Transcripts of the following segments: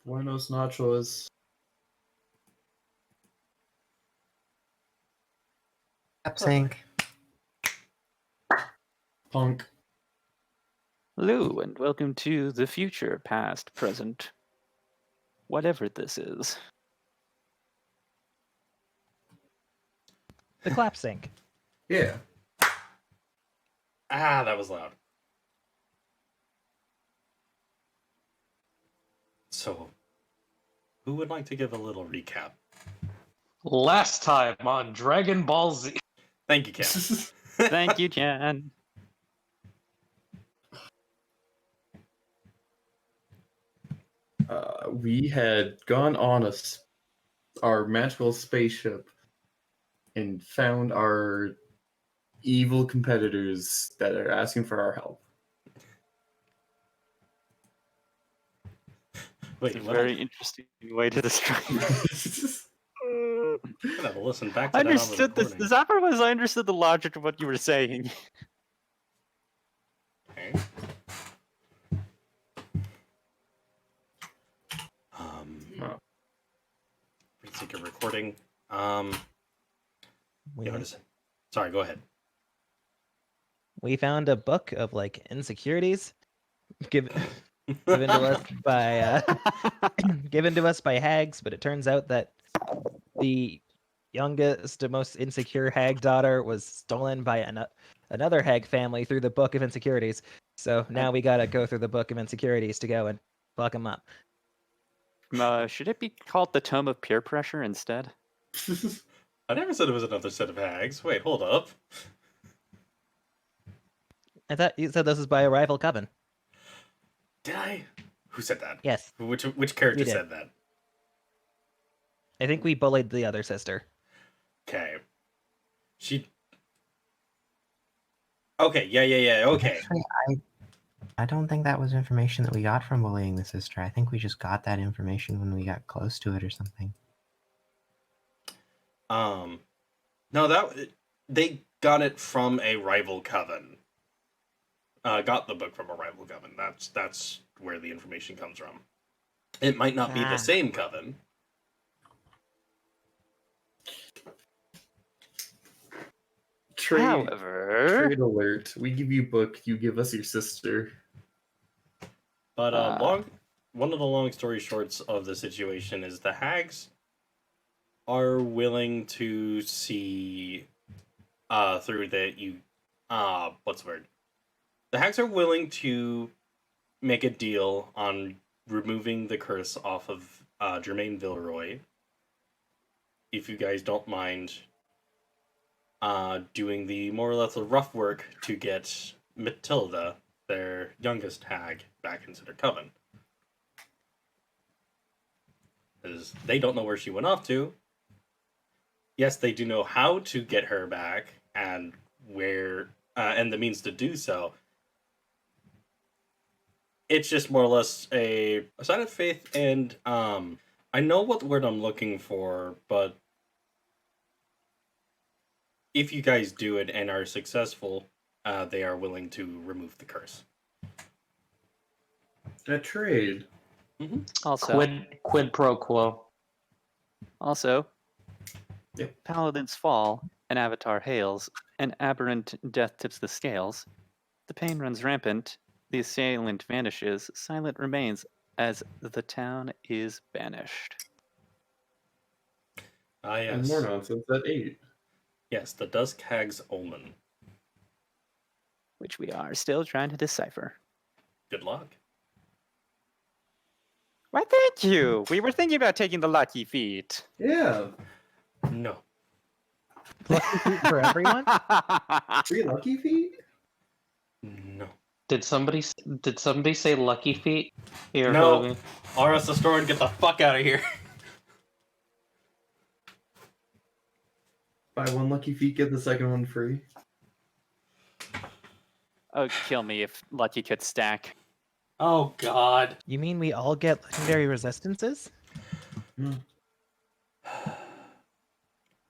Buenos nachos. Sync. Punk. Hello, and welcome to the future, past, present, whatever this is. The clap sync. Yeah. Ah, that was loud. So, who would like to give a little recap? Last time on Dragon Ball Z. Thank you, Ken. Thank you, Jan. We had gone on our magical spaceship and found our evil competitors that are asking for our help. Wait, It's a what? very interesting way to describe it. I'm gonna have to listen back to I that understood on the this. recording. The zapper was I understood the logic of what you were saying. Okay. Basic of recording. Yeah, what is it? Sorry, go ahead. We found a book of like insecurities given to us by given to us by hags, but it turns out that the youngest and most insecure hag daughter was stolen by another hag family through the book of insecurities. So now we gotta go through the book of insecurities to go and fuck them up. Should it be called the Tome of Peer Pressure instead? I never said it was another set of hags. Wait, hold up. I thought you said this was by a rival coven. Did I? Who said that? Yes, Which character You did. said that? I think we bullied the other sister. Okay. Okay, yeah, okay. Actually, I don't think that was information that we got from bullying the sister. I think we just got that information when we got close to it or something. No, they got it from a rival coven. Got the book from a rival coven. That's where the information comes from. It might not be the same coven. However, Trade alert. We give you book, you give us your sister. But one of the long story shorts of the situation is the hags are willing to see through what's the word? The hags are willing to make a deal on removing the curse off of Jermaine Villeroy. If you guys don't mind doing the more or less rough work to get Matilda, their youngest hag, back into their coven. Because they don't know where she went off to. Yes, they do know how to get her back and where and the means to do so. It's just more or less a sign of faith, and I know what word I'm looking for, but if you guys do it and are successful, they are willing to remove the curse. A trade. Mm-hmm. also, Quid pro quo. Yep. Paladins fall, an avatar hails, an aberrant death tips the scales. The pain runs rampant, the assailant vanishes, silent remains as the town is banished. Ah, yes. And more nonsense at 8. Yes, the Dusk Hag's Omen. Which we are still trying to decipher. Good luck. Why, thank you! We were thinking about taking the lucky feat. Yeah. No. Lucky feet for everyone. 3 lucky feet? No. Did somebody say lucky feet? Here, No. Hogan. RS the store and get the fuck out of here. Buy 1 lucky feet, get the second one free. Oh, kill me if lucky could stack. Oh god. You mean we all get legendary resistances? I'm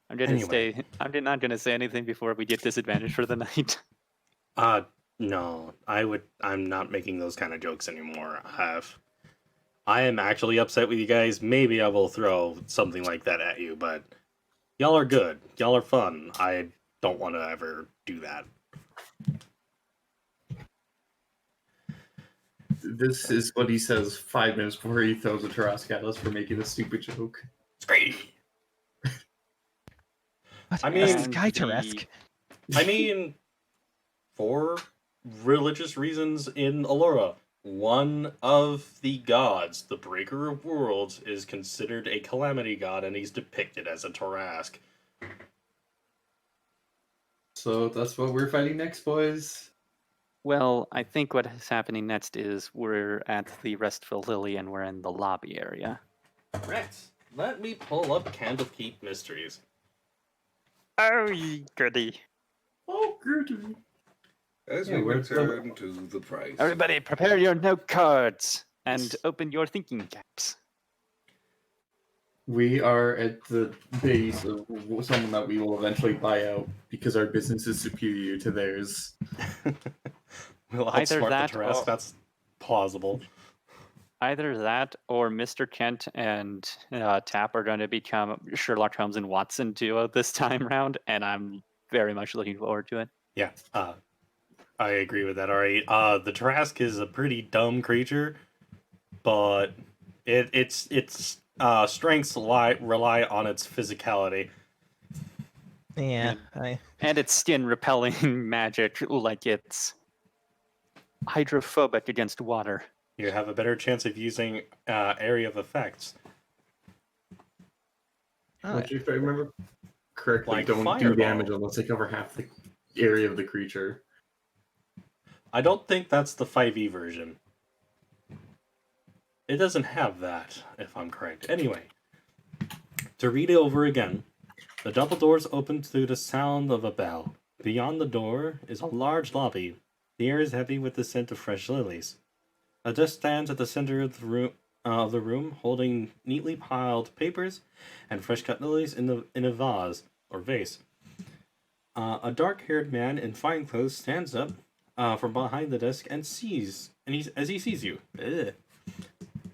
gonna Anyway. I'm not gonna say anything before we get disadvantage for the night. No. I'm not making those kind of jokes anymore. I am actually upset with you guys. Maybe I will throw something like that at you, but y'all are good. Y'all are fun. I don't want to ever do that. This is what he says 5 minutes before he throws a Tarrasque at us for making a stupid joke. Scream! What? I mean- Sky Tarrasque. I mean, for religious reasons in Allura, one of the gods, the Breaker of Worlds, is considered a calamity god, and he's depicted as a Tarrasque. So that's what we're fighting next, boys. Well, I think what is happening next is we're at the Restful Lily and we're in the lobby area. Rex, let me pull up Candlekeep Mysteries. Oh, ye goody. Oh, good. As Yeah, we where's the- return to the price. Everybody, prepare your note cards and open your thinking caps. We are at the base of someone that we will eventually buy out because our business is superior to theirs. We'll Either outsmart that the Tarrasque, or- that's plausible. Either that or Mr. Kent and Tap are going to become Sherlock Holmes and Watson duo this time round, and I'm very much looking forward to it. Yeah, I agree with that, alright. The Tarrasque is a pretty dumb creature, but its strengths rely on its physicality. Yeah, And it's skin repelling magic, like it's hydrophobic against water. You have a better chance of using area of effects. Which, if I remember correctly, Like don't do fireball. damage unless they cover half the area of the creature. I don't think that's the 5e version. It doesn't have that, if I'm correct. Anyway, to read it over again, the double doors open to the sound of a bell. Beyond the door is a large lobby. The air is heavy with the scent of fresh lilies. A desk stands at the center of the room, holding neatly piled papers and fresh cut lilies in a vase. A dark-haired man in fine clothes stands up from behind the desk and as he sees you. Ugh.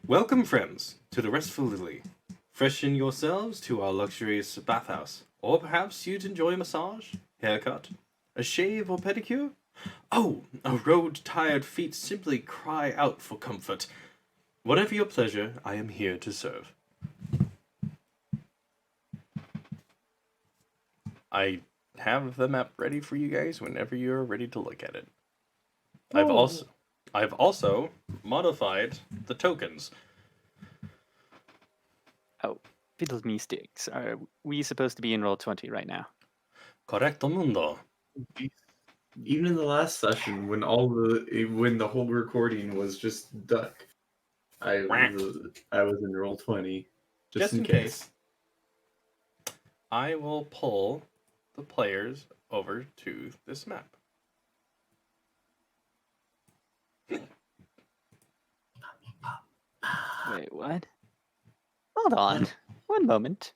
Welcome, friends, to the Restful Lily. Freshen yourselves to our luxurious bathhouse. Or perhaps you'd enjoy a massage, haircut, a shave or pedicure? Oh, our road-tired feet simply cry out for comfort. Whatever your pleasure, I am here to serve. I have the map ready for you guys whenever you're ready to look at it. I've also modified the tokens. Oh, fiddle me sticks. Are we supposed to be in roll 20 right now? Correcto mundo. Even in the last session, when the whole recording was just duck, I was in roll 20, just in case. I will pull the players over to this map. Wait, what? Hold on. One moment.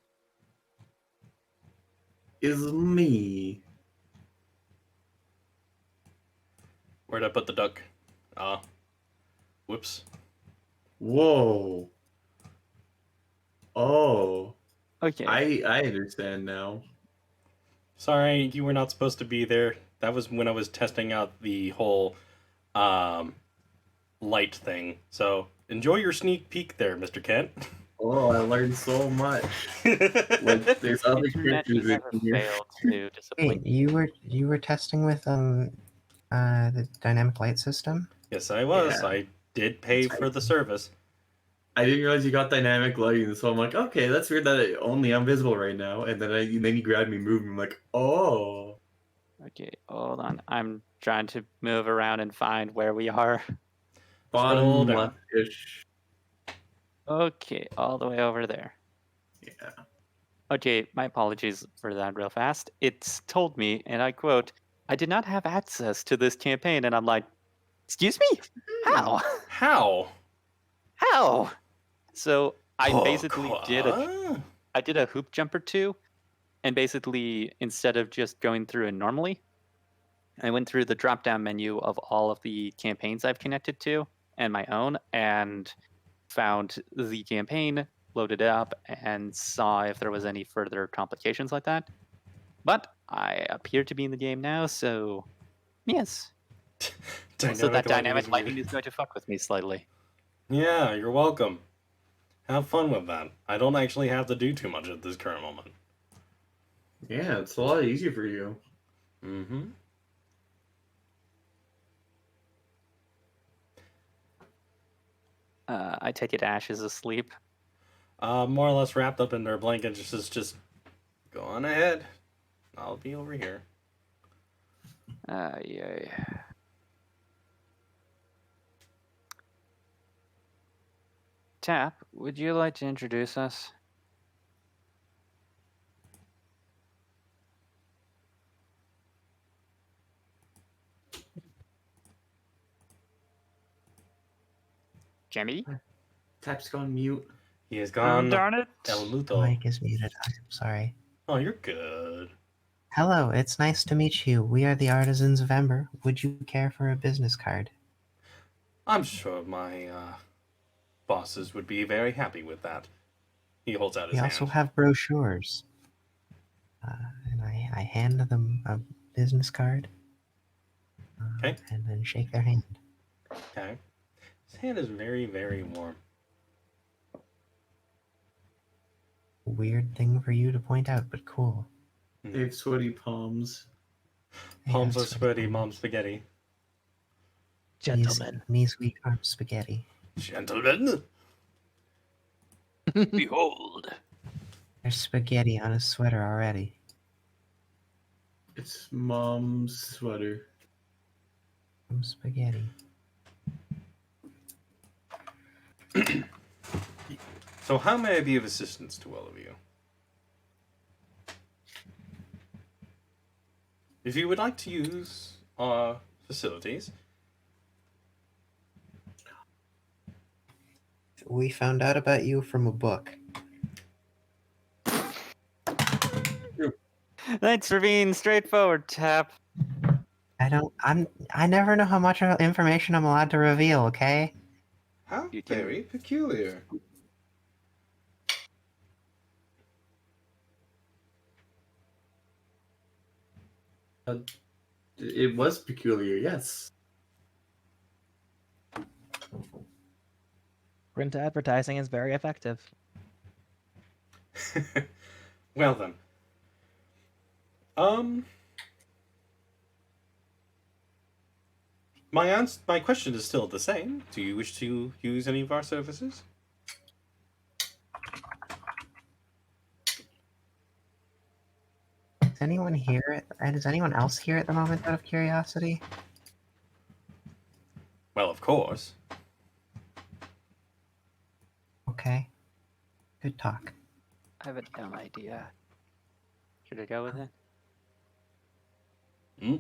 Is me. Where'd I put the duck? Whoops. Whoa. Oh. Okay. I understand now. Sorry, you were not supposed to be there. That was when I was testing out the whole light thing. So enjoy your sneak peek there, Mr. Kent. Oh, I learned so much. Like, there's other Internet characters in never here. failed to disappoint. Wait, you were testing with the dynamic light system? Yes, I was. Yeah. I did pay for the service. I didn't realize you got dynamic lighting, so I'm like, okay, that's weird that only I'm visible right now. And then you grabbed me moving. I'm like, oh. Okay, hold on. I'm trying to move around and find where we are. Scroll Bottom down. left-ish. Okay, all the way over there. Yeah. Okay, my apologies for that real fast. It's told me, and I quote, I did not have access to this campaign. And I'm like, excuse me? How? How? How? So I basically Pourquoi? I did a hoop jump or two, and basically instead of just going through it normally, I went through the drop down menu of all of the campaigns I've connected to and my own, and found the campaign, loaded it up, and saw if there was any further complications like that. But I appear to be in the game now, so yes. So that dynamic lightning is going to fuck with me slightly. Yeah, you're welcome. Have fun with that. I don't actually have to do too much at this current moment. Yeah, it's a lot easier for you. Mm-hmm. I take it Ash is asleep. More or less wrapped up in their blanket, just go on ahead. I'll be over here. Yeah. Tap, would you like to introduce us? Jimmy? Tap's gone mute. He has gone darn it. El The Muto. mic is muted. I'm sorry. Oh, you're good. Hello, it's nice to meet you. We are the Artisans of Ember. Would you care for a business card? I'm sure my bosses would be very happy with that. He holds out his We hand. also have brochures. And I hand them a business card. Okay. And then shake their hand. Okay. His hand is very, very warm. Weird thing for you to point out, but cool. They have sweaty palms. Palms Yeah, are sweaty, mom's spaghetti. Gentlemen. Knees weak, arms spaghetti. Gentlemen! Behold. There's spaghetti on his sweater already. It's mom's sweater. Some spaghetti. So how may I be of assistance to all of you? If you would like to use our facilities, We found out about you from a book. Thanks for being straightforward, Tap. I never know how much information I'm allowed to reveal, okay? How You can- very peculiar. It was peculiar, yes. Print advertising is very effective. well then. My question is still the same. Do you wish to use any of our services? Is anyone here? And is anyone else here at the moment, out of curiosity? Well, of course. Okay. Good talk. I have a dumb idea. Should I go with it? Hmm?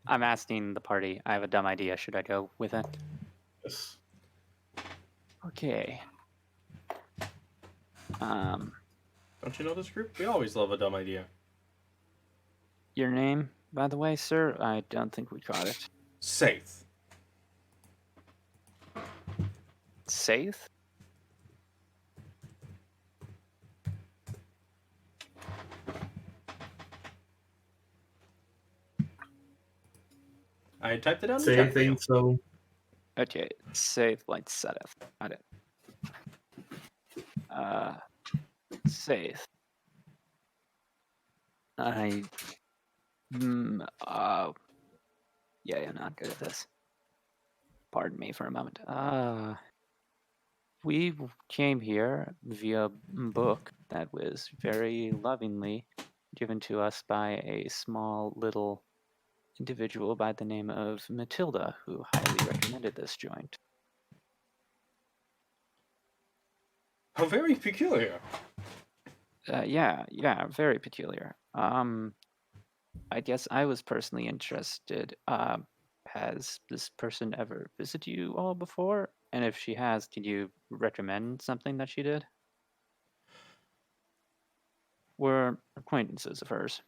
I'm asking the party. I have a dumb idea. Should I go with it? Yes. Okay. Don't you know this group? We always love a dumb idea. Your name, by the way, sir? I don't think we caught it. Safe. Safe? I typed it out in the Say chat. things so. Okay, safe like Sedith. Got it. Safe. Yeah, I'm not good at this. Pardon me for a moment. We came here via book that was very lovingly given to us by a small little individual by the name of Matilda, who highly recommended this joint. How very peculiar. Yeah, very peculiar. I guess I was personally interested. Has this person ever visited you all before? And if she has, could you recommend something that she did? We're acquaintances of hers.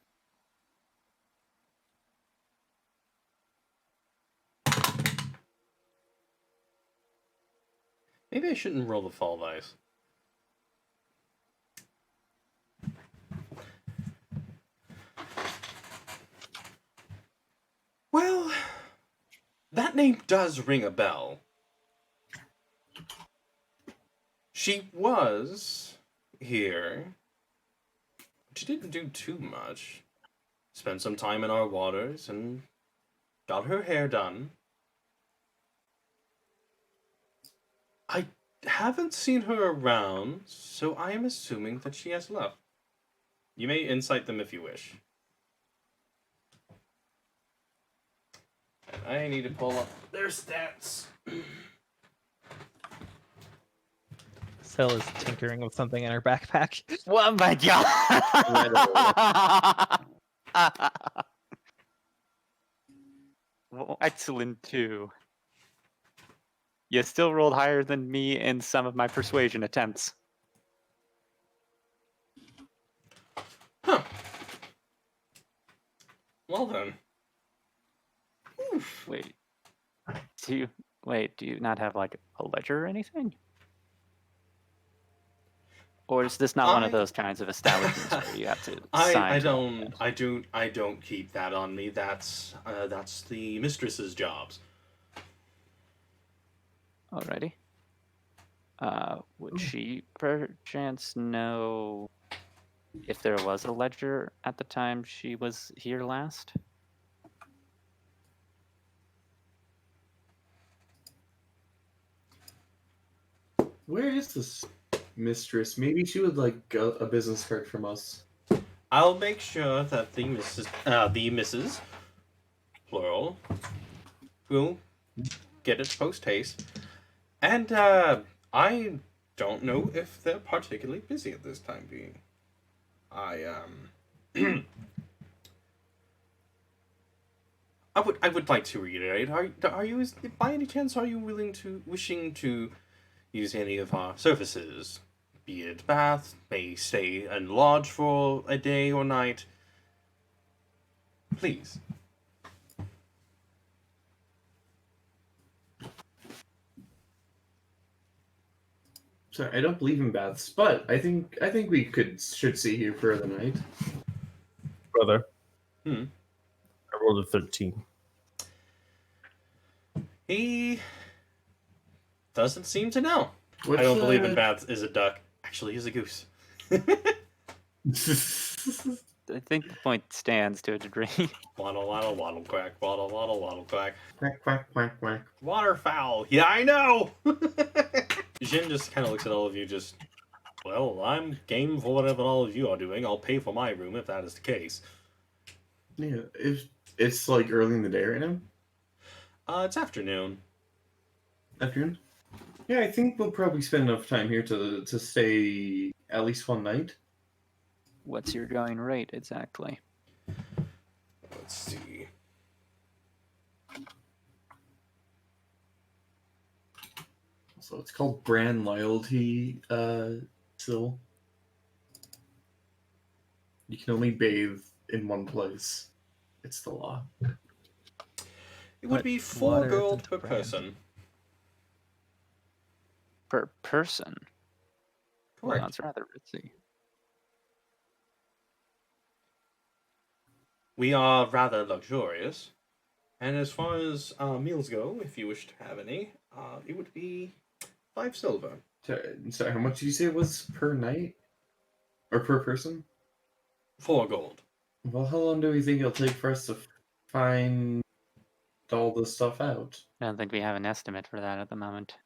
Maybe I shouldn't roll the fall dice. Well, that name does ring a bell. She was here. She didn't do too much. Spent some time in our waters and got her hair done. I haven't seen her around, so I am assuming that she has left. You may insight them if you wish. I need to pull up their stats. Sel is tinkering with something in her backpack. Oh my god! Well, excellent too. You still rolled higher than me in some of my persuasion attempts. Huh. Well then. Wait. Do you not have like a ledger or anything? Or is this not one of those kinds of establishments where you have to sign? I don't keep that on me. That's the mistress's jobs. Alrighty. Would she perchance know if there was a ledger at the time she was here last? Where is this mistress? Maybe she would like a business card from us. I'll make sure that the missus, plural, will get it post haste. And I don't know if they're particularly busy at this time being. I would like to reiterate. Are you by any chance wishing to use any of our services? Be it bath, may stay and lodge for a day or night. Please. Sorry, I don't believe in baths, but I think we should see you for the night. Brother. Hmm. I rolled a 13. He doesn't seem to know. What's, I don't believe in bats is a duck. Actually, he's a goose. I think the point stands to a degree. Waddle, waddle, waddle, quack. Waddle, waddle, waddle, quack. Quack, quack, quack, quack. Waterfowl. Yeah, I know! Jin just kind of looks at all of you just, well, I'm game for whatever all of you are doing. I'll pay for my room if that is the case. Yeah, it's like early in the day right now. It's afternoon. Afternoon. Yeah, I think we'll probably spend enough time here to stay at least one night. What's your going rate exactly? Let's see. So it's called brand loyalty, still. You can only bathe in one place. It's the law. It would Put be 4 water gold into per brand. person. Per person? Well, Correct. that's rather ritzy. We are rather luxurious. And as far as meals go, if you wish to have any, it would be 5 silver. Sorry, how much did you say it was per night? Or per person? 4 gold. Well, how long do we think it'll take for us to find all this stuff out? I don't think we have an estimate for that at the moment.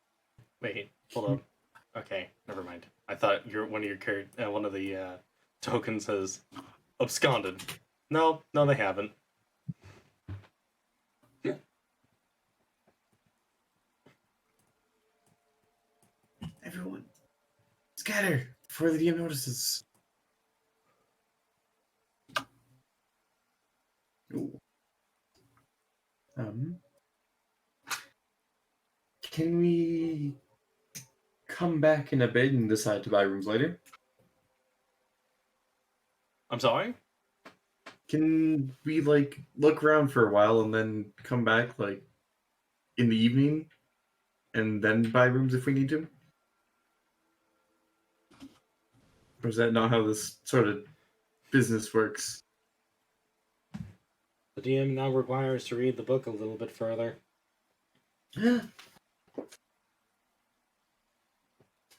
Wait, hold up. Okay, never mind. I thought one of the tokens has absconded. No, they haven't. Everyone, scatter before the DM notices. Ooh. Can we come back in a bit and decide to buy rooms later? I'm sorry? Can we look around for a while and then come back in the evening and then buy rooms if we need to? Or is that not how this sort of business works? The DM now requires to read the book a little bit further. I'm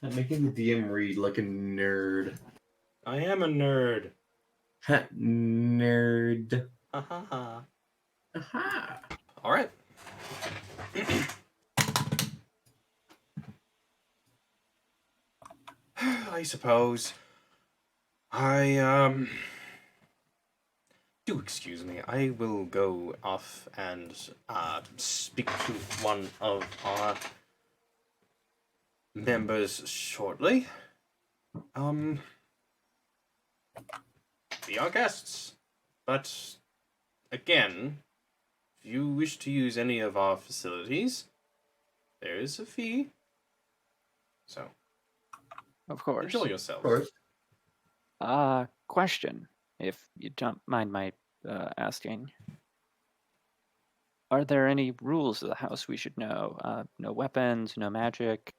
making the DM read like a nerd. I am a nerd. Ha, nerd. Aha. Aha. All right. I suppose. Do excuse me. I will go off and speak to one of our members shortly. Be our guests. But again, if you wish to use any of our facilities, there is a fee. So Of course. enjoy yourselves. Of course. Question, if you don't mind my asking. Are there any rules of the house we should know? No weapons, no magic,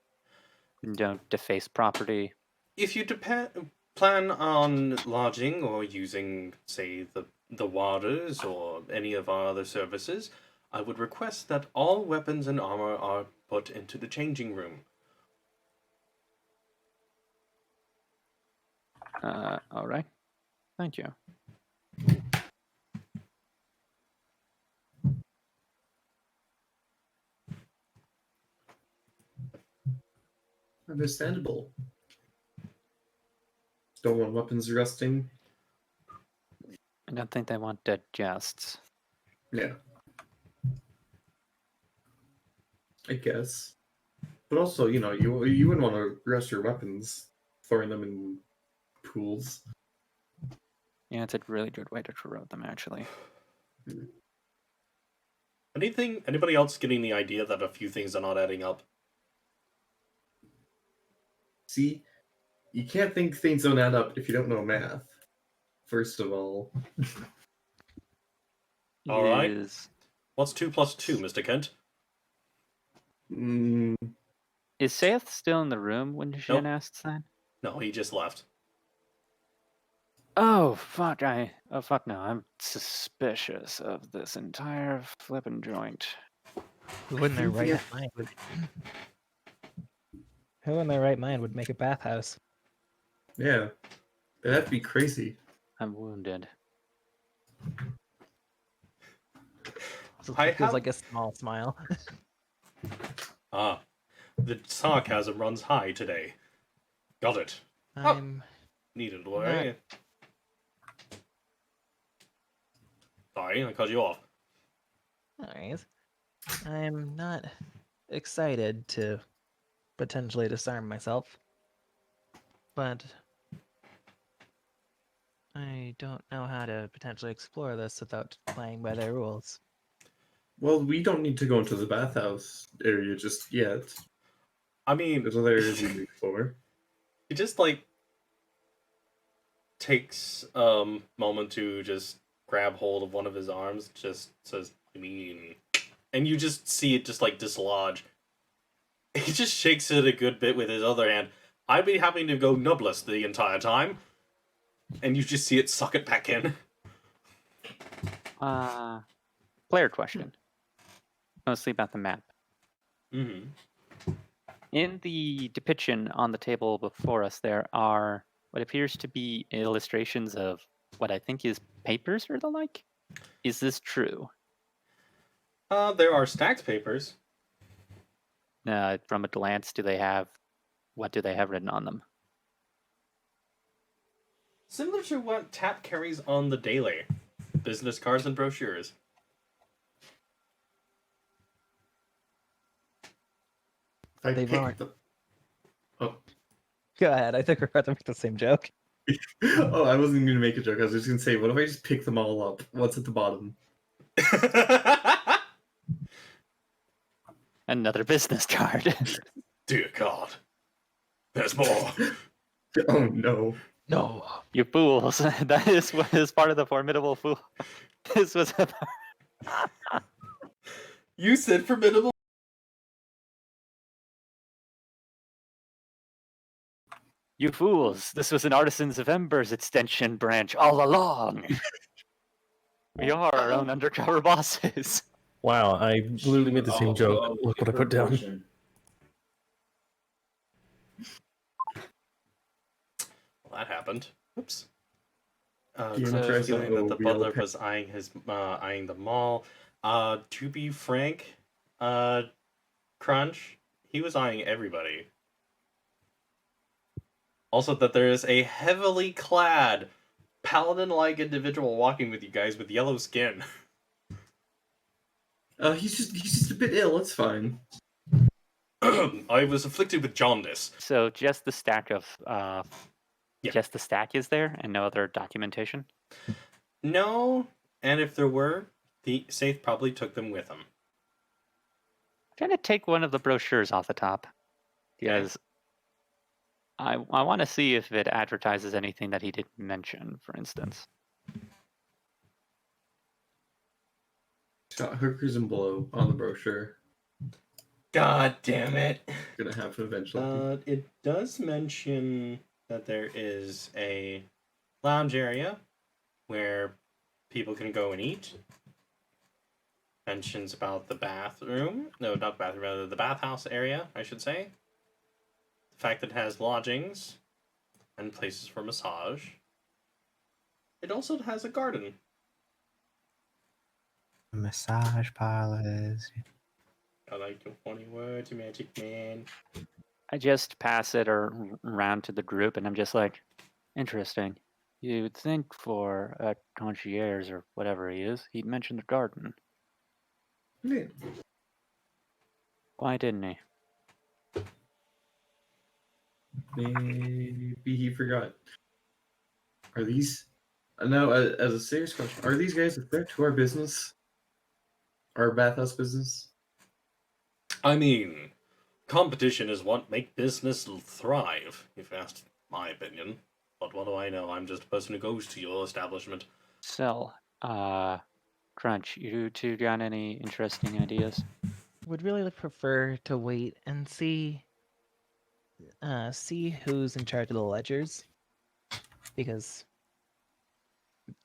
don't deface property. If you plan on lodging or using, say, the waters or any of our other services, I would request that all weapons and armor are put into the changing room. All right. Thank you. Understandable. Don't want weapons rusting. I don't think they want dead guests. Yeah. I guess. But also, you know, you wouldn't want to rust your weapons, throwing them in pools. Yeah, it's a really good way to corrode them, actually. Anybody else getting the idea that a few things are not adding up? See, you can't think things don't add up if you don't know math. First of all. All right. Is What's 2 plus 2, Mr. Kent? Is Saith still in the room when Shan asks that? No, he just left. Oh fuck! Oh fuck no! I'm suspicious of this entire flippin' joint. Who in their right mind would? Who in their right mind would make a bathhouse? Yeah. That'd be crazy. I'm wounded. I Feels have- like a small smile. The sarcasm runs high today. Got it. I'm Needed to worry. Sorry, I cut you off. alright. I'm not excited to potentially disarm myself, but I don't know how to potentially explore this without playing by their rules. Well, we don't need to go into the bathhouse area just yet. I mean, There's other areas we can explore. it just like takes a moment to just grab hold of one of his arms, just says, I mean, and you just see it just like dislodge. He just shakes it a good bit with his other hand. I'd be having to go nubless the entire time, and you just see it suck it back in. Player question. Mostly about the map. Mm-hmm. In the depiction on the table before us, there are what appears to be illustrations of what I think is papers or the like. Is this true? There are stacked papers. From a glance, what do they have written on them? Similar to what Tap carries on the daily. Business cards and brochures. I They picked weren't. them. Oh. Go ahead. I think we're about to make the same joke. Oh, I wasn't going to make a joke. I was just going to say, what if I just pick them all up? What's at the bottom? Another business card. Dear God. There's more. Oh, no. No. You fools. That is what is part of the formidable fool. This was a... You said formidable. You fools! This was an Artisans of Ember's extension branch all along. We are our own undercover bosses. Wow, I literally made the same joke. Look what I put down. Well, that happened. Oops. Game Crunch tries was saying that the to wheel butler pa- was eyeing the mall. To be frank, Crunch, he was eyeing everybody. Also, that there is a heavily clad, paladin-like individual walking with you guys with yellow skin. He's just a bit ill. It's fine. I was afflicted with jaundice. So just the stack of Yeah. just the stack is there, and no other documentation. No, and if there were, the Safe probably took them with him. I'm gonna take one of the brochures off the top, because I want to see if it advertises anything that he didn't mention. For instance, It's got hookers and blow on the brochure. God damn it. Gonna happen eventually. It does mention that there is a lounge area where people can go and eat. Mentions about the bathroom. No, not the bathroom, rather the bathhouse area, I should say. The fact that it has lodgings and places for massage. It also has a garden. Massage parlors. I like your funny words, Magic Man. I just pass it around to the group, and I'm just like, interesting. You would think for a concierge or whatever he is, he'd mention the garden. Yeah. Why didn't he? Maybe he forgot. Are these? No, as a serious question, are these guys a threat to our business? Our bathhouse business? I mean, competition is what make business thrive, if you asked my opinion. But what do I know? I'm just a person who goes to your establishment. So, Crunch, you two got any interesting ideas? Would really prefer to wait and see who's in charge of the ledgers, because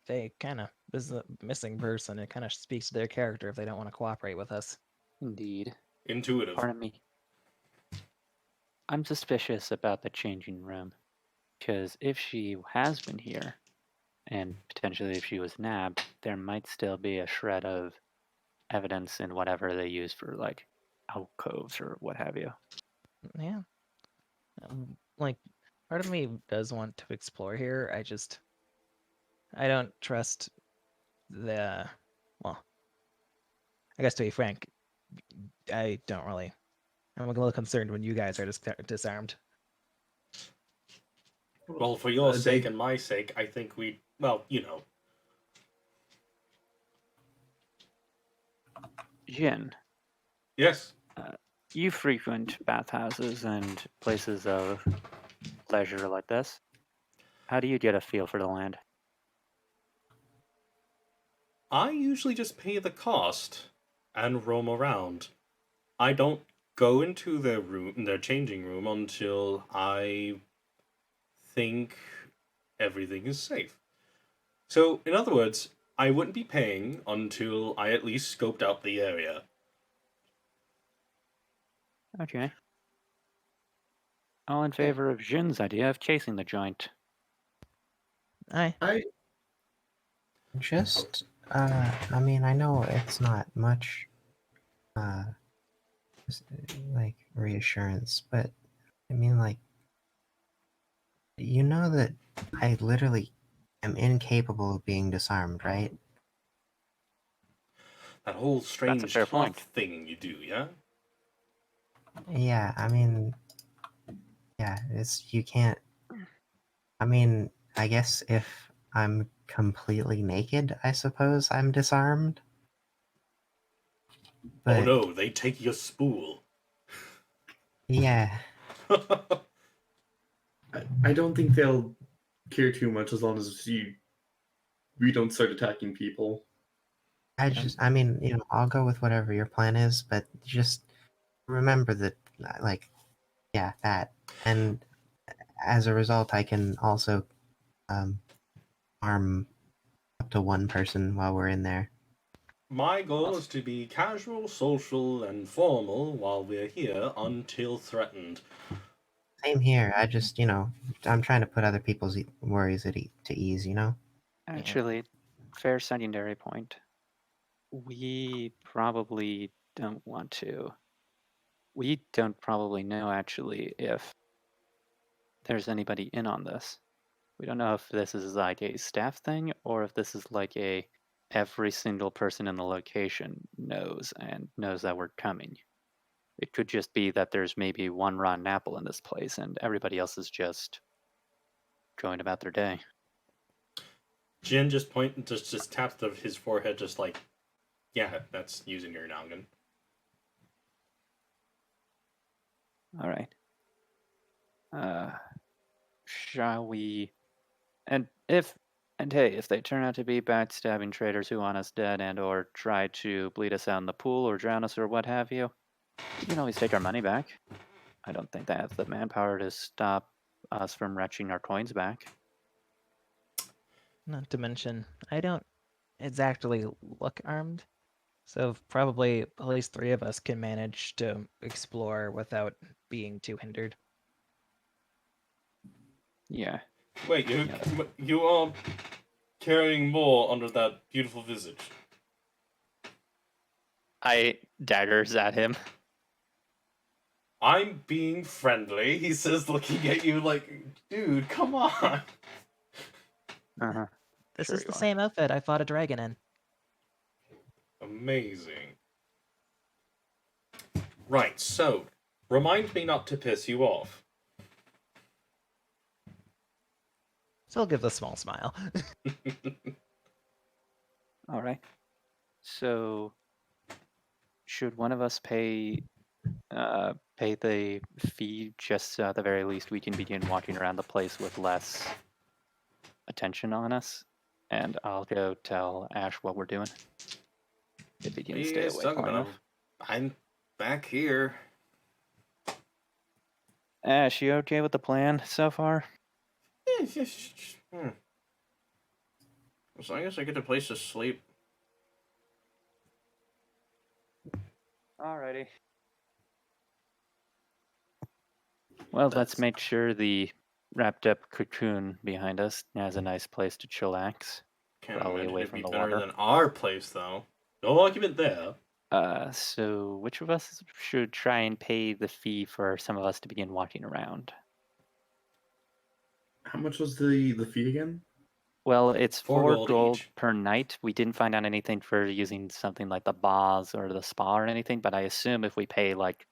they kind of, this is a missing person. It kind of speaks to their character if they don't want to cooperate with us. Indeed. Intuitive. Pardon me. I'm suspicious about the changing room, because if she has been here, and potentially if she was nabbed, there might still be a shred of evidence in whatever they use for, like, alcoves or what have you. Yeah. Like, part of me does want to explore here. I don't trust the, well, I guess to be frank, I don't really. I'm a little concerned when you guys are disarmed. Well, for your They- sake and my sake, I think we, well, you know. Jin, Yes. you frequent bathhouses and places of leisure like this. How do you get a feel for the land? I usually just pay the cost and roam around. I don't go into their changing room until I think everything is safe. So, in other words, I wouldn't be paying until I at least scoped out the area. Okay. All in favor of Jin's idea of chasing the joint. Aye. Just, I mean, I know it's not much, like, reassurance, but I mean, like, you know that I literally am incapable of being disarmed, right? That whole strange fair cloth point. thing you do, yeah? Yeah, I mean, yeah, you can't, I mean, I guess if I'm completely naked, I suppose I'm disarmed. But, Oh no, they take your spool. yeah, I don't think they'll care too much as long as we don't start attacking people. I mean, you know, I'll go with whatever your plan is, but just remember that, like, yeah, that. And as a result, I can also arm up to one person while we're in there. My goal is to be casual, social, and formal while we're here until threatened. Same here. I just, I'm trying to put other people's worries to ease, Actually, fair secondary point. We probably don't want to. We don't probably know actually if there's anybody in on this. We don't know if this is like a staff thing or if this is like a every single person in the location knows that we're coming. It could just be that there's maybe one rotten apple in this place and everybody else is just going about their day. Jin just tapped his forehead, just like, yeah, that's using your noggin. All right. Shall we? And hey, if they turn out to be backstabbing traitors who want us dead and/or try to bleed us out in the pool or drown us or what have you, we can always take our money back. I don't think they have the manpower to stop us from retching our coins back. Not to mention, I don't exactly look armed, so probably at least 3 of us can manage to explore without being too hindered. Yeah. Wait, you are carrying more under that beautiful visage. I daggers at him. I'm being friendly, he says, looking at you like, dude, come on. Uh-huh. This Sure is you the are. same outfit I fought a dragon in. Amazing. Right, so, remind me not to piss you off. Still give a small smile. All right. So, should one of us pay the fee just so at the very least we can begin walking around the place with less attention on us? And I'll go tell Ash what we're doing. If he can stay away far enough. I'm back here. Ash, you okay with the plan so far? As long as I get a place to sleep. Alrighty. Well, let's make sure the wrapped up cocoon behind us has a nice place to chillax. Can't Probably imagine away it'd from be the better water. than our place, though. No argument there. So which of us should try and pay the fee for some of us to begin walking around? How much was the fee again? Well, it's 4 gold each. per night. We didn't find out anything for using something like the bars or the spa or anything, but I assume if we pay like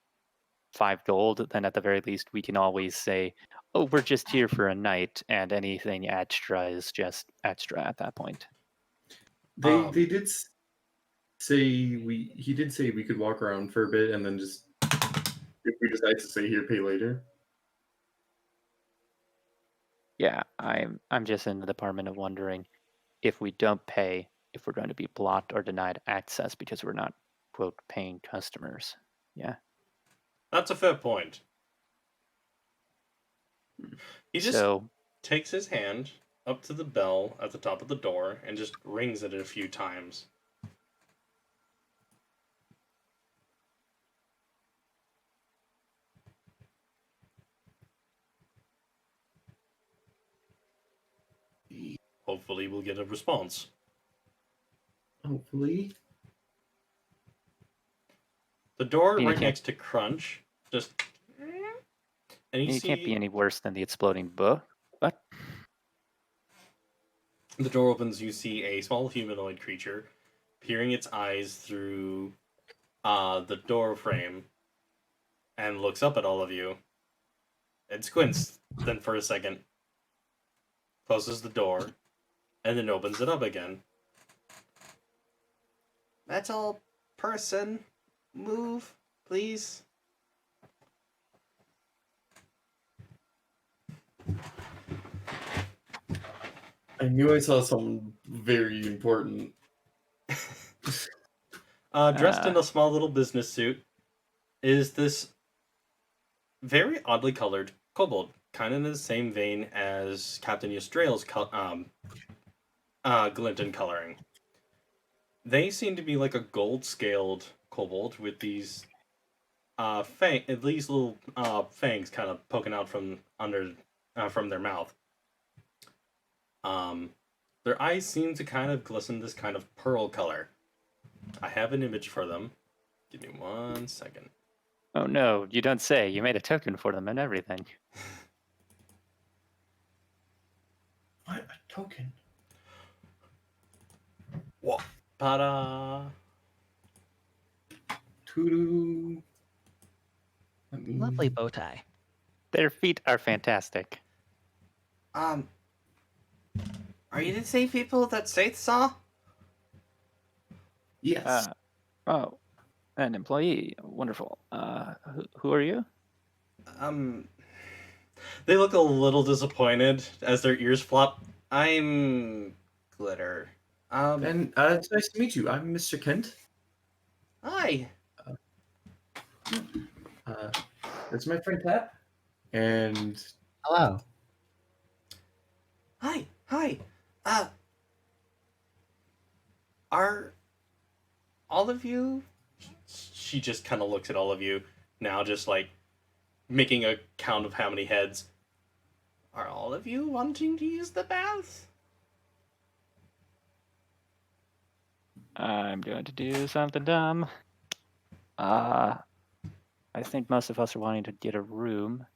5 gold, then at the very least we can always say, oh, we're just here for a night, and anything extra is just extra at that point. They did say he did say we could walk around for a bit and then just, if we decide to stay here, pay later. Yeah, I'm just in the department of wondering if we don't pay, if we're going to be blocked or denied access because we're not, quote, paying customers. Yeah. That's a fair point. He just takes his hand up to the bell at the top of the door and just rings it a few times. Hopefully we'll get a response. Hopefully. The door right next to Crunch just... And it can't be any worse than the exploding book. What? The door opens, you see a small humanoid creature peering its eyes through the door frame and looks up at all of you. It squints then for a second, closes the door, and then opens it up again. Metal person, move, please. I knew I saw something very important. Dressed in a small little business suit is this very oddly colored kobold, kind of in the same vein as Captain Yustrail's glint and coloring. They seem to be like a gold-scaled kobold with these these little fangs kind of poking out from under from their mouth. Their eyes seem to kind of glisten this kind of pearl color. I have an image for them. Give me 1 second. Oh no, you don't say. You made a token for them and everything. What? A token? Whoa. Ta-da! Toodoo. Lovely bow tie. Their feet are fantastic. Are you the same people that Saith saw? Yes. Oh, an employee. Wonderful. Who are you? They look a little disappointed as their ears flop. I'm Glitter. And it's nice to meet you. I'm Mr. Kent. Hi. That's my friend Tap. And Hello. Hi. Are all of you? She just kind of looks at all of you now, just like making a count of how many heads. Are all of you wanting to use the bath? I'm going to do something dumb. I think most of us are wanting to get a room.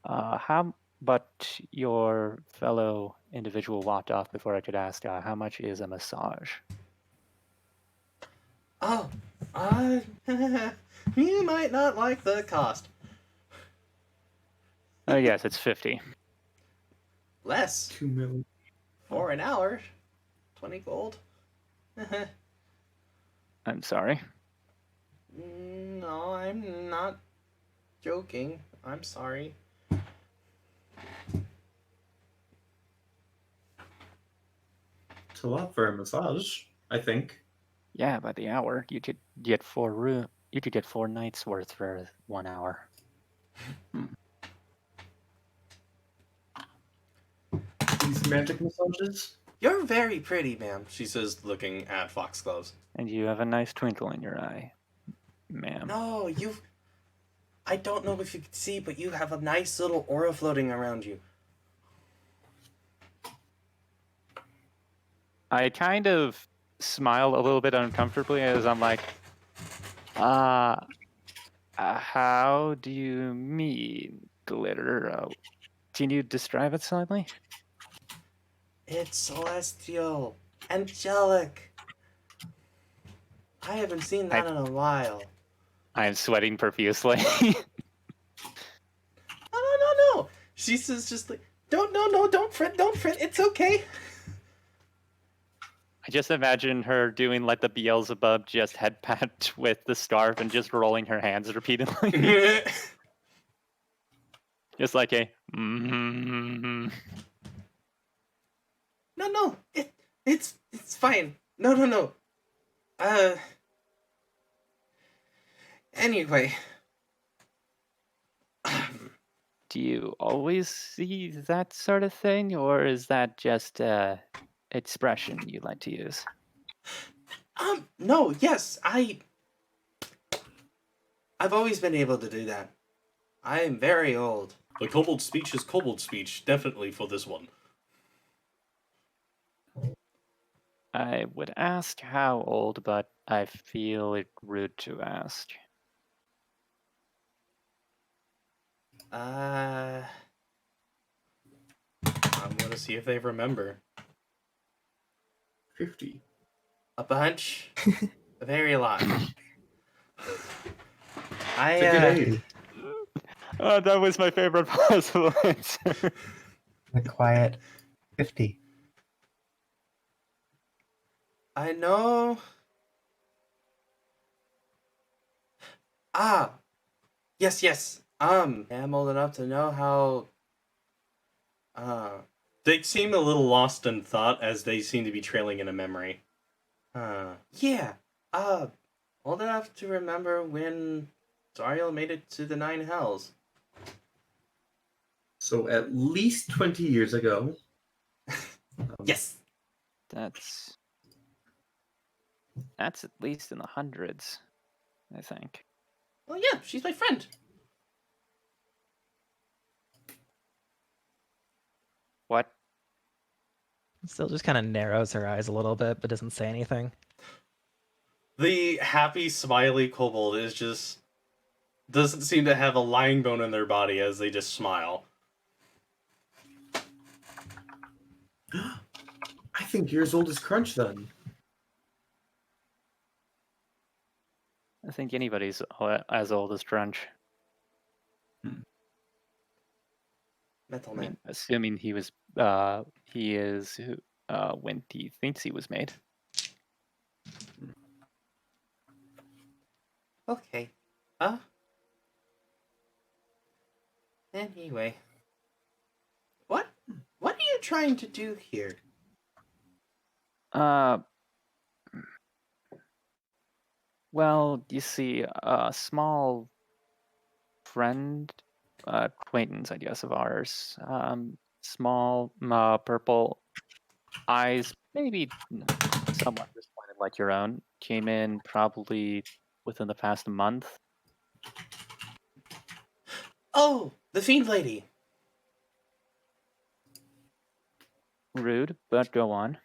How but your fellow individual walked off before I could ask, how much is a massage? Oh, you might not like the cost. Oh yes, it's 50. Less 2 million. for an hour. 20 gold. I'm sorry. No, I'm not joking. I'm sorry. It's a lot for a massage, I think. Yeah, by the hour you could get 4 You could get 4 nights worth for 1 hour. These magic massages? You're very pretty, ma'am. She says, looking at Foxgloves. And you have a nice twinkle in your eye, ma'am. No, I don't know if you can see, but you have a nice little aura floating around you. I kind of smile a little bit uncomfortably as I'm like, how do you mean, Glitter? Can you describe it slightly? It's celestial, angelic. I haven't seen that in a while. I'm sweating profusely. No. She says just like, don't fret, it's okay. I just imagine her doing like the Beelzebub just head pat with the scarf and just rolling her hands repeatedly. Just like a mm-hmm. No, it's fine. No. Anyway. Do you always see that sort of thing, or is that just expression you like to use? No, yes, I've always been able to do that. I am very old. The kobold speech is kobold speech, definitely for this one. I would ask how old, but I feel it rude to ask. I'm gonna see if they remember. 50. A bunch. A very lot. It's a good age. That was my favorite possible answer. A quiet 50. I know. Yes. I'm old enough to know how. They seem a little lost in thought as they seem to be trailing in a memory. Yeah. Old enough to remember when Zariel made it to the 9 hells. So at least 20 years ago. Yes. That's at least in the hundreds, I think. Well, yeah, she's my friend. What? Still just kind of narrows her eyes a little bit, but doesn't say anything. The happy, smiley kobold is just doesn't seem to have a lying bone in their body as they just smile. I think you're as old as Crunch then. I think anybody's as old as Crunch. Metal I Man. mean, assuming he is when he thinks he was made. Okay. Anyway. What are you trying to do here? Well, you see, a small friend, acquaintance, I guess, of ours. Small, purple eyes, maybe somewhat disappointed like your own. Came in probably within the past month. Oh, the Fiend Lady. Rude, but go on.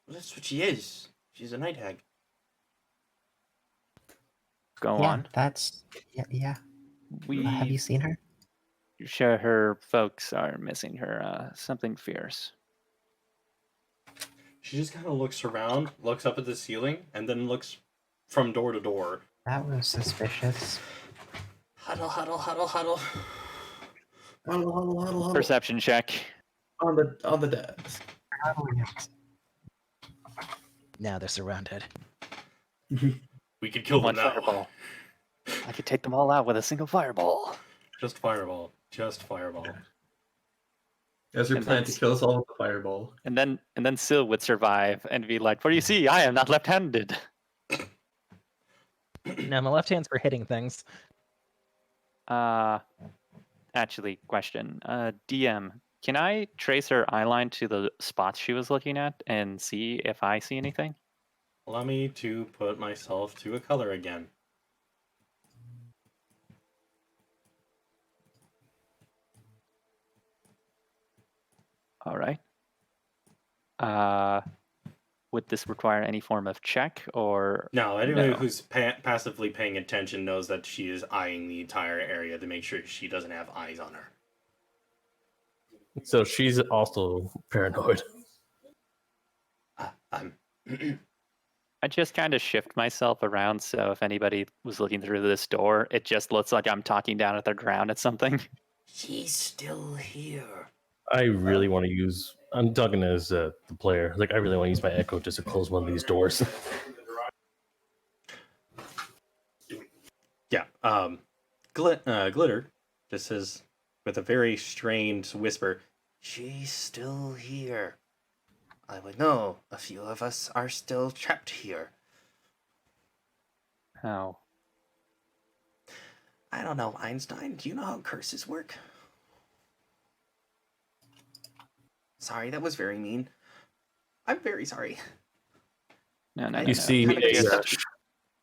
Well, that's what she is. She's a night hag. Go Yeah, on. that's yeah. Have you seen her? Sure, her folks are missing her. Something fierce. She just kind of looks around, looks up at the ceiling, and then looks from door to door. That was suspicious. Huddle, huddle, huddle, huddle. Huddle, huddle, huddle, huddle. Perception check. On the desk. Now they're surrounded. We could kill them One now. fireball. I could take them all out with a single fireball. Just fireball. Just fireball. As we And plan then- to kill us all with the fireball. And then Sil would survive and be like, "For you see, I am not left-handed." Now my left hand's for hitting things. Actually, question. DM, can I trace her eyeline to the spots she was looking at and see if I see anything? Allow me to put myself to a color again. All right. Would this require any form of check or No, anyone No. who's passively paying attention knows that she is eyeing the entire area to make sure she doesn't have eyes on her. So she's also paranoid. I just kind of shift myself around so if anybody was looking through this door, it just looks like I'm talking down at the ground at something. She's still here. I really want to use. I'm talking as the player. Like I really want to use my echo just to close one of these doors. Yeah. Glitter just says with a very strained whisper, She's still here. I would know a few of us are still trapped here. How? I don't know, Einstein. Do you know how curses work? Sorry, that was very mean. I'm very sorry. No, no, I- no, You no. see, kinda a, just-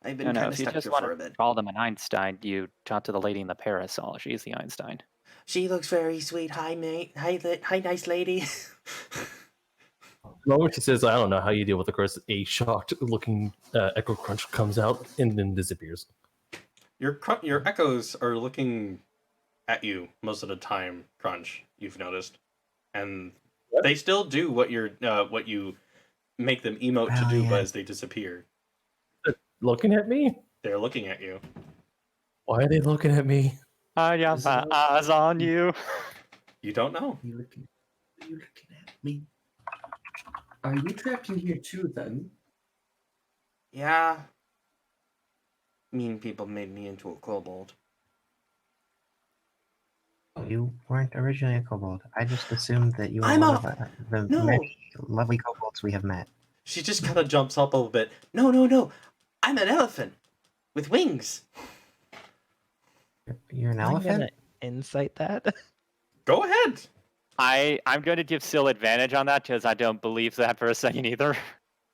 I've been No, kind no. of If you stuck just here want for a to bit. call them an Einstein, you talk to the lady in the parasol. She's the Einstein. She looks very sweet. Hi, mate. Hi, nice lady. the moment she says, "I don't know how you deal with the curse," a shocked-looking echo crunch comes out and then disappears. your echoes are looking at you most of the time, Crunch, you've noticed. And they still do what you make them emote to Oh, do, yeah. but as they disappear, Looking at me? they're looking at you. Why are they looking at me? I got Is my it- eyes on you. You don't know. Are you looking at me? Are you trapped in here too then? Yeah. Mean people made me into a kobold. You weren't originally a kobold. I just assumed that you were I'm one a- of the No. many lovely kobolds we have met. She just kind of jumps up a little bit. No. I'm an elephant with wings. You're an I'm elephant? gonna insight that. Go ahead. I'm going to give Syl advantage on that because I don't believe that for a second either.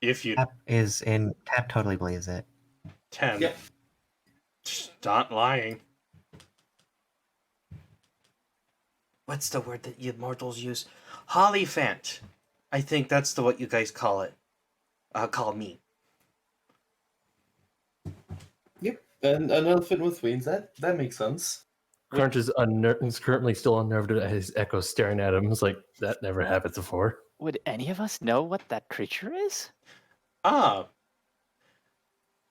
If you Tap totally believes it. 10. Yep. Not lying. What's the word that you mortals use? Hollyphant. I think that's what you guys call it. Call me. Yep. And an elephant with wings. That makes sense. Crunch is currently still unnerved at his echo staring at him. It's like, that never happened before. Would any of us know what that creature is?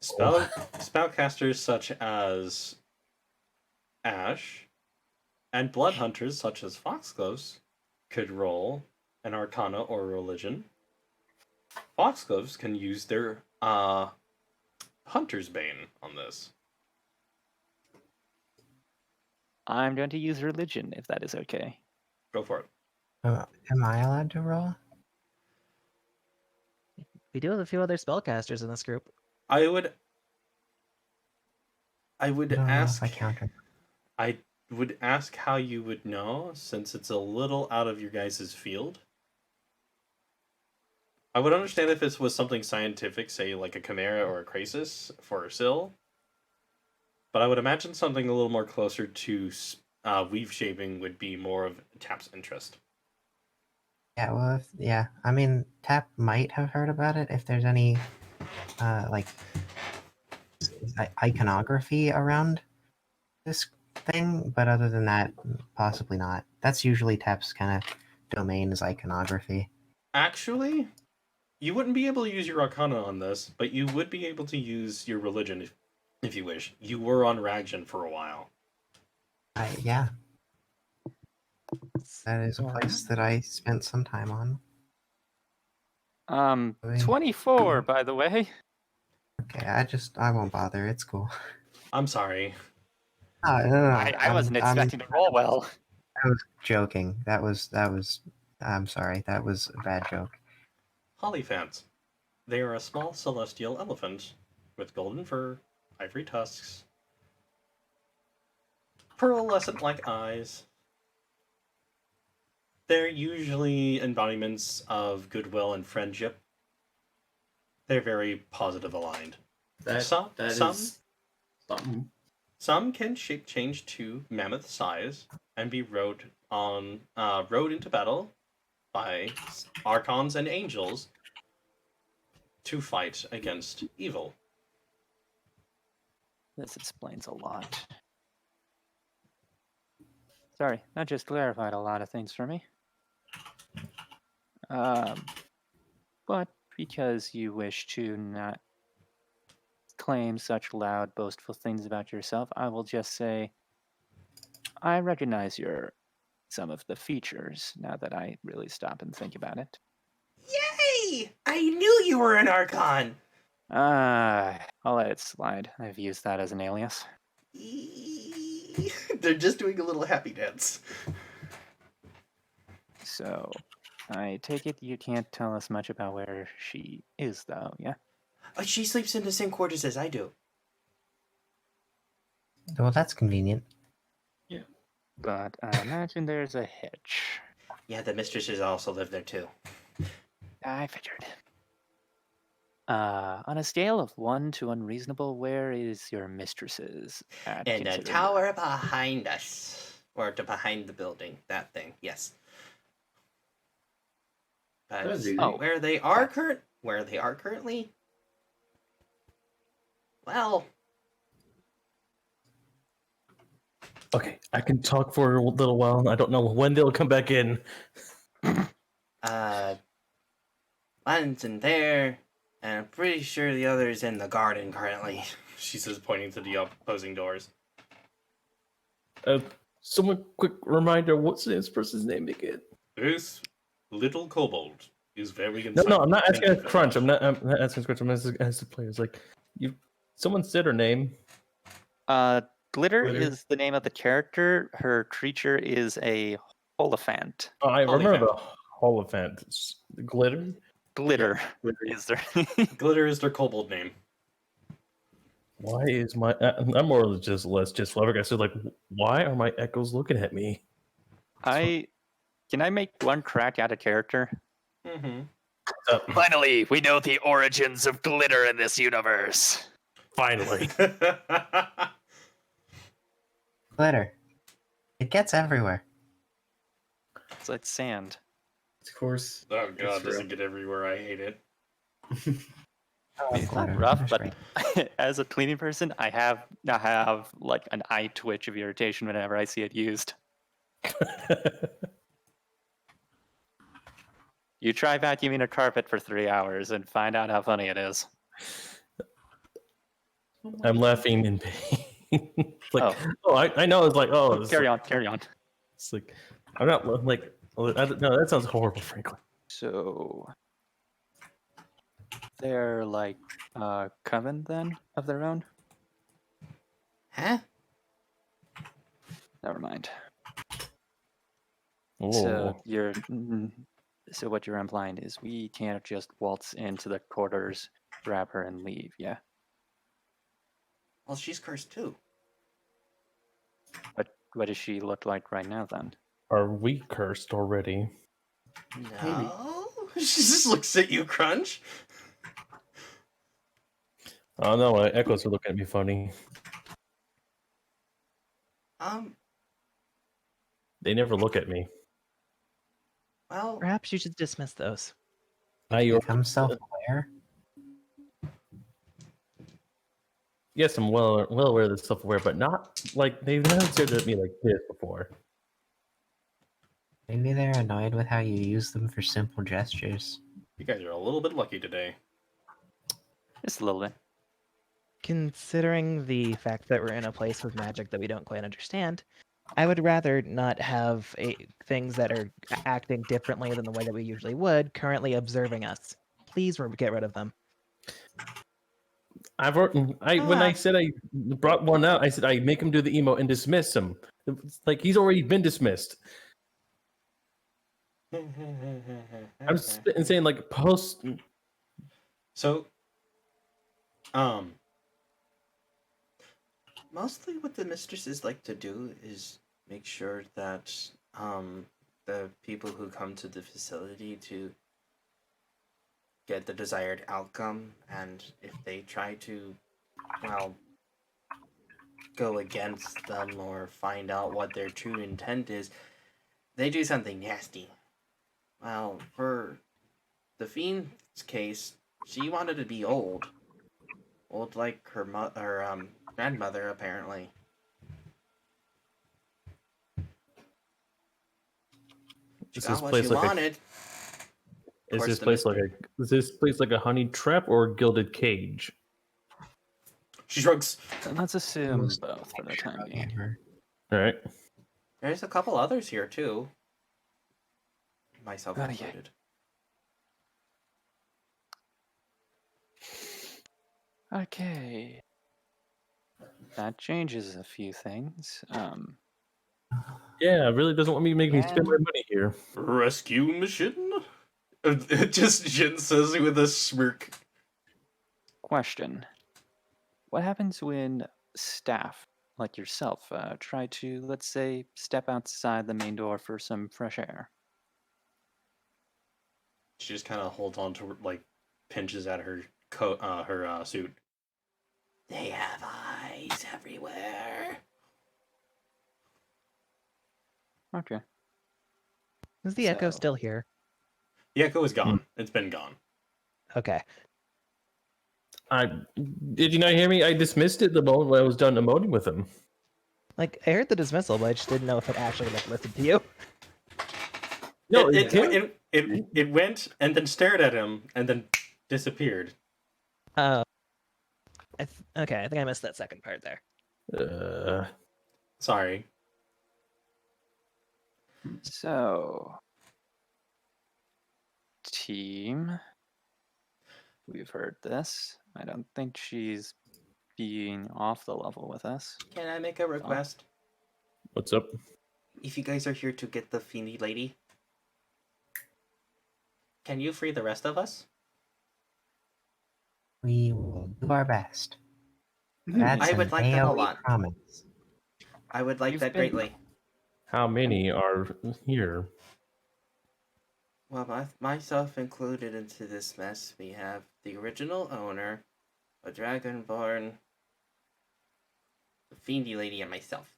Spellcasters such as Ash and blood hunters such as Foxgloves could roll an Arcana or Religion. Foxgloves can use their Hunter's Bane on this. I'm going to use religion if that is okay. Go for it. Am I allowed to roll? We do have a few other spellcasters in this group. I would I don't know ask. if I counter. I would ask how you would know, since it's a little out of your guys' field. I would understand if this was something scientific, say like a chimera or a crisis for Syl. But I would imagine something a little more closer to weave shaping would be more of Tap's interest. Yeah, well, I mean, Tap might have heard about it if there's any, like, iconography around this thing, but other than that, possibly not. That's usually Tap's kind of domain is iconography. Actually, you wouldn't be able to use your Arcana on this, but you would be able to use your Religion if you wish. You were on Ragjan for a while. Yeah. That is a place that I spent some time on. 24, by the way. Okay, I won't bother. It's cool. I'm sorry. No. I wasn't expecting to roll well. I was joking. That was. I'm sorry. That was a bad joke. Hollyphants. They are a small celestial elephant with golden fur, ivory tusks, pearlescent-like eyes. They're usually embodiments of goodwill and friendship. They're very positive aligned. Some can shape change to mammoth size and be rode into battle by archons and angels to fight against evil. This explains a lot. Sorry, that just clarified a lot of things for me. But because you wish to not claim such loud, boastful things about yourself, I will just say I recognize some of the features now that I really stop and think about it. Yay! I knew you were an Archon! I'll let it slide. I've used that as an alias. They're just doing a little happy dance. So, I take it you can't tell us much about where she is, though, yeah? She sleeps in the same quarters as I do. Well, that's convenient. Yeah. But I imagine there's a hitch. Yeah, the mistresses also live there too. I figured. On a scale of 1 to unreasonable, where is your mistress's at? In the considered- tower behind us. Or behind the building. That thing, yes. But That's easy. where they are currently? Well, Okay, I can talk for a little while. I don't know when they'll come back in. one's in there, and I'm pretty sure the other's in the garden currently. She says, pointing to the opposing doors. Someone, quick reminder, what's this person's name again? This little kobold is very No, I'm not asking insightful. a Crunch. I'm not asking Crunch. I'm asking as the players. Like, someone said her name. Glitter Glitter. is the name of the character. Her creature is a Holophant. Oh, I remember Hollyphant. the Holophant. It's Glitter. Glitter Glitter. is there. Glitter is their kobold name. Why is my? I'm more or less just flabbergasted. Like, why are my echoes looking at me? Can I make one crack out of character? Mm-hmm. Finally, we know the origins of glitter in this universe. Finally. Glitter. It gets everywhere. It's like sand. Of course. Oh god, That's does real. it get everywhere? I hate it. It's not Glitter. rough, Glitter's but great. as a cleaning person, I have like an eye twitch of irritation whenever I see it used. You try vacuuming a carpet for 3 hours and find out how funny it is. I'm laughing in pain. It's like, I know. It's like, it's Carry like, on, carry on. It's like, I'm not like, no, that sounds horrible, frankly. So they're like coven then of their own? Huh? Never mind. Oh, So what you're implying is we can't just waltz into the quarters, grab her, and leave, yeah? Well, she's cursed too. But what does she look like right now then? are we cursed already? No. She just looks at you, Crunch. Oh no, my echoes are looking at me funny. They never look at me. Well, Perhaps you should dismiss those. Become self-aware. Yes, I'm well aware of this self-aware, but not like they've never stared at me like this before. Maybe they're annoyed with how you use them for simple gestures. You guys are a little bit lucky today. Just a little bit. Considering the fact that we're in a place with magic that we don't quite understand, I would rather not have things that are acting differently than the way that we usually would currently observing us. Please get rid of them. When I said I brought one out, I said I make him do the emo and dismiss him. It's like he's already been dismissed. I'm saying like post. So, mostly what the mistresses like to do is make sure that the people who come to the facility to get the desired outcome, and if they try to, well, go against them or find out what their true intent is, they do something nasty. Well, for the Fiend's case, she wanted to be old. Old like her grandmother, apparently. She got what she wanted. Is this place like a honey trap or a gilded cage? she shrugs. Let's assume both for the time being. All right. There's a couple others here too. Myself Yeah. included. Okay. That changes a few things. Yeah, it really doesn't want me to make me spend my money here. Rescue mission? Just Jin says with a smirk. Question. What happens when staff, like yourself, try to, let's say, step outside the main door for some fresh air? She just kind of holds on to her, like, pinches at her coat, her suit. They have eyes everywhere. Okay. Is the echo So- still here? The echo is gone. It's been gone. Okay. Did you not hear me? I dismissed it the moment I was done emoting with him. Like, I heard the dismissal, but I just didn't know if it actually like listened to you. No, it went and then stared at him and then disappeared. Okay, I think I missed that second part there. Sorry. So, team, we've heard this. I don't think she's being off the level with us. Can I make a request? What's up? If you guys are here to get the Fiendy lady, can you free the rest of us? We will do our best. That's I would an like that a AOE lot. promise. I would like You've that been- greatly. How many are here? Well, myself included into this mess, we have the original owner, a dragonborn, the fiendy lady, and myself.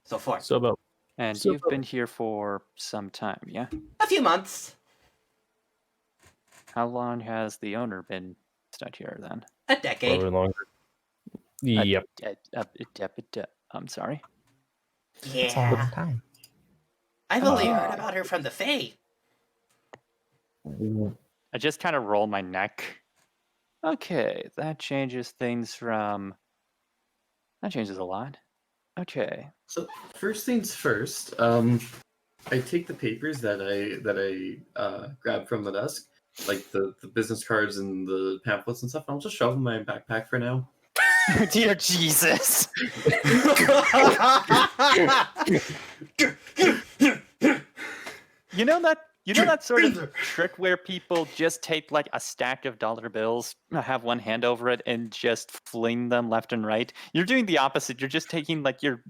So far. So about And So- you've been here for some time, yeah? A few months. How long has the owner been stuck here then? A decade. probably longer. Yep. I'm sorry. It's a long Yeah. time. I've only heard about her from the Fae. I just kind of roll my neck. Okay, that changes things from. That changes a lot. Okay. So first things first, I take the papers that I grabbed from the desk, like the business cards and the pamphlets and stuff. And I'll just shove them in my backpack for now. Dear Jesus. You know that sort of trick where people just take like a stack of dollar bills, have one hand over it, and just fling them left and right? You're doing the opposite. You're just taking like your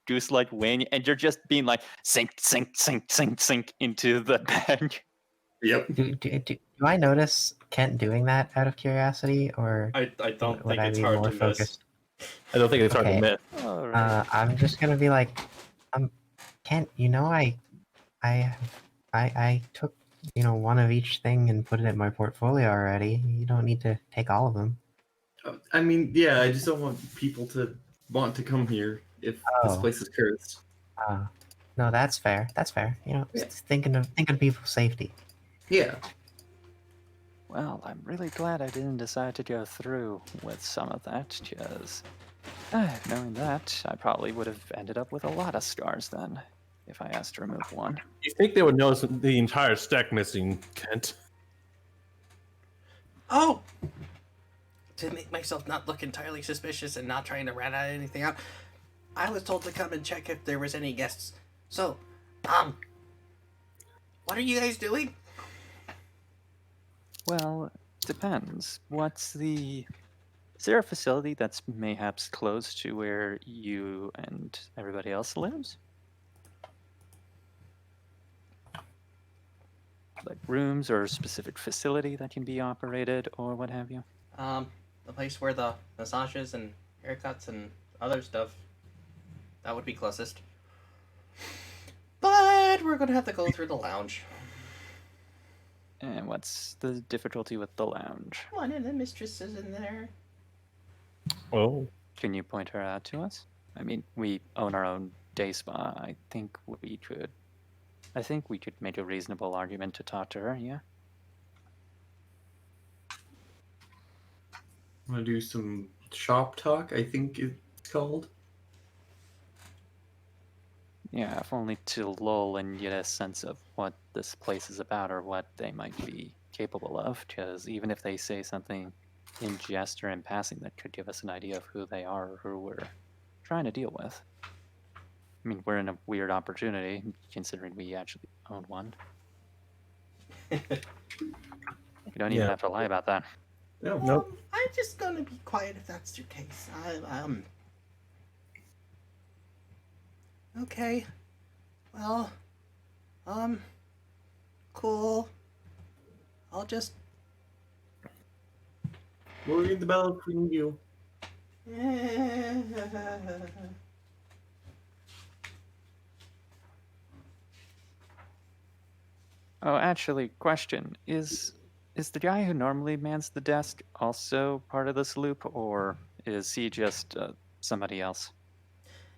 goose-like wing, and you're just being like sink, sink, sink, sink, sink into the bag. Yep. Do I notice Kent doing that out of curiosity, or I don't would think I it's be hard more to miss. focused? I don't think it's hard to Okay. miss. All right. I'm just gonna be like, Kent, I took, one of each thing and put it in my portfolio already. You don't need to take all of them. I mean, yeah, I just don't want people to want to come here if this Oh. place is cursed. No, that's fair. That's fair. Yeah. Thinking of people's safety. Yeah. Well, I'm really glad I didn't decide to go through with some of that, because knowing that, I probably would have ended up with a lot of scars then, if I asked to remove one. You think they would notice the entire stack missing, Kent? Oh! To make myself not look entirely suspicious and not trying to rat anything out, I was told to come and check if there was any guests. So, what are you guys doing? Well, depends. Is there a facility that's mayhaps close to where you and everybody else lives? Like rooms or a specific facility that can be operated or what have you? The place where the massages and haircuts and other stuff, that would be closest. But we're gonna have to go through the lounge. And what's the difficulty with the lounge? One of the mistresses in there. Oh. Can you point her out to us? I mean, we own our own day spa. I think we could make a reasonable argument to talk to her, yeah? I'm gonna do some shop talk, I think it's called. Yeah, if only to lull and get a sense of what this place is about or what they might be capable of, because even if they say something in jest or in passing that could give us an idea of who they are or who we're trying to deal with. I mean, we're in a weird opportunity, considering we actually own one. You don't even Yeah. have to lie about that. No. Nope. I'm just gonna be quiet if that's your case. Okay. Well, cool. I'll just. We'll ring the bell if we need you. Oh, actually, question. Is the guy who normally mans the desk also part of this loop, or is he just somebody else?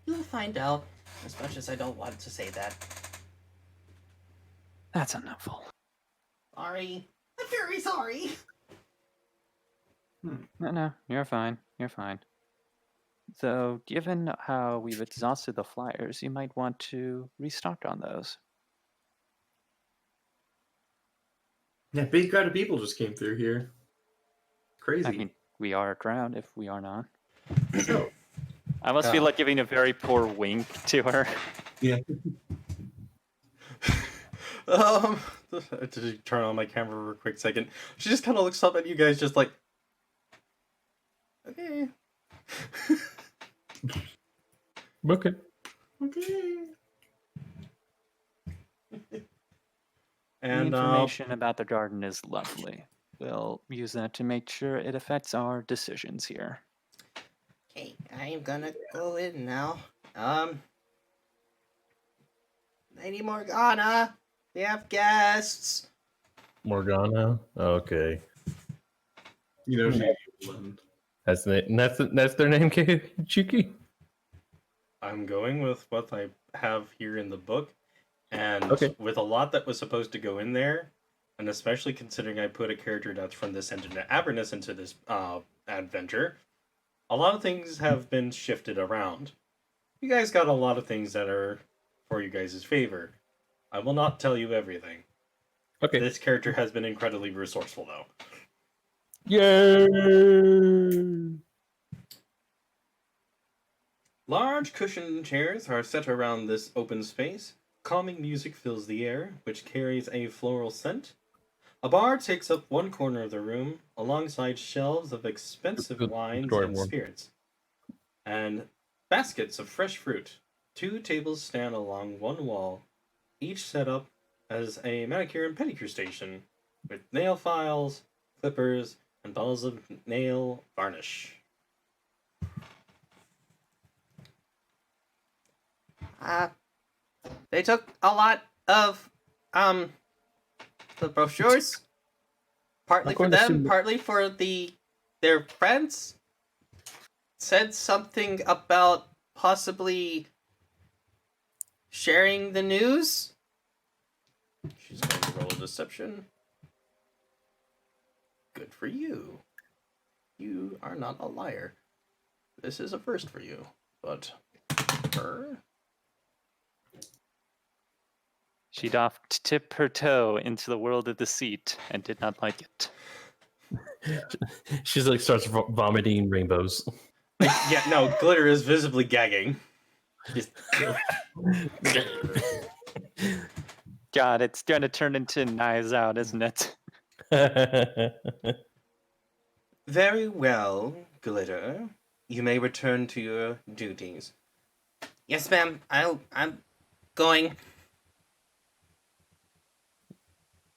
You'll find out. As much as I don't want to say that. That's enough. Sorry. I'm very sorry. No, you're fine. You're fine. Though, given how we've exhausted the flyers, you might want to restock on those. Yeah, big crowd of people just came through here. Crazy. I mean, we are a crowd if we are not. So, I must feel like giving a very poor wink to her. yeah. To turn on my camera for a quick second, she just kind of looks up at you guys, just like, okay. Okay. Okay. The And information about the garden is lovely. We'll use that to make sure it affects our decisions here. Okay, I'm gonna go in now. Lady Morgana, we have guests. Morgana. Okay, You know she. that's their name, Chiki. I'm going with what I have here in the book, and Okay. with a lot that was supposed to go in there, and especially considering I put a character that's from this engine Avernus into this adventure, a lot of things have been shifted around. You guys got a lot of things that are for you guys' favor. I will not tell you everything. Okay. This character has been incredibly resourceful, though. Yay! Large cushioned chairs are set around this open space. Calming music fills the air, which carries a floral scent. A bar takes up one corner of the room, alongside shelves of expensive wines and spirits, and baskets of fresh fruit. 2 tables stand along one wall, each set up as a manicure and pedicure station, with nail files, clippers, and bottles of nail varnish. They took a lot of the brochures, partly for them, partly for their friends. Said something about possibly sharing the news. She's going to roll a deception. Good for you. You are not a liar. This is a first for you, but her. She doffed tip her toe into the world of deceit and did not like it. She's like starts vomiting rainbows. Yeah, no, Glitter is visibly gagging. Just... God, it's gonna turn into Knives Out, isn't it? Very well, Glitter. You may return to your duties. Yes, ma'am. I'm going.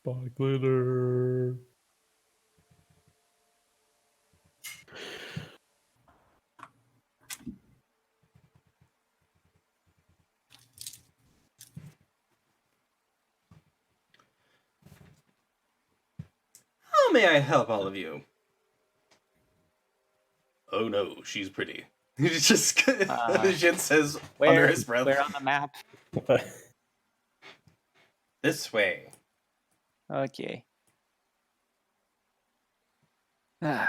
Bye, Glitter. How may I help all of you? Oh no, she's pretty. It's just Jin says under his breath. Where on the map? This way. Okay. Read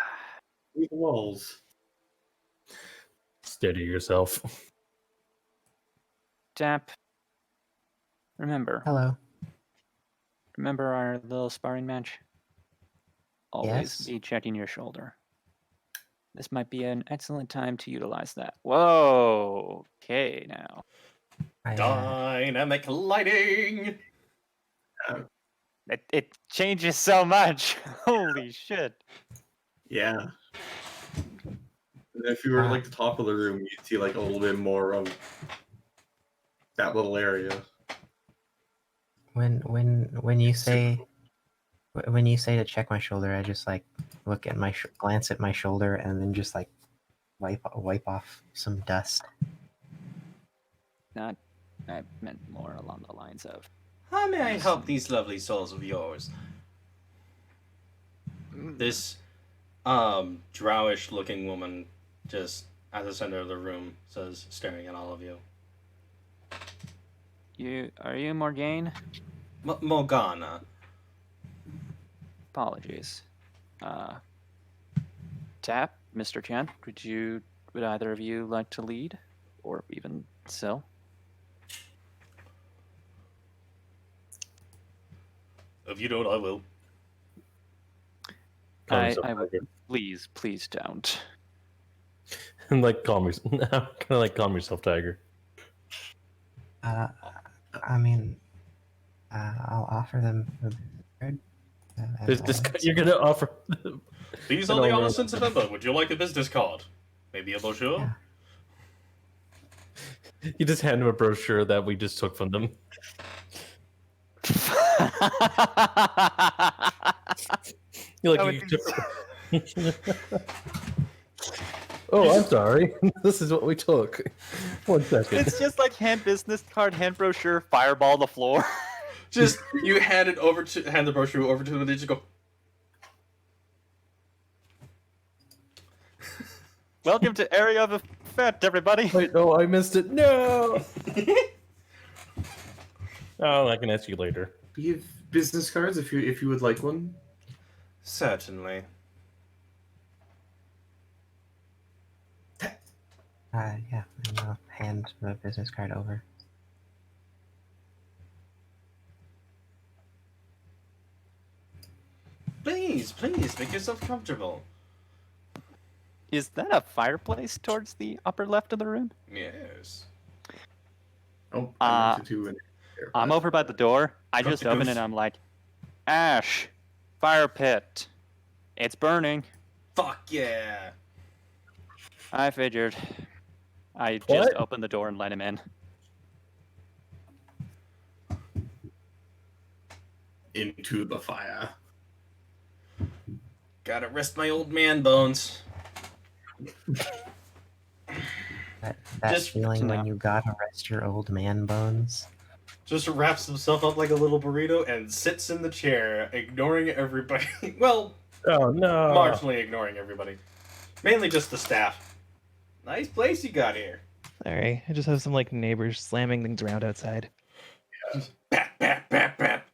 the walls. Steady yourself. Tap. Remember Hello. our little sparring match? Always Yes. be checking your shoulder. This might be an excellent time to utilize that. Whoa. Okay, now. Dynamic lighting. It changes so much. Holy shit. Yeah. And if you were like the top of the room, you'd see like a little bit more of that little area. When you say to check my shoulder, I just like look at my glance at my shoulder and then just like wipe off some dust. Not, I meant more along the lines of. How may I help these lovely souls of yours? This drowish looking woman just at the center of the room says, staring at all of you. Are you Morgane? Morgana. Apologies. Tap, Mr. Chan, would either of you like to lead? Or even Sil? If you don't, I will. I would. Please don't. And like calm yourself. Kind of like calm yourself, Tiger. I mean, I'll offer them the bird. You're gonna offer. These are the honest of Ember. Would you like a business card? Maybe a brochure? Yeah. You just hand them a brochure that we just took from them. You're That like, would you oh, I'm sorry. This is what we took. 1 second. It's just like hand business card, hand brochure, fireball the floor. Just you hand the brochure over to them, and they just go. Welcome to Area of Effect, everybody. Wait, no, I missed it. No. Oh, I can ask you later. We have business cards if you would like one. Certainly. Yeah, and I'll hand the business card over. Please, make yourself comfortable. Is that a fireplace towards the upper left of the room? Yes. Oh, I meant to do an I'm over by the door. I just open it and I'm like, Ash, fire pit. It's burning. Fuck yeah. I figured. I just What? opened the door and let him in. into the fire. Gotta rest my old man bones. That Just- feeling no. when you gotta rest your old man bones. Just wraps himself up like a little burrito and sits in the chair, ignoring everybody. Well, Oh no! marginally ignoring everybody. Mainly just the staff. Nice place you got here. Sorry, I just have some like neighbors slamming things around outside. Bat, bat, bat, bat.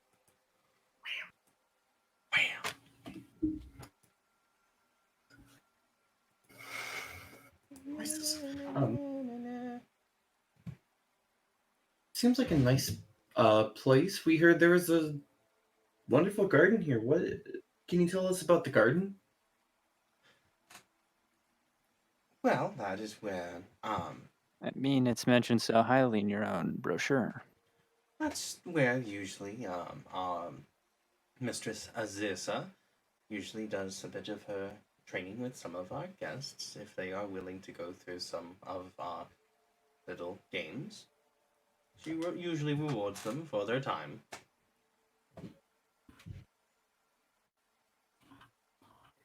What is this? Seems like a nice place. We heard there was a wonderful garden here. What can you tell us about the garden? Well, that is where I mean, it's mentioned so highly in your own brochure. that's where usually Mistress Azisa usually does a bit of her training with some of our guests if they are willing to go through some of our little games. She usually rewards them for their time.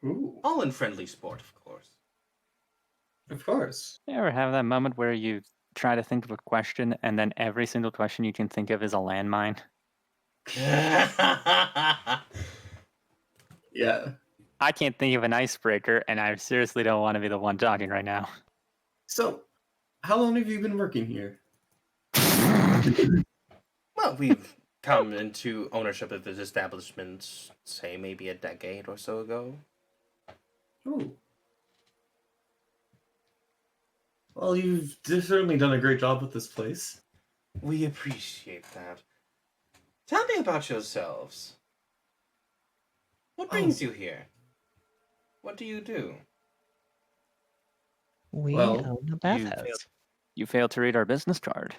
Ooh, All in friendly sport, of course. of course. You ever have that moment where you try to think of a question and then every single question you can think of is a landmine? Yeah. I can't think of an icebreaker, and I seriously don't want to be the one talking right now. So, how long have you been working here? Well, we've come into ownership of this establishment, say, maybe a decade or so ago. Oh. Well, you've certainly done a great job with this place. We appreciate that. Tell me about yourselves. What brings you here? What do you do? We Well, own a You bathhouse. failed, you failed to read our business card.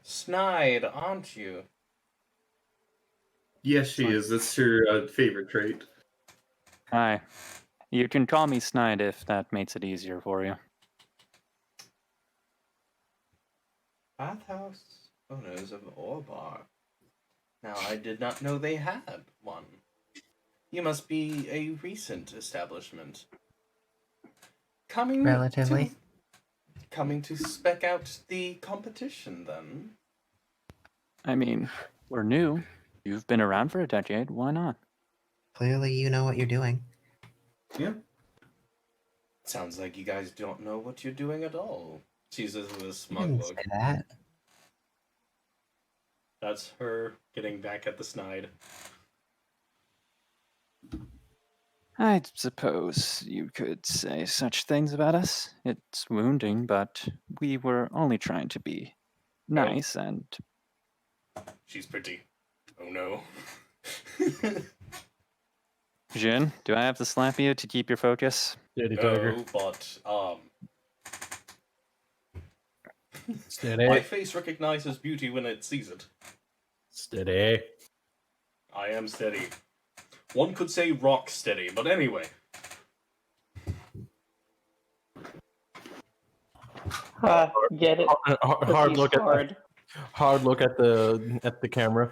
Snide, aren't you? Yes, she is. That's her favorite trait. Hi. You can call me Snide if that makes it easier for you. Bathhouse owners of Orbar. Now, I did not know they had one. You must be a recent establishment. Relatively. Coming to spec out the competition, then? I mean, we're new. You've been around for a decade. Why not? Clearly, you know what you're doing. Yeah. Sounds like you guys don't know what you're doing at all. She says with a I smug didn't look. say that. That's her getting back at the snide. I suppose you could say such things about us. It's wounding, but we were only trying to be nice and... She's pretty. Oh no. Jin, do I have to slap you to keep your focus? Steady, tiger. No, but Steady. my face recognizes beauty when it sees it. Steady. I am steady. One could say rock steady, but anyway. Get it? Hard He's look at hard. hard look at the camera.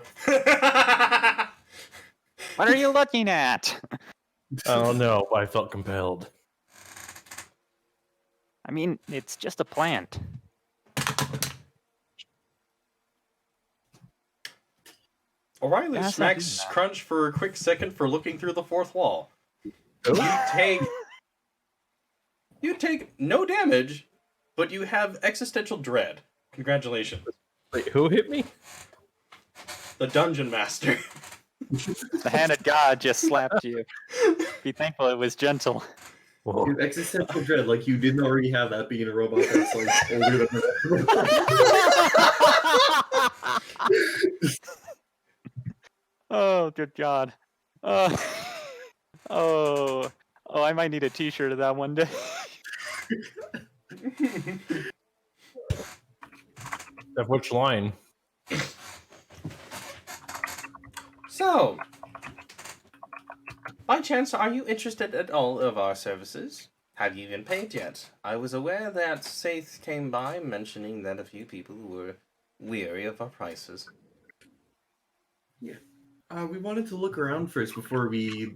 What are you looking at? Oh no, I felt compelled. I mean, it's just a plant. O'Reilly That's not smacks doing that. Crunch for a quick second for looking through the fourth wall. Oh. You take no damage, but you have existential dread. Congratulations. Wait, who hit me? The Dungeon Master. The hand of God just slapped you. Be thankful it was gentle. Whoa. Dude, existential dread, like you didn't already have that being a robot that's like older than Oh, good God. Oh, I might need a T-shirt of that one day. Of which line? So, by chance, are you interested at all of our services? Have you been paid yet? I was aware that Saith came by mentioning that a few people were weary of our prices. we wanted to look around first before we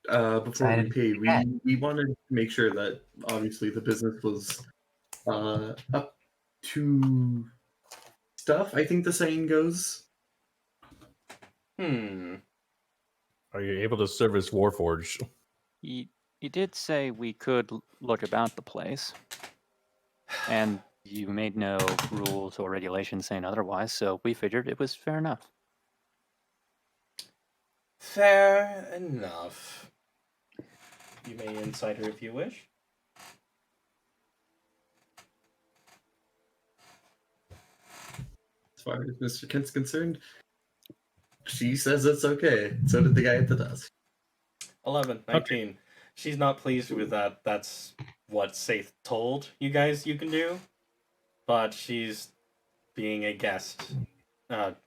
Decided paid. yeah. We wanted to make sure that obviously the business was up to stuff. I think the saying goes. Are you able to service Warforged? You did say we could look about the place, and you made no rules or regulations saying otherwise, so we figured it was fair enough. Fair enough. You may incite her if you wish. As far as Mr. Kent's concerned, she says it's okay. So did the guy at the desk. 11, 19. She's not pleased with that. That's what Saith told you guys you can do. But she's being a guest.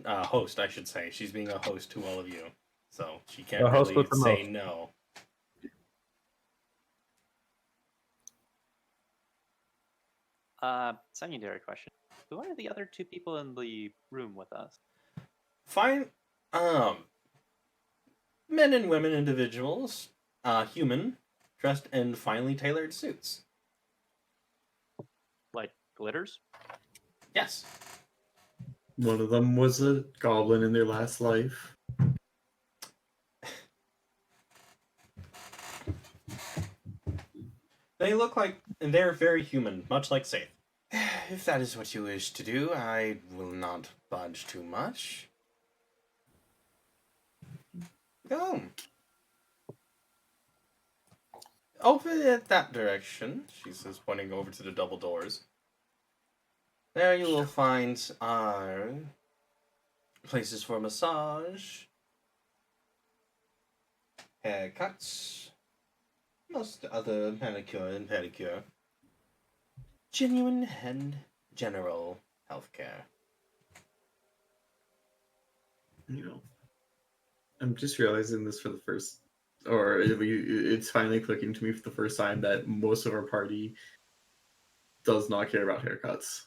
Host, I should say. She's being a host to all of you. So she can't A host really with the say most. no. Secondary question. Who are the other two people in the room with us? Fine. Men and women individuals, human, dressed in finely tailored suits. Like glitters? Yes. One of them was a goblin in their last life. They look like they're very human, much like Saith. If that is what you wish to do, I will not budge too much. Go. Over at that direction, she says, pointing over to the double doors. There you will find our places for massage, haircuts, most other manicure and pedicure. Genuine and general healthcare. You know, I'm just realizing this for the first, or it's finally clicking to me for the first time that most of our party does not care about haircuts.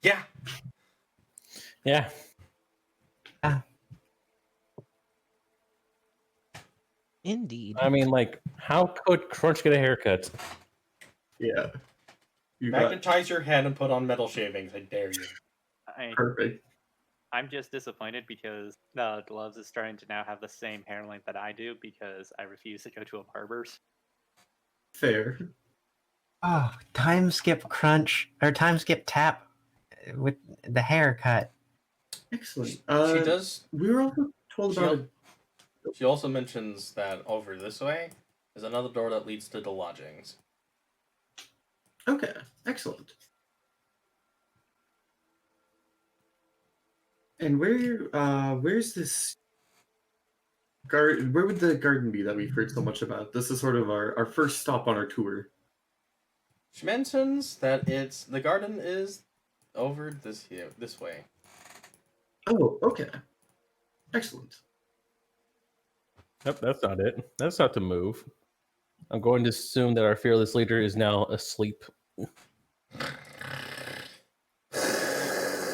Yeah. Yeah. Indeed. I mean, like, how could Crunch get a haircut? Yeah. You got Magnetize your head and put on metal shavings. I dare you. perfect. I'm just disappointed because the gloves is starting to now have the same hair length that I do because I refuse to go to a barber's. Fair. Oh, time skip crunch or time skip tap with the haircut. Excellent. She does. We were also told She, about al- she also mentions that over this way is another door that leads to the lodgings. Okay, excellent. And where's this garden? Where would the garden be that we've heard so much about? This is sort of our first stop on our tour. She mentions that the garden is over this way. Oh, okay. Excellent. Nope, that's not it. That's not the move. I'm going to assume that our fearless leader is now asleep.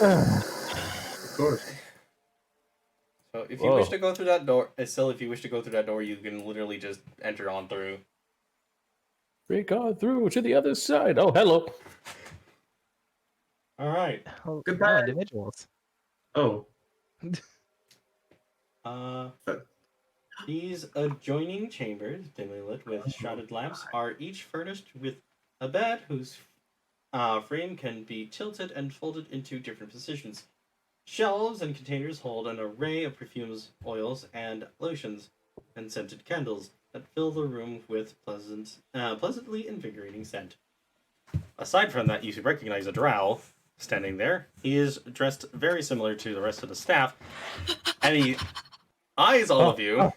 Of course. So if you wish to go through that door, if you wish to go through that door, you can literally just enter on through. Break on through to the other side. Oh, hello. All right. Oh, Goodbye. no individuals. Oh, These adjoining chambers, dimly lit with shrouded lamps, are each furnished with a bed whose frame can be tilted and folded into different positions. Shelves and containers hold an array of perfumes, oils, and lotions, and scented candles that fill the room with pleasantly invigorating scent. Aside from that, you recognize a drow standing there. He is dressed very similar to the rest of the staff, and he eyes all of you.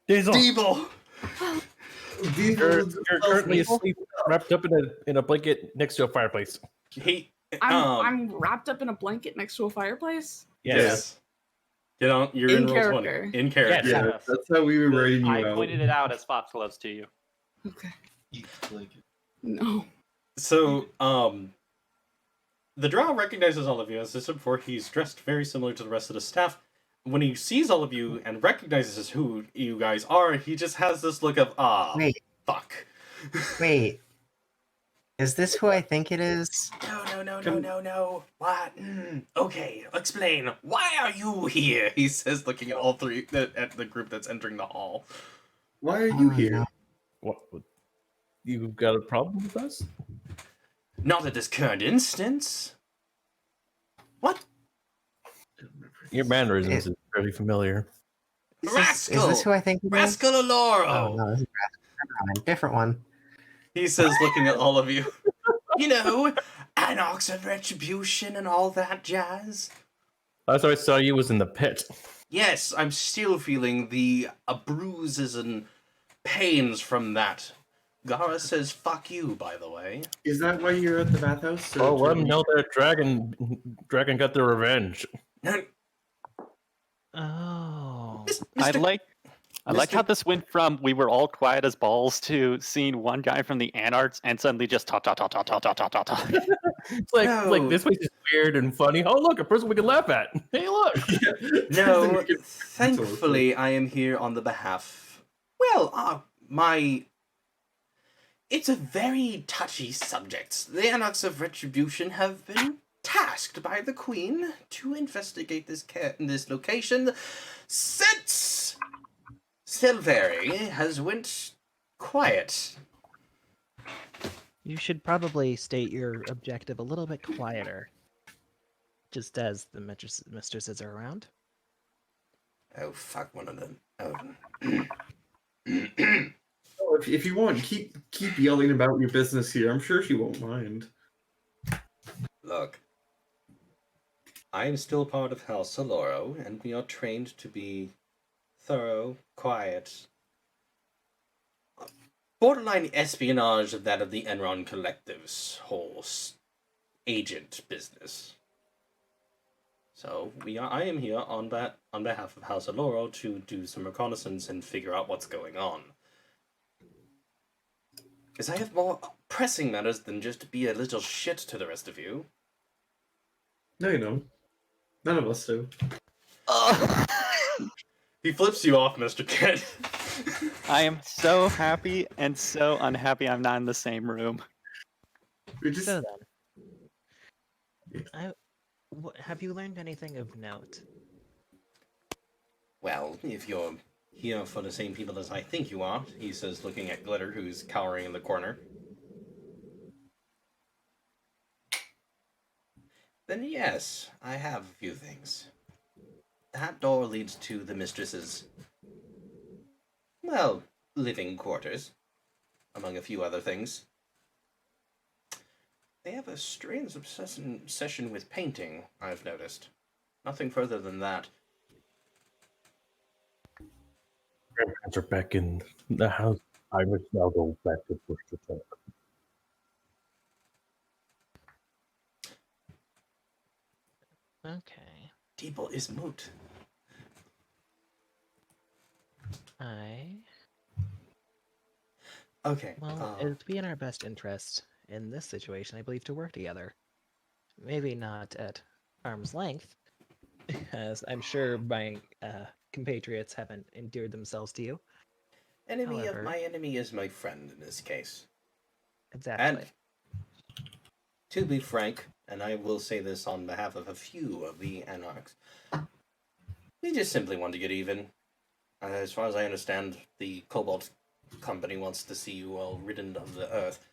Diesel, Deeble! you're currently asleep, wrapped up in a blanket next to a fireplace. He, I'm wrapped up in a blanket next to a fireplace. yes. Get on. You're in, In roll 20. character. In character. yeah, that's how we were writing you I out. pointed it out as foxgloves to you. Okay. No. So, the drow recognizes all of you. As I said before, he's dressed very similar to the rest of the staff. When he sees all of you and recognizes who you guys are, he just has this look of, Wait, fuck. wait. Is this who I think it is? No. What? Okay, explain. Why are you here? He says, looking at all three, at the group that's entering the hall. Why are you Oh, here? no. What? You got a problem with us? Not at this current instance. What? Your mannerisms is pretty familiar. Is this who I think it is? Rascal Aloro! Oh, no, this is Rascal. Different one. He says, looking at all of you. You know, Anarchs of Retribution and all that jazz. Last time I saw you was in the pit. Yes, I'm still feeling the bruises and pains from that. Gara says, fuck you, by the way. Is that why you're at the bathhouse? Oh, let them know that dragon got their revenge. Oh. I Mr. like how this went from we were all quiet as balls to seeing one guy from the Anarchs and suddenly just talk. It's like, No. like this place is weird and funny. Oh, look, a person we can laugh at. Hey, look. No, thankfully I am here on the behalf... Well, it's a very touchy subject. The Anarchs of Retribution have been tasked by the Queen to investigate this location since Silveri has went quiet. You should probably state your objective a little bit quieter. Just as the mistresses are around. Oh, fuck one of them. Oh, if you want, keep yelling about your business here. I'm sure she won't mind. Look, I am still part of House Soloro, and we are trained to be thorough, quiet, borderline espionage of that of the Enron Collective's whole agent business. So I am here on behalf of House Soloro to do some reconnaissance and figure out what's going on. Because I have more pressing matters than just to be a little shit to the rest of you. No, you don't. None of us do. He flips you off, Mr. Kid. I am so happy and so unhappy I'm not in the same room. We just So then, have you learned anything of note? Well, if you're here for the same people as I think you are, he says, looking at Glitter, who's cowering in the corner. Then yes, I have a few things. That door leads to the mistress's, well, living quarters, among a few other things. They have a strange obsession with painting, I've noticed. Nothing further than that. Grandparents are back in the house. I must now go back to push to talk. Okay. Deeble is moot. Okay. Well, it would be in our best interest in this situation, I believe, to work together. Maybe not at arm's length, as I'm sure my compatriots haven't endeared themselves to you. enemy of however- my enemy is my friend in this case. Exactly. And to be frank, and I will say this on behalf of a few of the Anarchs, we just simply want to get even. As far as I understand, the Cobalt Company wants to see you all ridden of the earth.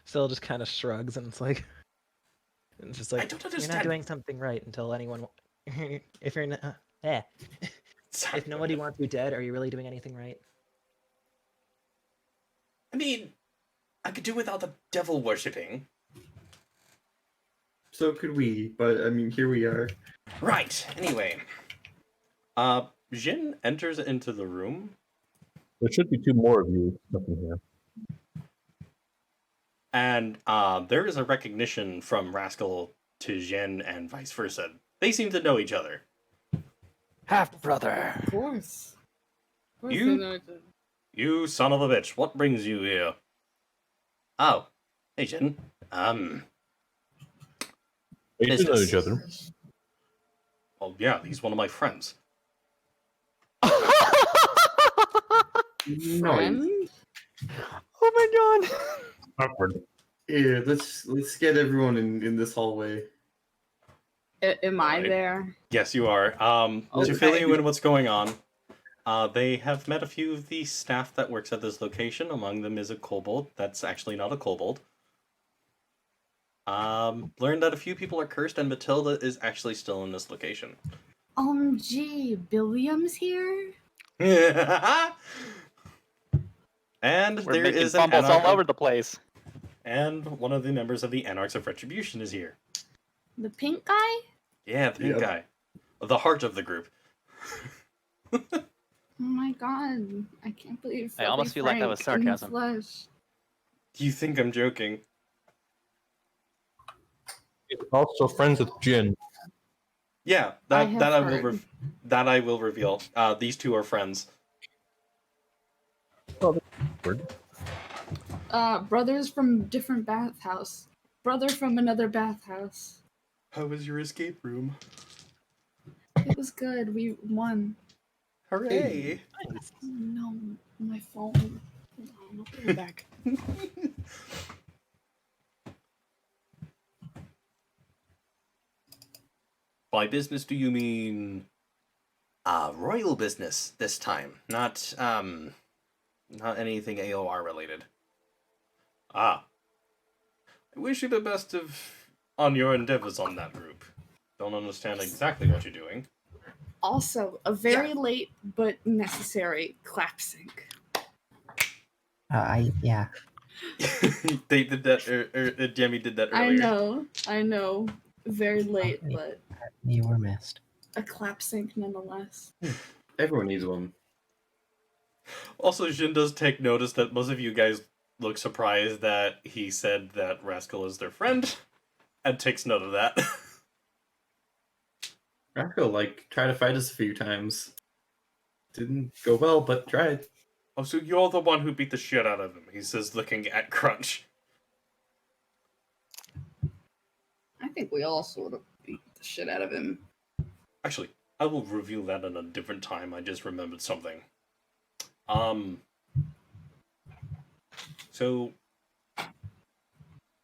Still just kind of shrugs and it's like, it's just like, I don't you're understand. not doing something right until anyone, if you're not, Sorry, if nobody wants you dead, are you really doing anything right? I mean, I could do without the devil worshipping. So could we, but I mean, here we are. Right. Anyway, Jin enters into the room. There should be 2 more of you looking here. And there is a recognition from Rascal to Jin and vice versa. They seem to know each other. Half brother. Of course. Of course You- they know each other. You son of a bitch, what brings you here? Oh, hey Jin. They do know each Business. other. Well, yeah, he's one of my friends. No. Friend? Oh my god. Awkward. Yeah, let's get everyone in this hallway. Am I Right. there? Yes, you are. To Okay. fill you in what's going on, they have met a few of the staff that works at this location. Among them is a kobold. That's actually not a kobold. Learned that a few people are cursed, and Matilda is actually still in this location. Gee, Billiam's here? And We're there making is an fumbles Anarch, all over the place. and one of the members of the Anarchs of Retribution is here. The pink guy? Yeah, the pink Yep. guy. The heart of the group. Oh my god. I can't believe I almost Fluffy feel like that was Frank in the sarcasm. flesh. Do you think I'm joking? He's also friends with Jin. Yeah, I that have that I will heard. that I will reveal. These two are friends. Awkward. Brothers from different bathhouse. Brother from another bathhouse. How was your escape room? It was good. We won. Hooray! No, my phone. Hold on, I'll put it back. By business, do you mean royal business this time, not anything AOR related? Ah, I wish you the best of on your endeavors on that group. Don't understand exactly what you're doing. Also, a very late but necessary clap sync. Yeah. They did that. Jemmy did that earlier. I know. Very late, Okay. but You were missed. a clap sync nonetheless. Everyone needs one. Also, Jin does take notice that most of you guys look surprised that he said that Rascal is their friend, and takes note of that. Racco tried to fight us a few times. Didn't go well, but tried. Oh, so you're the one who beat the shit out of him, he says, looking at Crunch. I think we all sort of beat the shit out of him. Actually, I will reveal that in a different time. I just remembered something. So,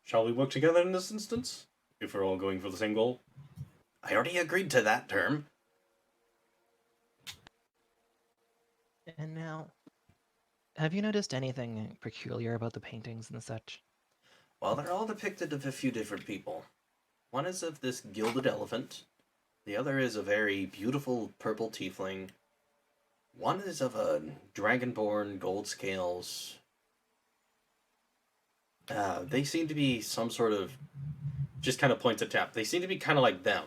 shall we work together in this instance? If we're all going for the same goal? I already agreed to that term. And now, have you noticed anything peculiar about the paintings and such? Well, they're all depicted of a few different people. One is of this gilded elephant. The other is a very beautiful purple tiefling. One is of a dragonborn, gold scales. They seem to be some sort of... Just kind of points at Tap. They seem to be kind of like them.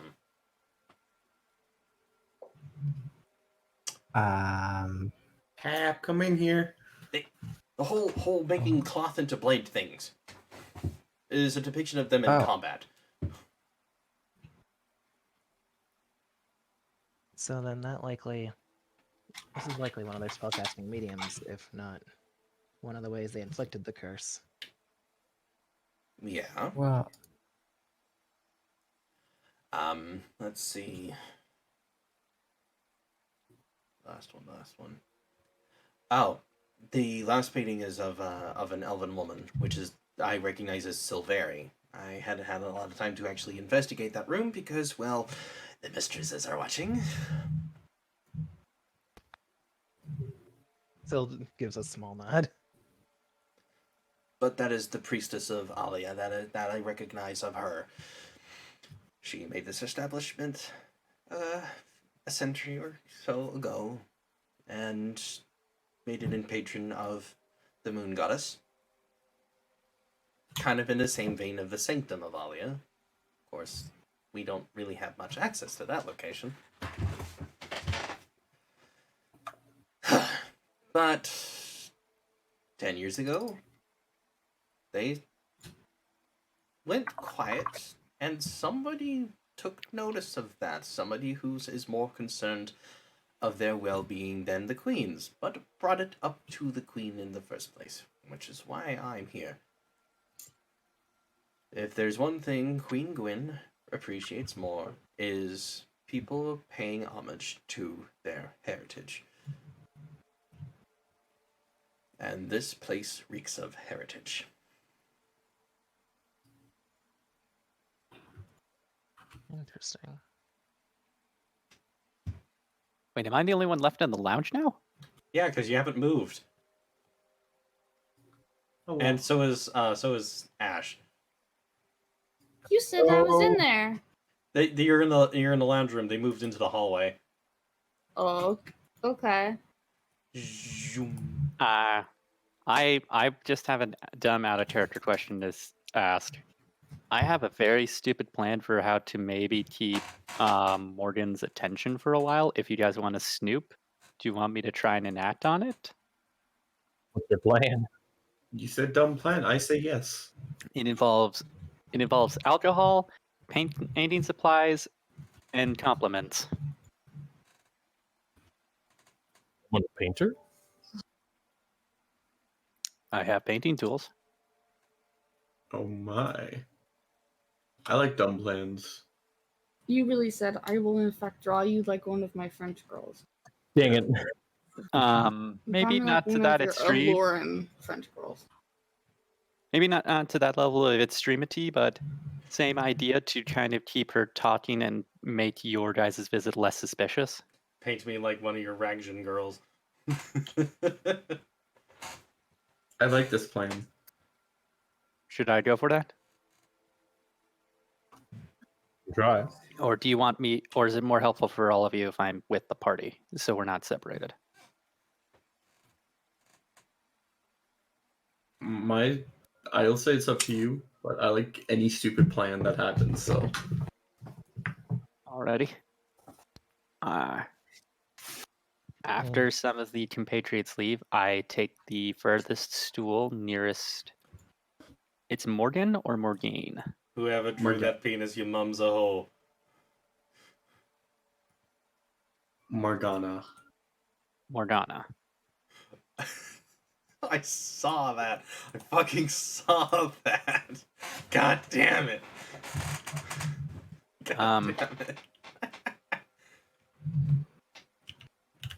Cap, come in here. The whole making cloth into blade things is a depiction of them in Oh. combat. So then that likely This is likely one of their spellcasting mediums, if not one of the ways they inflicted the curse. Yeah. Well, Let's see. Last one. Oh, the last painting is of an elven woman, which is I recognize as Silveri. I hadn't had a lot of time to actually investigate that room because, well, the mistresses are watching. Still gives a small nod. But that is the priestess of Alia. That I recognize of her. She made this establishment a century or so ago, and made it in patron of the moon goddess. Kind of in the same vein of the sanctum of Alia. Of course, we don't really have much access to that location. But 10 years ago, they went quiet, and somebody took notice of that. Somebody who is more concerned of their well-being than the queen's, but brought it up to the queen in the first place, which is why I'm here. If there's one thing Queen Gwyn appreciates more, is people paying homage to their heritage. And this place reeks of heritage. Interesting. Wait, am I the only one left in the lounge now? Yeah, because you haven't moved. Oh, well. And so is Ash. You said I was in there. You're in the lounge room. They moved into the hallway. Oh, okay. Zoom. I just have a dumb out of character question to ask. I have a very stupid plan for how to maybe keep Morgan's attention for a while. If you guys want to snoop, do you want me to try and enact on it? What's your plan? You said dumb plan. I say yes. It involves alcohol, painting supplies, and compliments. Want a painter? I have painting tools. Oh my. I like dumb plans. You really said I will in fact draw you like one of my French girls. Dang it. Maybe Draw me not like to one that of your extreme. alluring French girls. Maybe not to that level of extremity, but same idea to kind of keep her talking and make your guys' visit less suspicious. Paint me like one of your Ragjan girls. I like this plan. Should I go for that? Try. Or do you want me, or is it more helpful for all of you if I'm with the party so we're not separated? I'll say it's up to you, but I like any stupid plan that happens, so. Alrighty. After some of the compatriots leave, I take the furthest stool nearest. It's Morgan or Morgane? Whoever drew Morgan. that penis, your mum's a hoe. Morgana. Morgana. I saw that. I fucking saw that. God damn it. God damn it.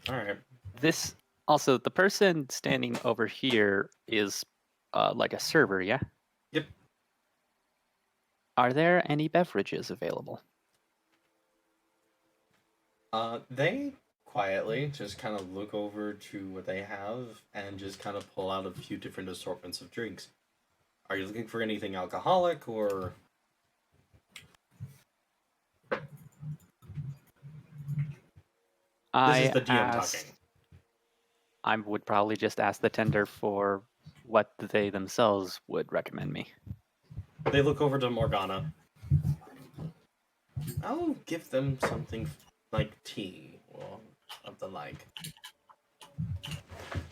Alright. This also, the person standing over here is like a server, yeah? Yep. Are there any beverages available? They quietly just kind of look over to what they have and just kind of pull out a few different assortments of drinks. Are you looking for anything alcoholic or? This is the DM talking. I would probably just ask the tender for what they themselves would recommend me. They look over to Morgana. I'll give them something like tea or of the like.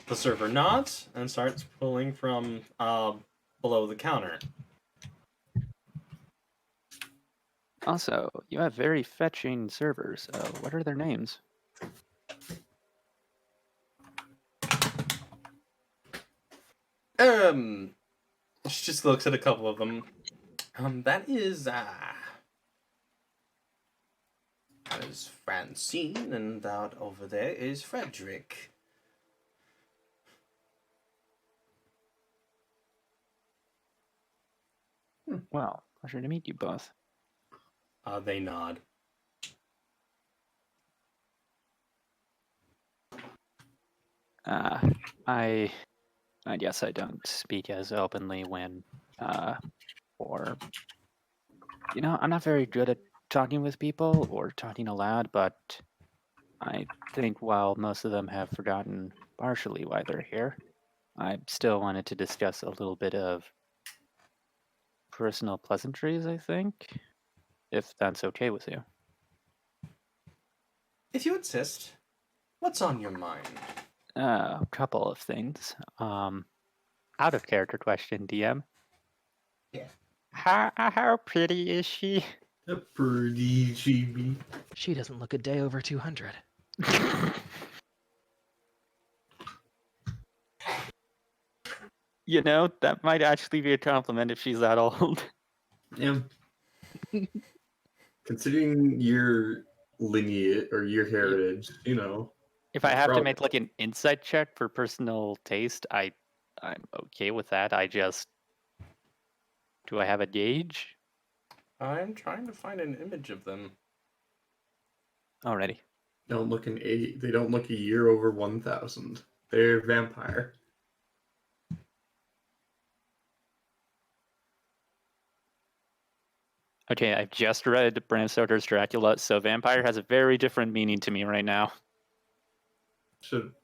The server nods and starts pulling from below the counter. Also, you have very fetching servers. What are their names? She just looks at a couple of them. That is Francine, and that over there is Frederick. Well, pleasure to meet you both. They nod. I guess I don't speak as openly when, or, I'm not very good at talking with people or talking aloud, but I think while most of them have forgotten partially why they're here, I still wanted to discuss a little bit of personal pleasantries, I think, if that's okay with you. If you insist, what's on your mind? A couple of things. Out of character question, DM. Yeah. How pretty is she? A pretty chibi. She doesn't look a day over 200. That might actually be a compliment if she's that old. Yeah. Considering your lineage or your heritage, If I have to probably- make like an insight check for personal taste, I'm okay with that. Do I have a gauge? I'm trying to find an image of them. Already. They don't look a year over 1,000. They're vampire. Okay, I've just read Bram Stoker's Dracula, so vampire has a very different meaning to me right now.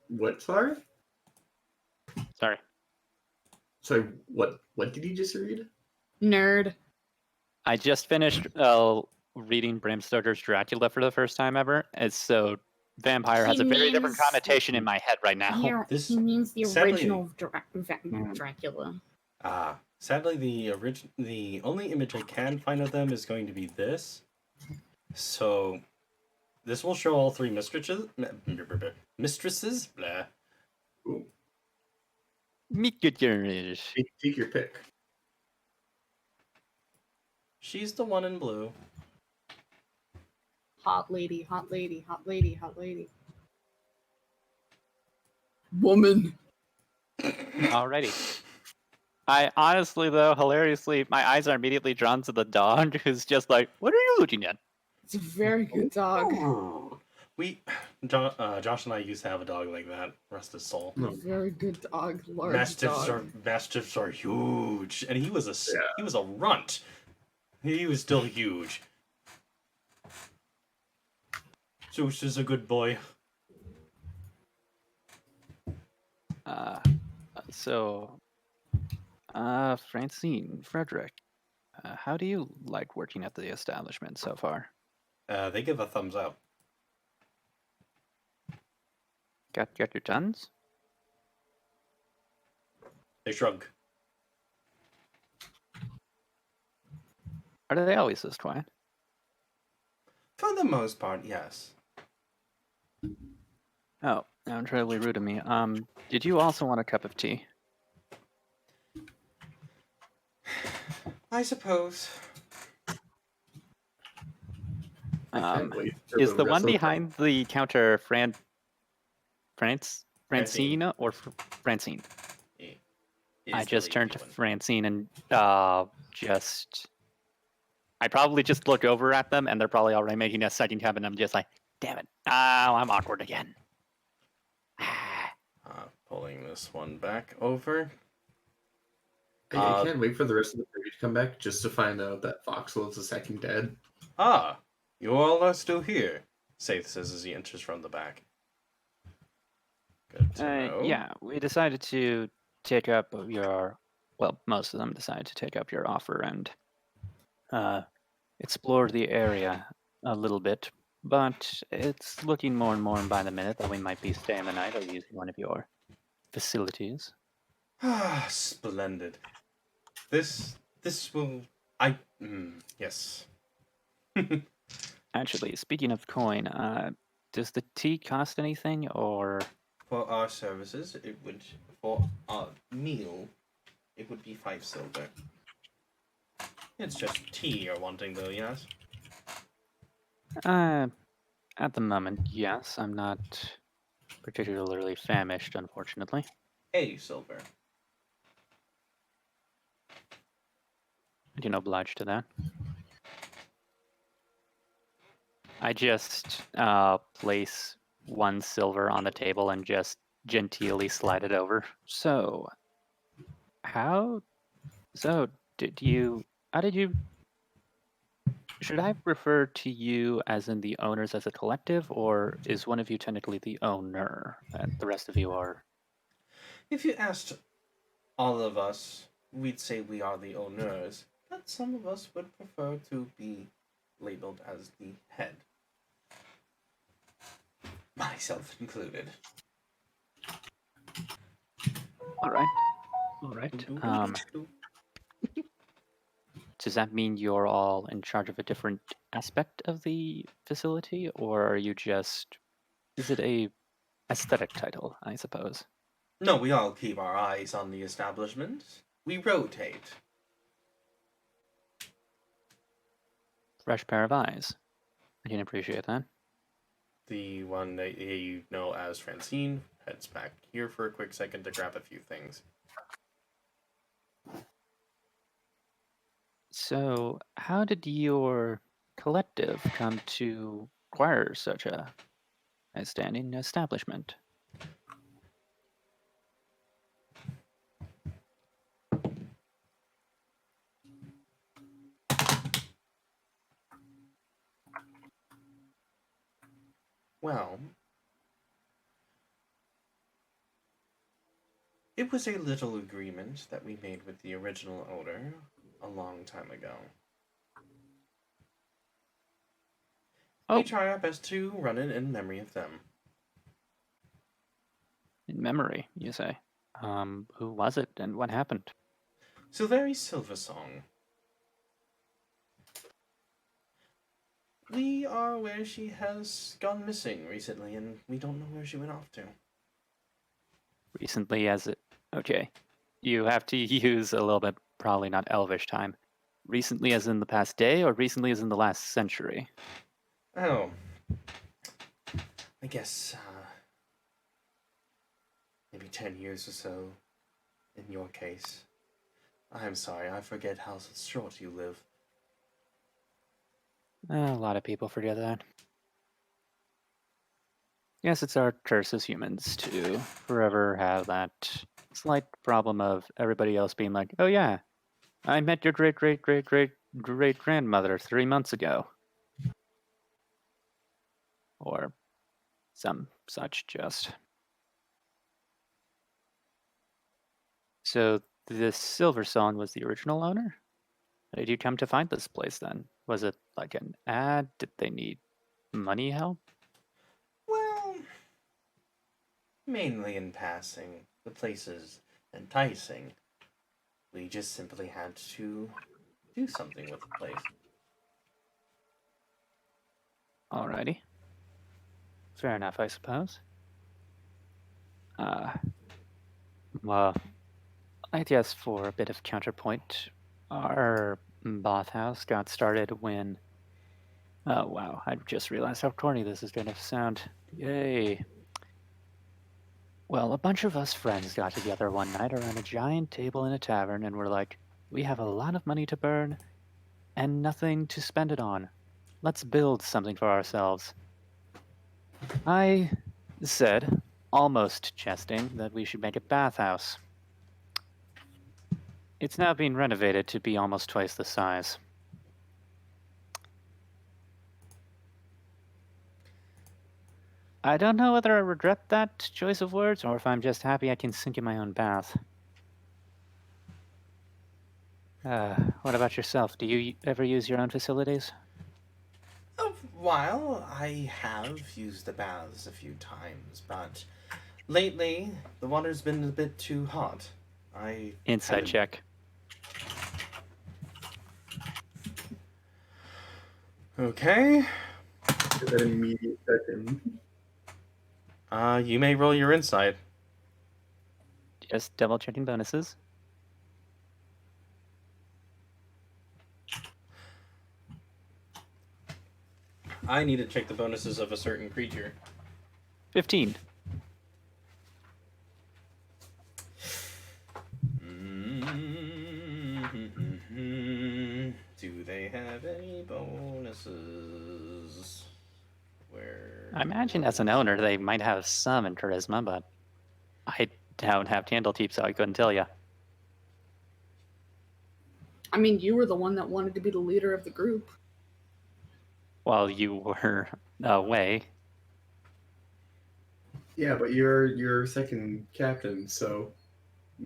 What? Sorry. Sorry. So what did you just read? Nerd. I just finished reading Bram Stoker's Dracula for the first time ever, and so vampire has a very different means- connotation in my head right now. This- He means the sadly- original Dracula. Sadly, the only image I can find of them is going to be this. So, this will show all three mistresses. Blah. Ooh, Meet good girls. take your pick. She's the one in blue. Hot lady, hot lady, hot lady, hot lady. Woman. Alrighty. I honestly, though, hilariously, my eyes are immediately drawn to the dog, who's just like, "What are you looking at?" It's a very good dog. Josh and I used to have a dog like that. Rest his soul. A very good dog. Large dog. Mastiffs are huge, and he was a runt. He was still huge. Zeus is a good boy. Francine, Frederick, how do you like working at the establishment so far? They give a thumbs up. Got your tons? They shrug. Are they always this quiet? For the most part, yes. Oh, I'm terribly rude of me. Did you also want a cup of tea? I suppose. I can't wait for Is the one rest of behind the counter Francine or Francine? I just turned to Francine and I probably just look over at them, and they're probably already making a second cup, and I'm just like, damn it. Oh, I'm awkward again. Pulling this one back over. I can't wait for the rest of the party to come back just to find out that Foxwell is the second dead. Ah, you all are still here, Saith says as he enters from the back. Good to know. Yeah, we decided to take up most of them decided to take up your offer and explore the area a little bit, but it's looking more and more by the minute that we might be staying the night or using one of your facilities. Ah, splendid. This will... yes. Actually, speaking of coin, does the tea cost anything, or... For our services, it would, for our meal, would be 5 silver. It's just tea you're wanting, though, yes? At the moment, yes. I'm not particularly famished, unfortunately. A silver. I can oblige to that. I just place 1 silver on the table and just genteelly slide it over. So, how? So, did you? How did you? Should I refer to you as in the owners as a collective, or is one of you technically the owner and the rest of you are? If you asked all of us, we'd say we are the owners, but some of us would prefer to be labeled as the head. Myself included. All right. All right. Does that mean you're all in charge of a different aspect of the facility, or are you just? Is it a aesthetic title, I suppose? No, we all keep our eyes on the establishment. We rotate. Fresh pair of eyes. I can appreciate that. The one that you know as Francine heads back here for a quick second to grab a few things. So, how did your collective come to acquire such a standing establishment? Well, it was a little agreement that we made with the original owner a long time ago. We try our best to run it in memory of them. In memory, you say? Who was it and what happened? Silveri Silversong. We are aware she has gone missing recently, and we don't know where she went off to. Recently as it... Okay. You have to use a little bit, probably not Elvish time. Recently as in the past day, or recently as in the last century? Oh. I guess, maybe 10 years or so, in your case. I'm sorry, I forget how short you live. A lot of people forget that. Yes, it's our curse as humans to forever have that slight problem of everybody else being like, oh yeah, I met your great-great-great-great-great-grandmother 3 months ago. Or some such just. So this Silver Song was the original owner? How did you come to find this place then? Was it like an ad? Did they need money help? Well, mainly in passing. The place is enticing. We just simply had to do something with the place. Alrighty. Fair enough, I suppose. Well, I guess for a bit of counterpoint, our bathhouse got started when... Oh wow, I just realized how corny this is gonna sound. Yay. Well, a bunch of us friends got together one night around a giant table in a tavern and were like, we have a lot of money to burn and nothing to spend it on. Let's build something for ourselves. I said, almost jesting, that we should make a bathhouse. It's now being renovated to be almost twice the size. I don't know whether I regret that choice of words or if I'm just happy I can sink in my own bath. What about yourself? Do you ever use your own facilities? A while, I have used the baths a few times, but lately the water's been a bit too hot. Insight check. Okay. That immediate second. You may roll your insight. Just double checking bonuses. I need to check the bonuses of a certain creature. 15. Do they have any bonuses? Where? I imagine as an owner, they might have some in charisma, but I don't have Candlekeep, so I couldn't tell you. I mean, you were the one that wanted to be the leader of the group. While you were away. Yeah, but you're second captain, so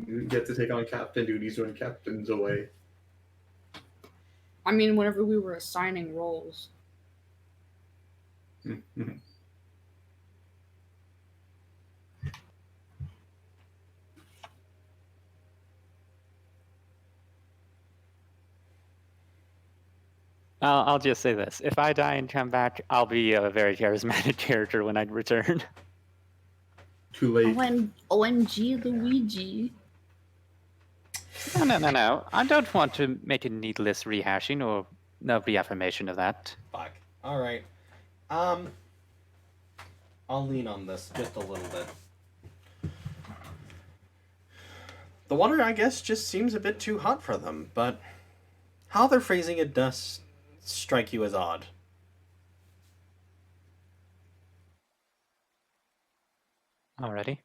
you get to take on captain duties when captain's away. I mean, whenever we were assigning roles. Mhm. I'll just say this. If I die and come back, I'll be a very charismatic character when I return. Too late. OMG Luigi. No. I don't want to make a needless rehashing or no reaffirmation of that. Fuck. All right. I'll lean on this just a little bit. The water, I guess, just seems a bit too hot for them, but how they're phrasing it does strike you as odd. Alrighty.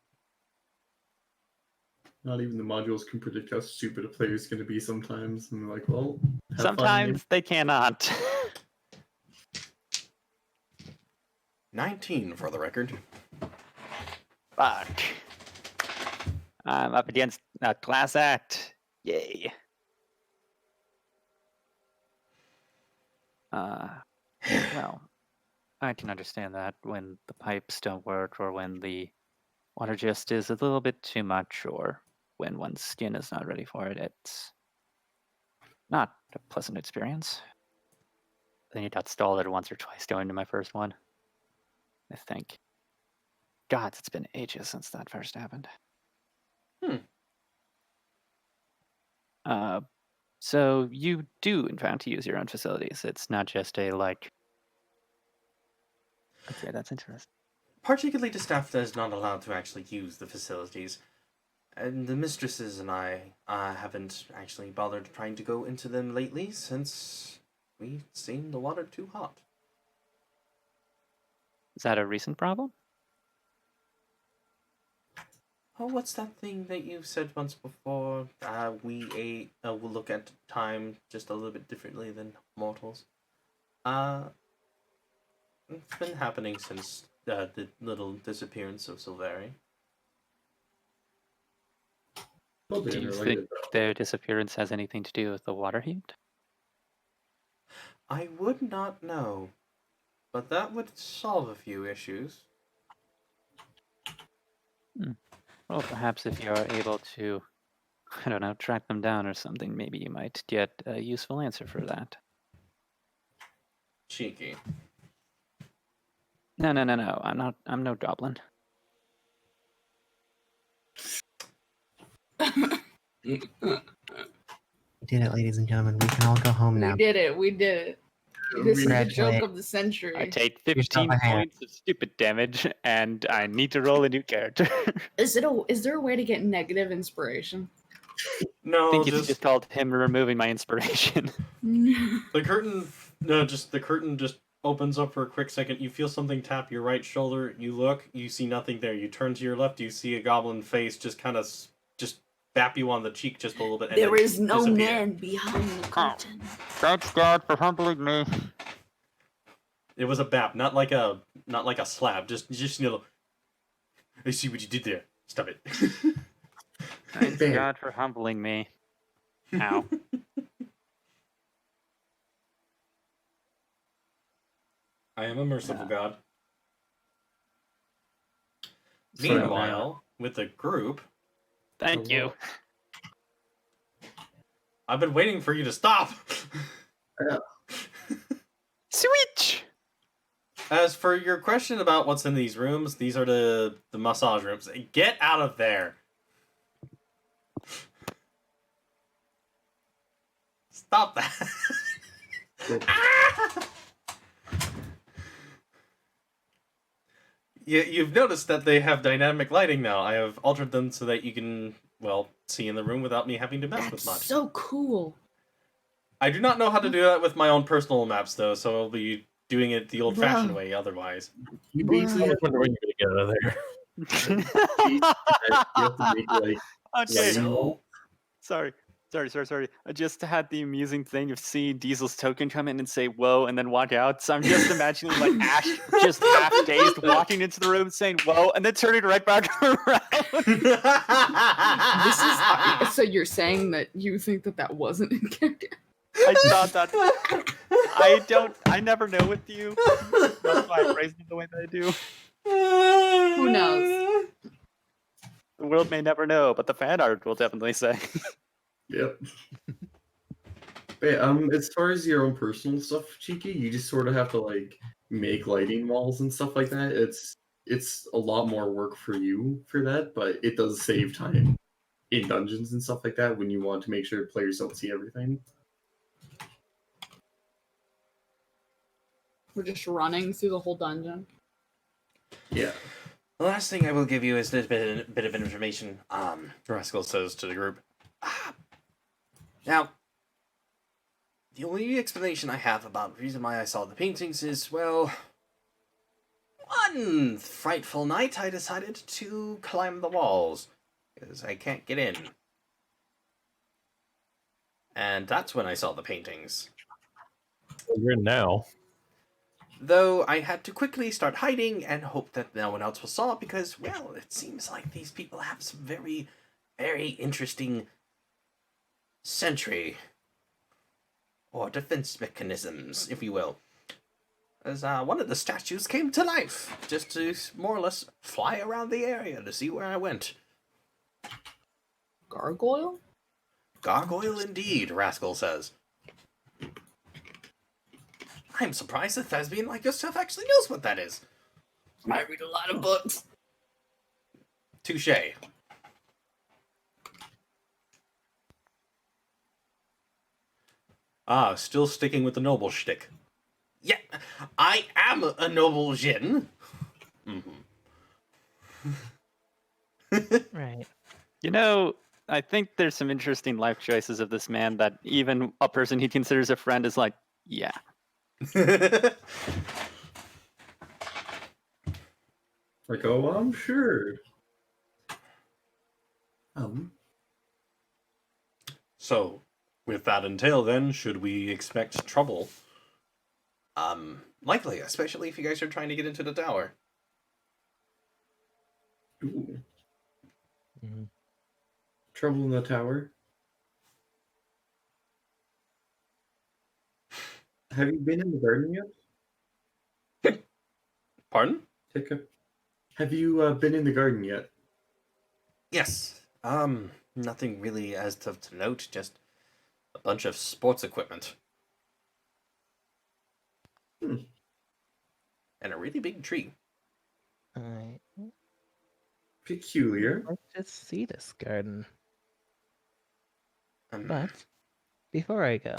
Not even the modules can predict how stupid a player is going to be sometimes. And they're like, well, have fun, Sometimes they cannot. 19 for the record. Fuck. I'm up against a class act. Yay. Well, I can understand that when the pipes don't work or when the water just is a little bit too much or when one's skin is not ready for it. It's not a pleasant experience. Then you got stalled once or twice going to my first one. I think. God, it's been ages since that first happened. So you do, in fact, use your own facilities. It's not just a, like... Okay, that's interesting. Particularly to staff that is not allowed to actually use the facilities. And the mistresses and I haven't actually bothered trying to go into them lately since we've seen the water too hot. Is that a recent problem? Oh, what's that thing that you said once before? We will look at time just a little bit differently than mortals. It's been happening since the little disappearance of Silveri. Well, Do they're you related, think their disappearance has anything to do with the water heat? I would not know, but that would solve a few issues. Well, perhaps if you're able to, I don't know, track them down or something, maybe you might get a useful answer for that. Cheeky. No. I'm no goblin. We did it, ladies and gentlemen. We can all go home now. We did it. This is the joke Congratulate- of the century. I take Yourself 15 a hand. points of stupid damage, and I need to roll a new character. Is there a way to get negative inspiration? I No, think it's just just called him removing my inspiration. the curtain. No, just the curtain just opens up for a quick second. You feel something tap your right shoulder. You look. You see nothing there. You turn to your left. You see a goblin face just kind of just bap you on the cheek just a little bit. And There then is no disappear. man behind the curtain. Thanks God for humbling me. It was a bap, not like a slap. Just you know. I see what you did there. Stop it. Thanks Bam. God for humbling me. Ow. I am a merciful god. Sorry, Meanwhile, with the group, Thank you. I've been waiting for you to stop. Switch! As for your question about what's in these rooms, these are the massage rooms. Get out of there. Stop that. You've noticed that they have dynamic lighting now. I have altered them so that you can, well, see in the room without me having to mess with That's much. so cool. I do not know how to do that with my own personal maps, though, so I'll be doing it the old-fashioned Bruh. way otherwise. You Bruh. I basically was wondering when you're gonna get out of there. you have to make like Okay. lighting wall. Sorry. I just had the amusing thing of seeing Diesel's token come in and say "whoa" and then walk out. So I'm just imagining like Ash just half dazed walking into the room saying "whoa" and then turning right back around. This is so you're saying that you think that that wasn't in character? I thought that. I never know with you. That's why I phrase it the way that I do. Who knows? The world may never know, but the fan art will definitely say. Yep. But as far as your own personal stuff, Cheeky, you just sort of have to like make lighting walls and stuff like that. It's a lot more work for you for that, but it does save time in dungeons and stuff like that when you want to make sure players don't see everything. We're just running through the whole dungeon. Yeah. The last thing I will give you is this bit of information. Rascal says to the group. Now, the only explanation I have about the reason why I saw the paintings is, well, one frightful night I decided to climb the walls, because I can't get in. And that's when I saw the paintings. You're in now. Though I had to quickly start hiding and hope that no one else saw because, well, it seems like these people have some very, very interesting sentry or defense mechanisms, if you will. As one of the statues came to life, just to more or less fly around the area to see where I went. Gargoyle? Gargoyle indeed, Rascal says. I'm surprised a thespian like yourself actually knows what that is. I read a lot of books. Touché. Still sticking with the noble shtick. Yeah, I am a noble Jin. Right. You know, I think there's some interesting life choices of this man that even a person he considers a friend is like, yeah. Like, oh, I'm sure. So, with that entail, then, should we expect trouble? Likely, especially if you guys are trying to get into the tower. Ooh. Mm-hmm. Trouble in the tower. Have you been in the garden yet? Pardon? Have you been in the garden yet? Yes. Nothing really as to note, just a bunch of sports equipment. And a really big tree. Alright. Peculiar. Let's just see this garden. Um, But before I go,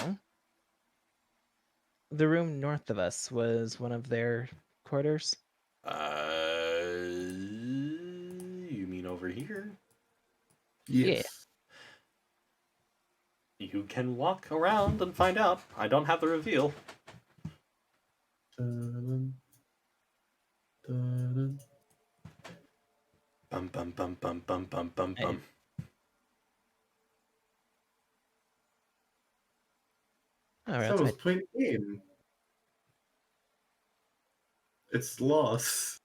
the room north of us was one of their quarters. You mean over here? Yes. You can walk around and find out. I don't have the reveal. Dun, dun, Bum bum bum bum bum bum bum Hey. bum. Alright, I was playing a game. It's lost.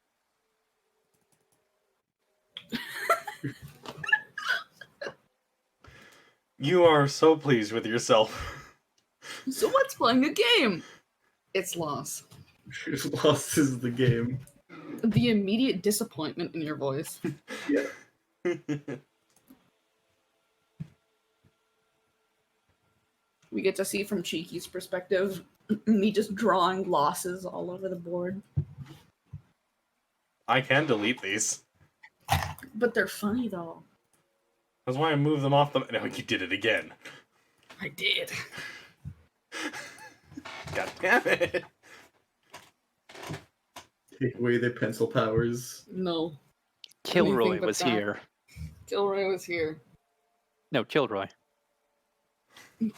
You are so pleased with yourself. So what's playing a game? It's lost. Lost is the game. The immediate disappointment in your voice. Yeah. We get to see from Cheeky's perspective, me just drawing losses all over the board. I can delete these. But they're funny though. That's why I moved them off the. No, you did it again. I did. God damn it. Take away their pencil powers. No. Kilroy Anything but was that. here. Kilroy was here. No, Kilroy.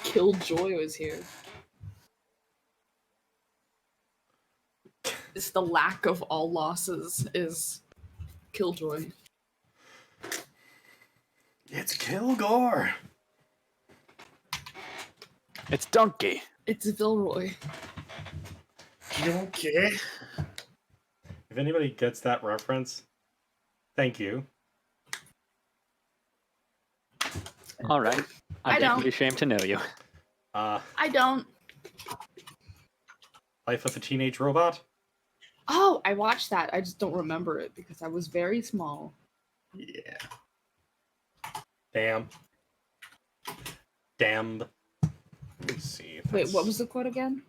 Killjoy was here. It's the lack of all losses is Killjoy. It's Kilgore. It's Donkey. It's Vilroy. Okay. If anybody gets that reference, thank you. All right. I I'm don't. deeply ashamed to know you. I don't. Life of a Teenage Robot. Oh, I watched that. I just don't remember it because I was very small. Yeah. Damn. Let's see. Wait, what was the quote again?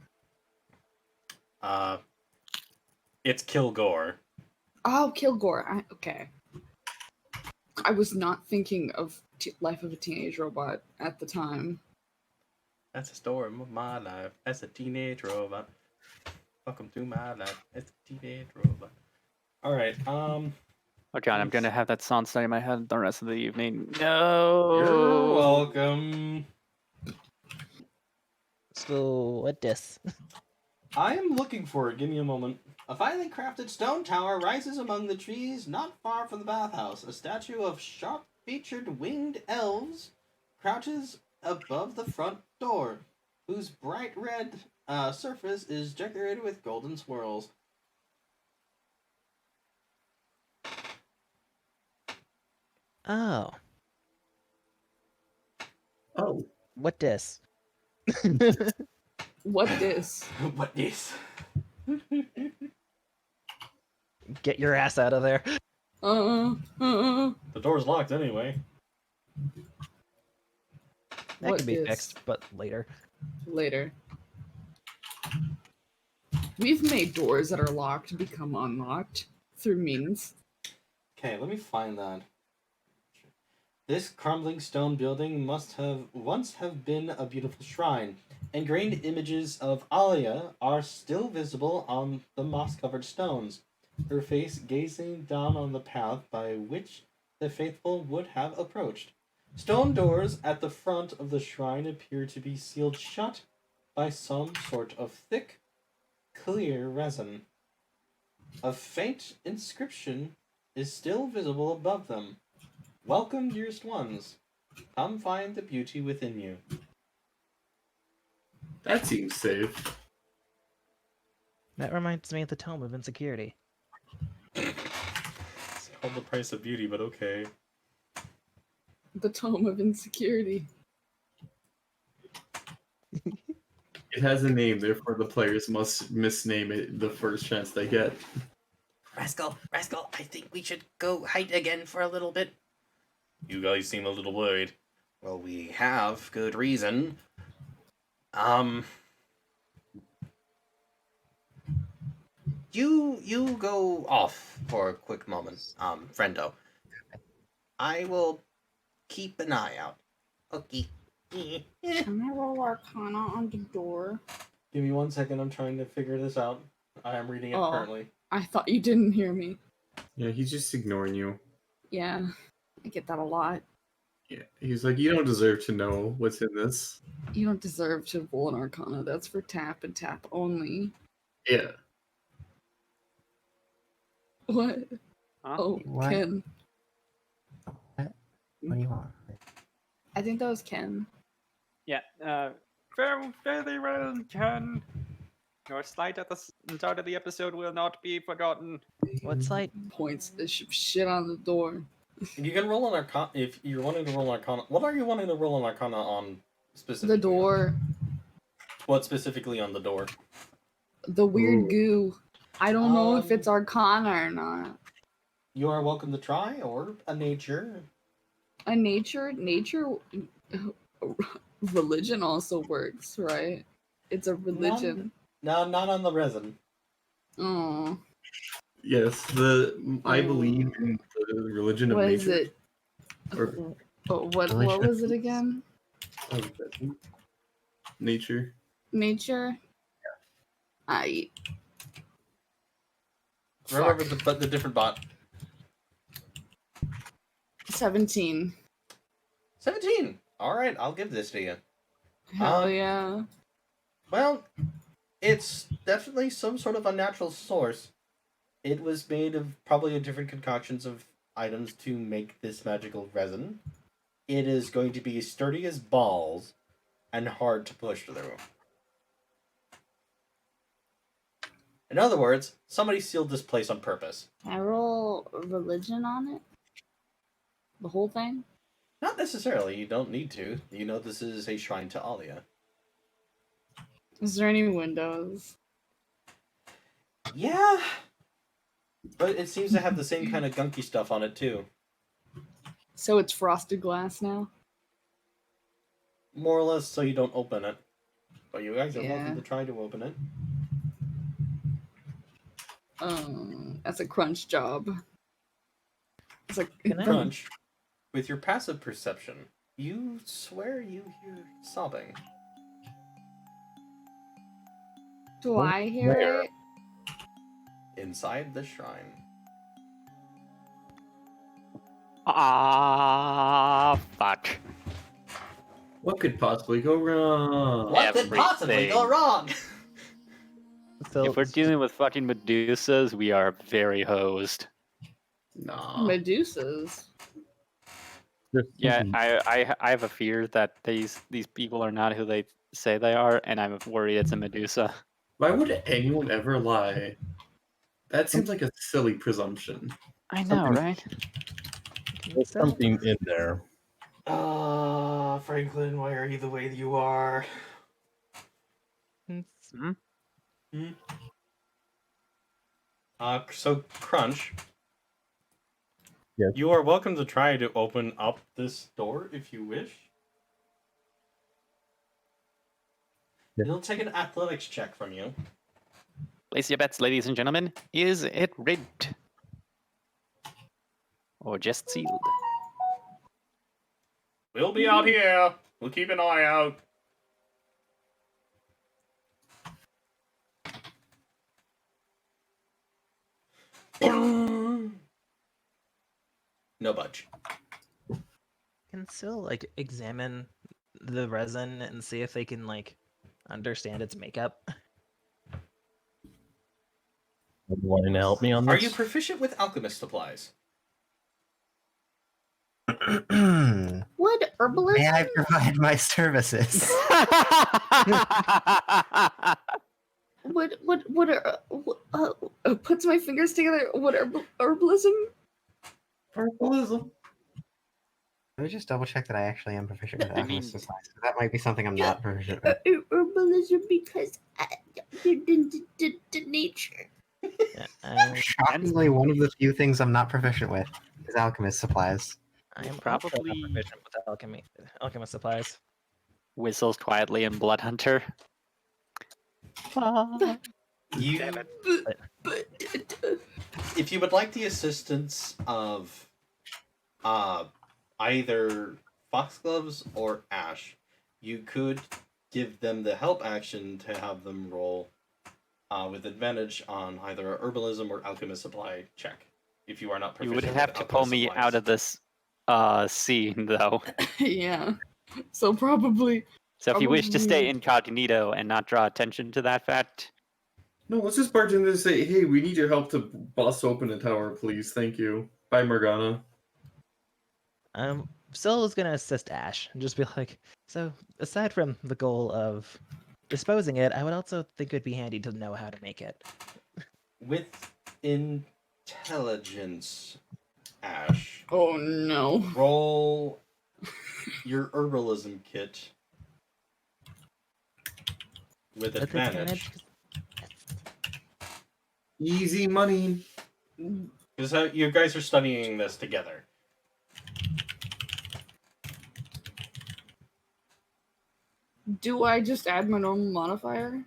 It's Kilgore. Oh, Kilgore. Okay. I was not thinking of Life of a Teenage Robot at the time. That's the story of my life. That's a teenage robot. Welcome to my life. It's a teenage robot. All right. Oh god, I'm gonna have that song stuck in my head the rest of the evening. No. You're welcome. So what this? I am looking for it. Give me a moment. A finely crafted stone tower rises among the trees not far from the bathhouse. A statue of sharp-featured winged elves crouches above the front door, whose bright red surface is decorated with golden swirls. Oh, Oh. what this? What this? What this? Get your ass out of there. The door's locked anyway. That What can be is? fixed, but later. Later. We've made doors that are locked become unlocked through means. Okay, let me find that. This crumbling stone building must have once have been a beautiful shrine. Ingrained images of Alia are still visible on the moss-covered stones, her face gazing down on the path by which the faithful would have approached. Stone doors at the front of the shrine appear to be sealed shut by some sort of thick, clear resin. A faint inscription is still visible above them. Welcome, dearest ones. Come find the beauty within you. That seems safe. That reminds me of the Tome of Insecurity. It's called the price of beauty, but okay. The Tome of Insecurity. It has a name, therefore the players must misname it the first chance they get. Rascal, I think we should go hide again for a little bit. You guys seem a little worried. Well, we have good reason. You go off for a quick moment, friendo. I will keep an eye out. Okay. Can I roll Arcana on the door? Give me 1 second, I'm trying to figure this out. I am reading it Oh. currently. I thought you didn't hear me. Yeah, he's just ignoring you. Yeah, I get that a lot. Yeah, he's like, you don't deserve to know what's in this. You don't deserve to roll an Arcana. That's for tap and tap only. Yeah. What? Huh? Oh, What? Ken. What do you want? I think that was Ken. Yeah, very well, Ken. Your slide at the start of the episode will not be forgotten. What's like? Points the shit on the door. You can roll an Arcana if you're wanting to roll an Arcana. What are you wanting to roll an Arcana on specifically? The door. What specifically on the door? The weird Ooh. goo. I don't know if Um, it's Arcana or not. You are welcome to try, or a nature. A nature. Religion also works, right? It's a religion. No, not on the resin. Oh, Yes, I believe in the religion of what nature. is it? Or What Religion. was it again? Nature. Nature. Remember the different bot. 17. 17. All right, I'll give this to you. Hell yeah. Well, it's definitely some sort of unnatural source. It was made of probably different concoctions of items to make this magical resin. It is going to be sturdy as balls and hard to push through. In other words, somebody sealed this place on purpose. Can I roll religion on it? The whole thing? Not necessarily, you don't need to. You know this is a shrine to Alia. Is there any windows? Yeah. But it seems to have the same kind of gunky stuff on it too. So it's frosted glass now? More or less so you don't open it. But you guys are Yeah. welcome to try to open it. That's a crunch job. It's like Crunch. With your passive perception, you swear you hear sobbing. Do I hear Where? it? Inside the shrine. Ah, fuck. What could possibly go wrong? What could possibly go Everything. wrong? So If we're dealing with fucking Medusas, we are very hosed. Nah. Medusas. Yeah, I have a fear that these people are not who they say they are, and I'm worried it's a Medusa. Why would anyone ever lie? That seems like a silly presumption. I know, right? There's something in there. Franklin, why are you the way you are? Hmm? So Crunch. Yes. You are welcome to try to open up this door if you wish. Yes. It'll take an athletics check from you. Place your bets, ladies and gentlemen. Is it rigged? Or just sealed? We'll be out here. We'll keep an eye out. No budge. can still like examine the resin and see if they can like understand its makeup. Wanting to help me on this? Are you proficient with alchemist supplies? Would herbalism? May I provide my services? Puts my fingers together. Would herbalism? Herbalism. Let me just double check that I actually am proficient with I alchemist mean- supplies. That might be something I'm not proficient with. Herbalism because the nature. Yeah, Shockingly, one of the few things I'm not proficient with is alchemist supplies. I am Probably- probably not proficient with alchemist supplies. Whistles quietly in Blood Hunter. You, if you would like the assistance of either Foxgloves or Ash, you could give them the help action to have them roll with advantage on either a herbalism or alchemist supply check. If you are not You proficient would with have to pull alchemist me supplies. out of this scene, though. Yeah. So probably. So if you wish to stay Probably- incognito and not draw attention to that fact, No, let's just barge in there and say, hey, we need your help to bust open a tower, please. Thank you. Bye, Morgana. Still is gonna assist Ash and just be like, so aside from the goal of disposing it, I would also think it'd be handy to know how to make it. With intelligence, Ash, Oh no. roll your herbalism kit with With advantage. Easy money. Because you guys are studying this together. Do I just add my normal modifier?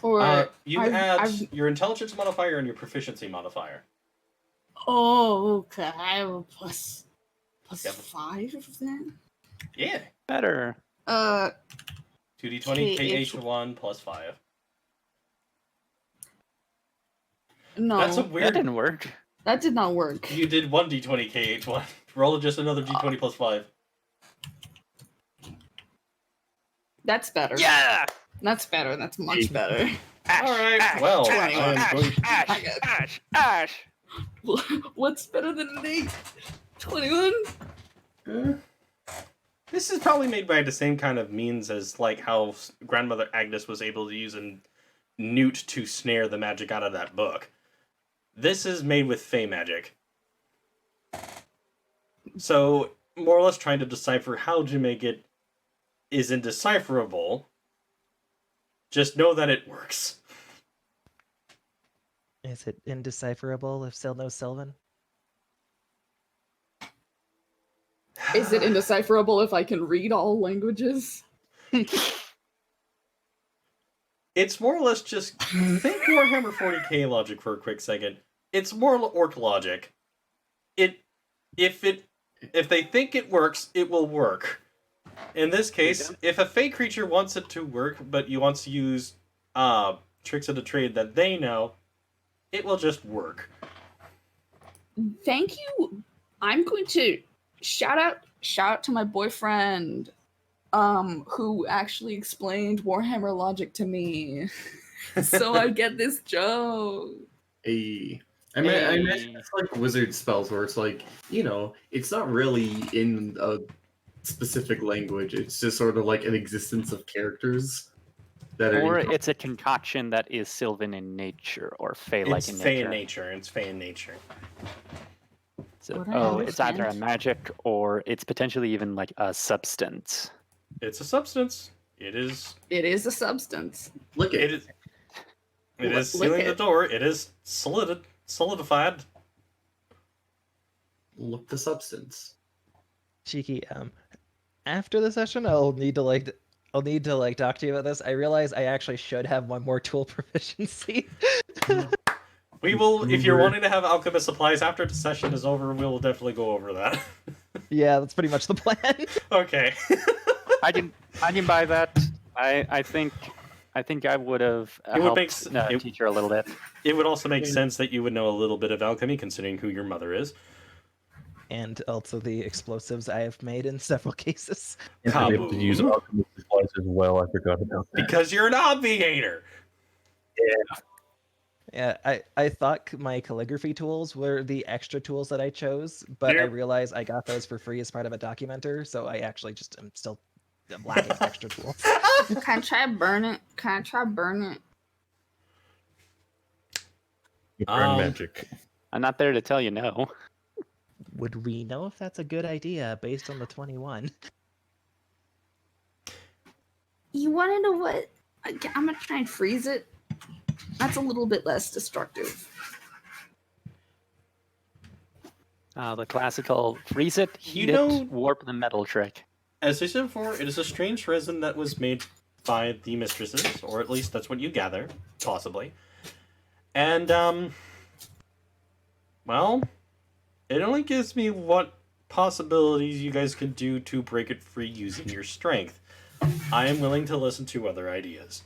Or You I've- add I've- your intelligence modifier and your proficiency modifier. oh, okay. I have a plus Yep. 5 then. Yeah. better. 2d20 KH. KH1 plus 5. No, That's a That weird. didn't work. that did not work. You did 1d20 KH1. Roll just another d20 plus 5. That's better. Yeah. That's better. That's much better. Alright, well, I 21. am going to... Ash. What's better than an 8? 21? This is probably made by the same kind of means as like how Grandmother Agnes was able to use a newt to snare the magic out of that book. This is made with fey magic. So, more or less trying to decipher how to make it is indecipherable. Just know that it works. Is it indecipherable if still no Sylvan? Is it indecipherable if I can read all languages? It's more or less just think Warhammer 40k logic for a quick second. It's more orc logic. If they think it works, it will work. In this case, if a fey creature wants it to work, but you want to use tricks of the trade that they know, it will just work. Thank you. I'm going to shout out to my boyfriend, who actually explained Warhammer logic to me, so I get this joke. I imagine it's like wizard spells where it's like, it's not really in a specific language. It's just sort of like an existence of characters that are. Or it's a concoction that is Sylvan in nature or Fey-like It's in fey nature. in nature. It's fey in nature. So, What I it's either a understand. magic or it's potentially even like a substance. It's a substance. It is. It is a substance. Look at It is. It is Look sealing the at- door. It is solidified. look the substance. Cheeky. After the session, I'll need to talk to you about this. I realize I actually should have one more tool proficiency. We will, if you're wanting to have alchemist supplies after the session is over, we will definitely go over that. Yeah, that's pretty much the plan. Okay. I can buy that. I think I would have It would helped make teach her a little bit. It would also make sense that you would know a little bit of alchemy, considering who your mother is. And also the explosives I have made in several cases. And I'm able to use alchemy supplies as well. I forgot about that. Because you're an obviator. Yeah, I thought my calligraphy tools were the extra tools that I chose, but I Yep. realized I got those for free as part of a documenter, so I actually just am still lacking extra tools. Can I try burn it? Burn magic. I'm not there to tell you no. Would we know if that's a good idea based on the 21? You want to know what? I'm gonna try and freeze it. That's a little bit less destructive. The classical freeze it, heat You know- it, warp the metal trick. As I said before, it is a strange resin that was made by the mistresses, or at least that's what you gather, possibly. And, well, it only gives me what possibilities you guys can do to break it free using your strength. I am willing to listen to other ideas.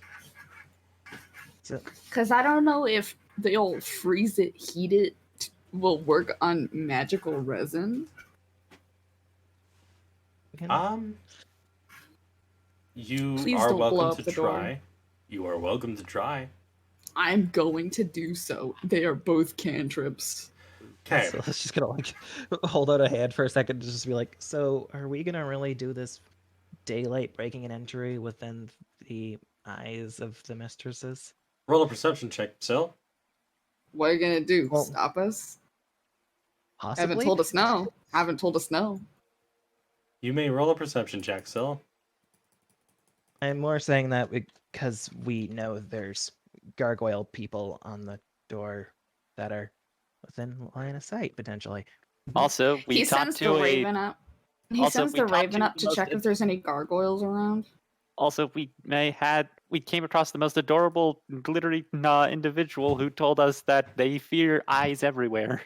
Because I don't know if the old freeze it, heat it will work on magical resin. You Please are don't blow welcome up to the door. try. You are welcome to try. I'm going to do so. They are both cantrips. Okay. So it's just gonna hold out a hand for a second to just be like, so are we gonna really do this daylight breaking an entry within the eyes of the mistresses? Roll a perception check, Sil. What are you gonna do? Well, Stop us? Possibly. Haven't told us no. You may roll a perception check, Sil. I'm more saying that because we know there's gargoyle people on the door that are within line of sight potentially. Also, we He talked sends to the a. raven up. He Also, sends we the talked raven to up the to most check if there's any gargoyles around. Also, we came across the most adorable, glittery individual who told us that they fear eyes everywhere.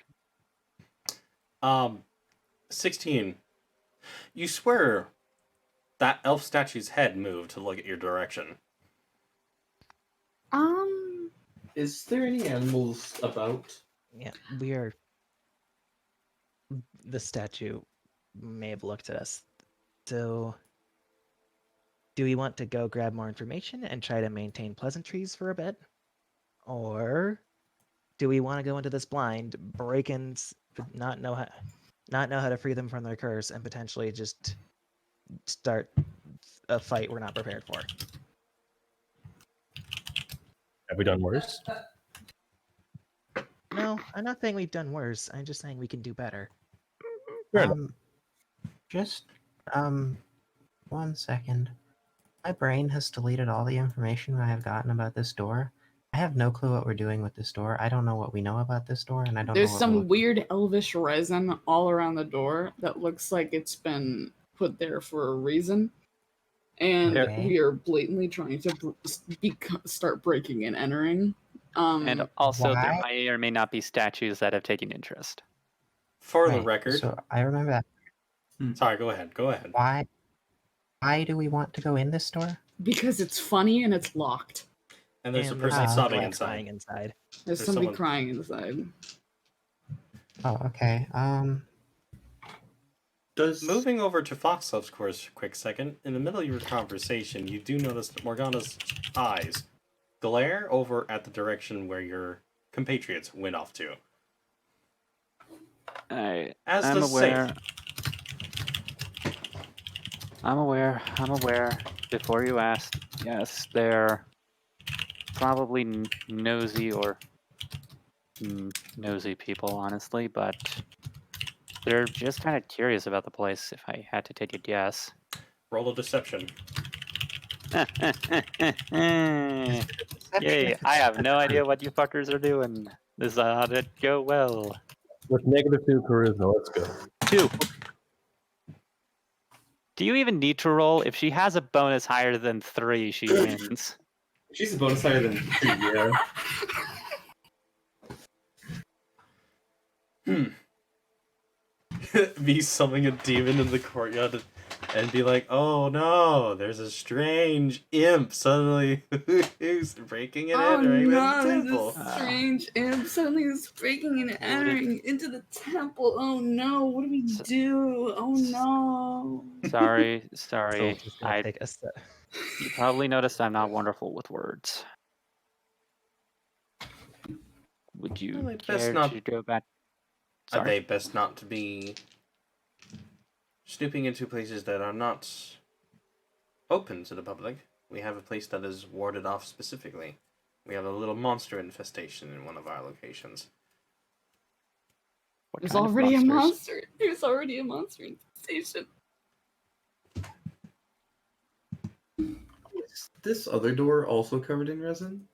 16. You swear that elf statue's head moved to look at your direction. Is there any animals about? Yeah, we are. The statue may have looked at us. So, do we want to go grab more information and try to maintain pleasantries for a bit? Or do we want to go into this blind, break in, not know how to free them from their curse, and potentially just start a fight we're not prepared for? Have we done worse? No, I'm not saying we've done worse. I'm just saying we can do better. Fair enough. Just 1 second. My brain has deleted all the information I have gotten about this door. I have no clue what we're doing with this door. I don't know what we know about this door, and I don't There's know what some weird elvish resin all around the door that looks like it's been put there for a reason. And Okay. we are blatantly trying to start breaking and entering. And also, there why? may or may not be statues that have taken interest. For the Right, record, So I remember that. sorry, go ahead. Go ahead. Why do we want to go in this door? Because it's funny and it's locked. And there's a And person like sobbing like inside. crying inside. There's There's somebody someone- crying inside. Oh, okay. Does Moving over to Foxlove's course for a quick second, in the middle of your conversation, you do notice that Morgana's eyes glare over at the direction where your compatriots went off to. I'm As aware. does Safe. I'm aware. Before you asked, yes, they're probably nosy or nosy people, honestly, but they're just kind of curious about the place, if I had to take a guess. Roll a deception. Yay, I have no idea what you fuckers are doing. This ought to go well. With -2 charisma, let's go. 2. Do you even need to roll? If she has a bonus higher than 3, she wins. she's a bonus higher than 2, yeah. Be summoning a demon in the courtyard and be like, oh no, there's a strange imp suddenly who's breaking and Oh entering no, the there's temple. this strange imp suddenly is breaking and entering into the temple. Oh no, what do we do? Oh no. Sorry. Just gonna take a step. You probably noticed I'm not wonderful with words. Would you Well, it best care not- to go back? Are Sorry. they best not to be snooping into places that are not open to the public? We have a place that is warded off specifically. We have a little monster infestation in one of our locations. What There's kind of already a monsters? monster. There's already a monster in the station. Is this other door also covered in resin?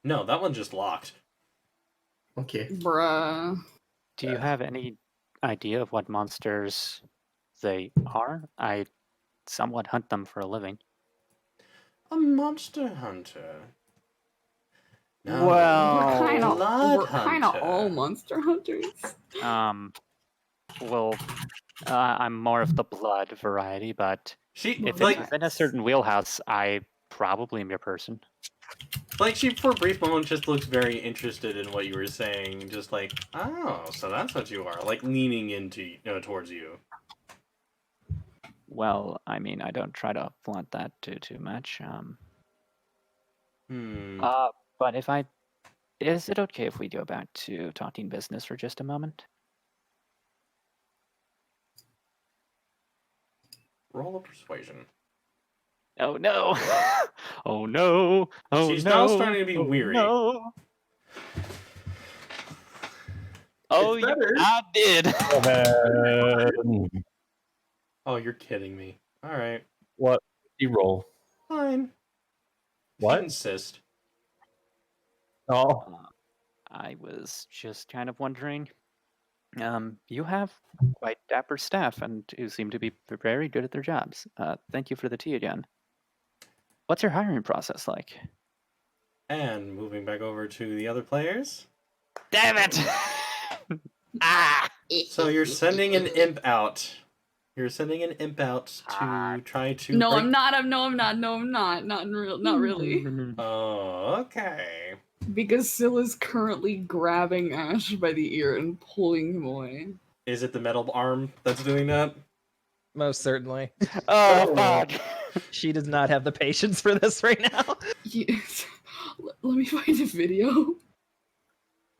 No, that one just locked. Okay. Bruh. Do you have any idea of what monsters they are? I somewhat hunt them for a living. A monster hunter. No, Well, We're kind of hunter. all monster hunters. Well, I'm more of the blood variety, but She if like it's in a certain wheelhouse, I probably am your person. she for a brief moment just looks very interested in what you were saying, just like, oh, so that's what you are, like leaning into towards you. Well, I mean, I don't try to flaunt that too much. But is it okay if we go back to talking business for just a moment? Roll a persuasion. Oh no! Oh no! Oh She's no! now starting to be Oh, weary. No. Oh, It's you better. I did. 7. Oh, you're kidding me. All right, What? You roll. fine. If What? you insist. Oh, I was just kind of wondering. You have quite dapper staff, and who seem to be very good at their jobs. Thank you for the tea again. What's your hiring process like? And moving back over to the other players. Damn it! Ah! So you're sending an imp out You're sending an imp out to try to. No, break... I'm not. No, I'm not. No, I'm not. Not in real. Not really. Oh, okay. Because Scylla's currently grabbing Ash by the ear and pulling him away. Is it the metal arm that's doing that? Most certainly. Oh, fuck. She does not have the patience for this right now. Yes. Let me find a video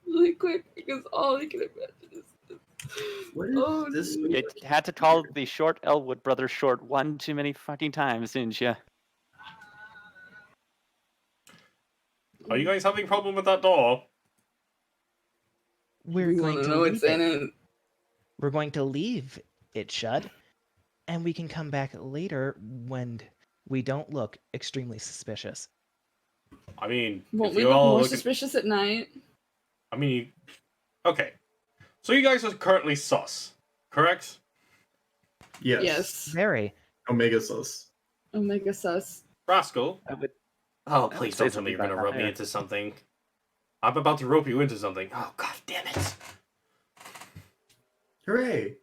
really quick because all I can imagine is this. What is Oh, this? dude. You had to call the short Elwood brothers short one too many fucking times, didn't you? Are you guys having a problem with that door? We're We going wanna to know leave what's in it. it. We're going to leave it shut, and we can come back later when we don't look extremely suspicious. I mean, Won't if we you look all more look at- suspicious at night? I mean, okay. So you guys are currently sus, correct? Yes. Yes. Very. Omega sus. Omega sus. Rascal. I would Oh, would please say don't tell me something you're gonna about rope that me there. into something. I'm about to rope you into something. Oh, god damn it. Hooray!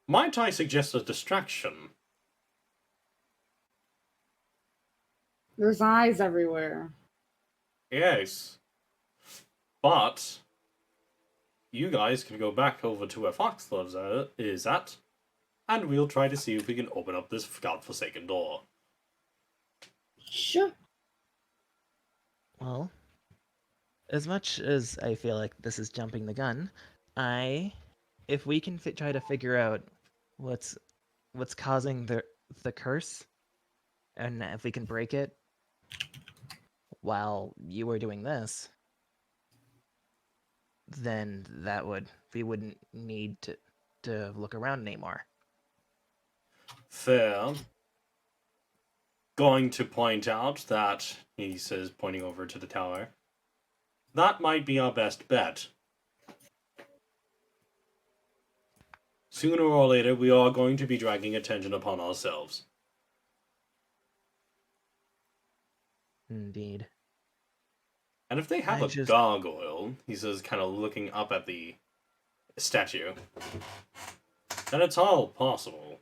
Might I suggest a distraction? There's eyes everywhere. Yes. But you guys can go back over to where Foxgloves is at, and we'll try to see if we can open up this godforsaken door. Sure. Well, as much as I feel like this is jumping the gun, if we can try to figure out what's causing the curse, and if we can break it while you were doing this, then we wouldn't need to look around anymore. Fair. Going to point out that, he says, pointing over to the tower, that might be our best bet. Sooner or later, we are going to be dragging attention upon ourselves. Indeed. And if they have I a just- gargoyle, he says, kind of looking up at the statue, then it's all possible.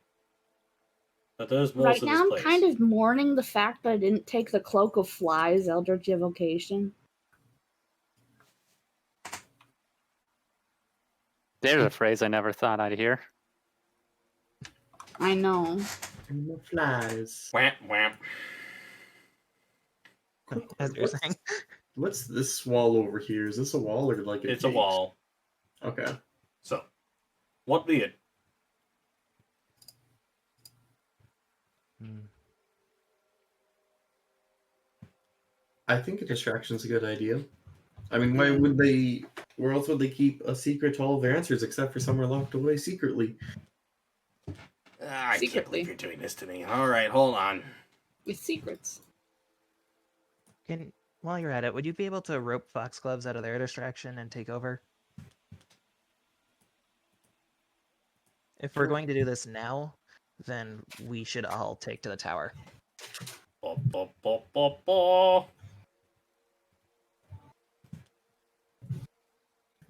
But there's more Right to now, this I'm place. kind of mourning the fact that I didn't take the Cloak of Flies Eldritch Evocation. There's a phrase I never thought I'd hear. I know. And the flies. Wham, wham. As you're saying. What's this wall over here? Is this a wall or like a It's a gate? wall. Okay. So, what be it? Hmm. I think a distraction's a good idea. I mean, why would they? Where else would they keep a secret to all of their answers except for somewhere locked away secretly? I can't Secretly. believe you're doing this to me. Alright, hold on. With secrets. While you're at it, would you be able to rope Foxgloves out of their distraction and take over? If we're going to do this now, then we should all take to the tower. Bo, bo, bo, bo, bo.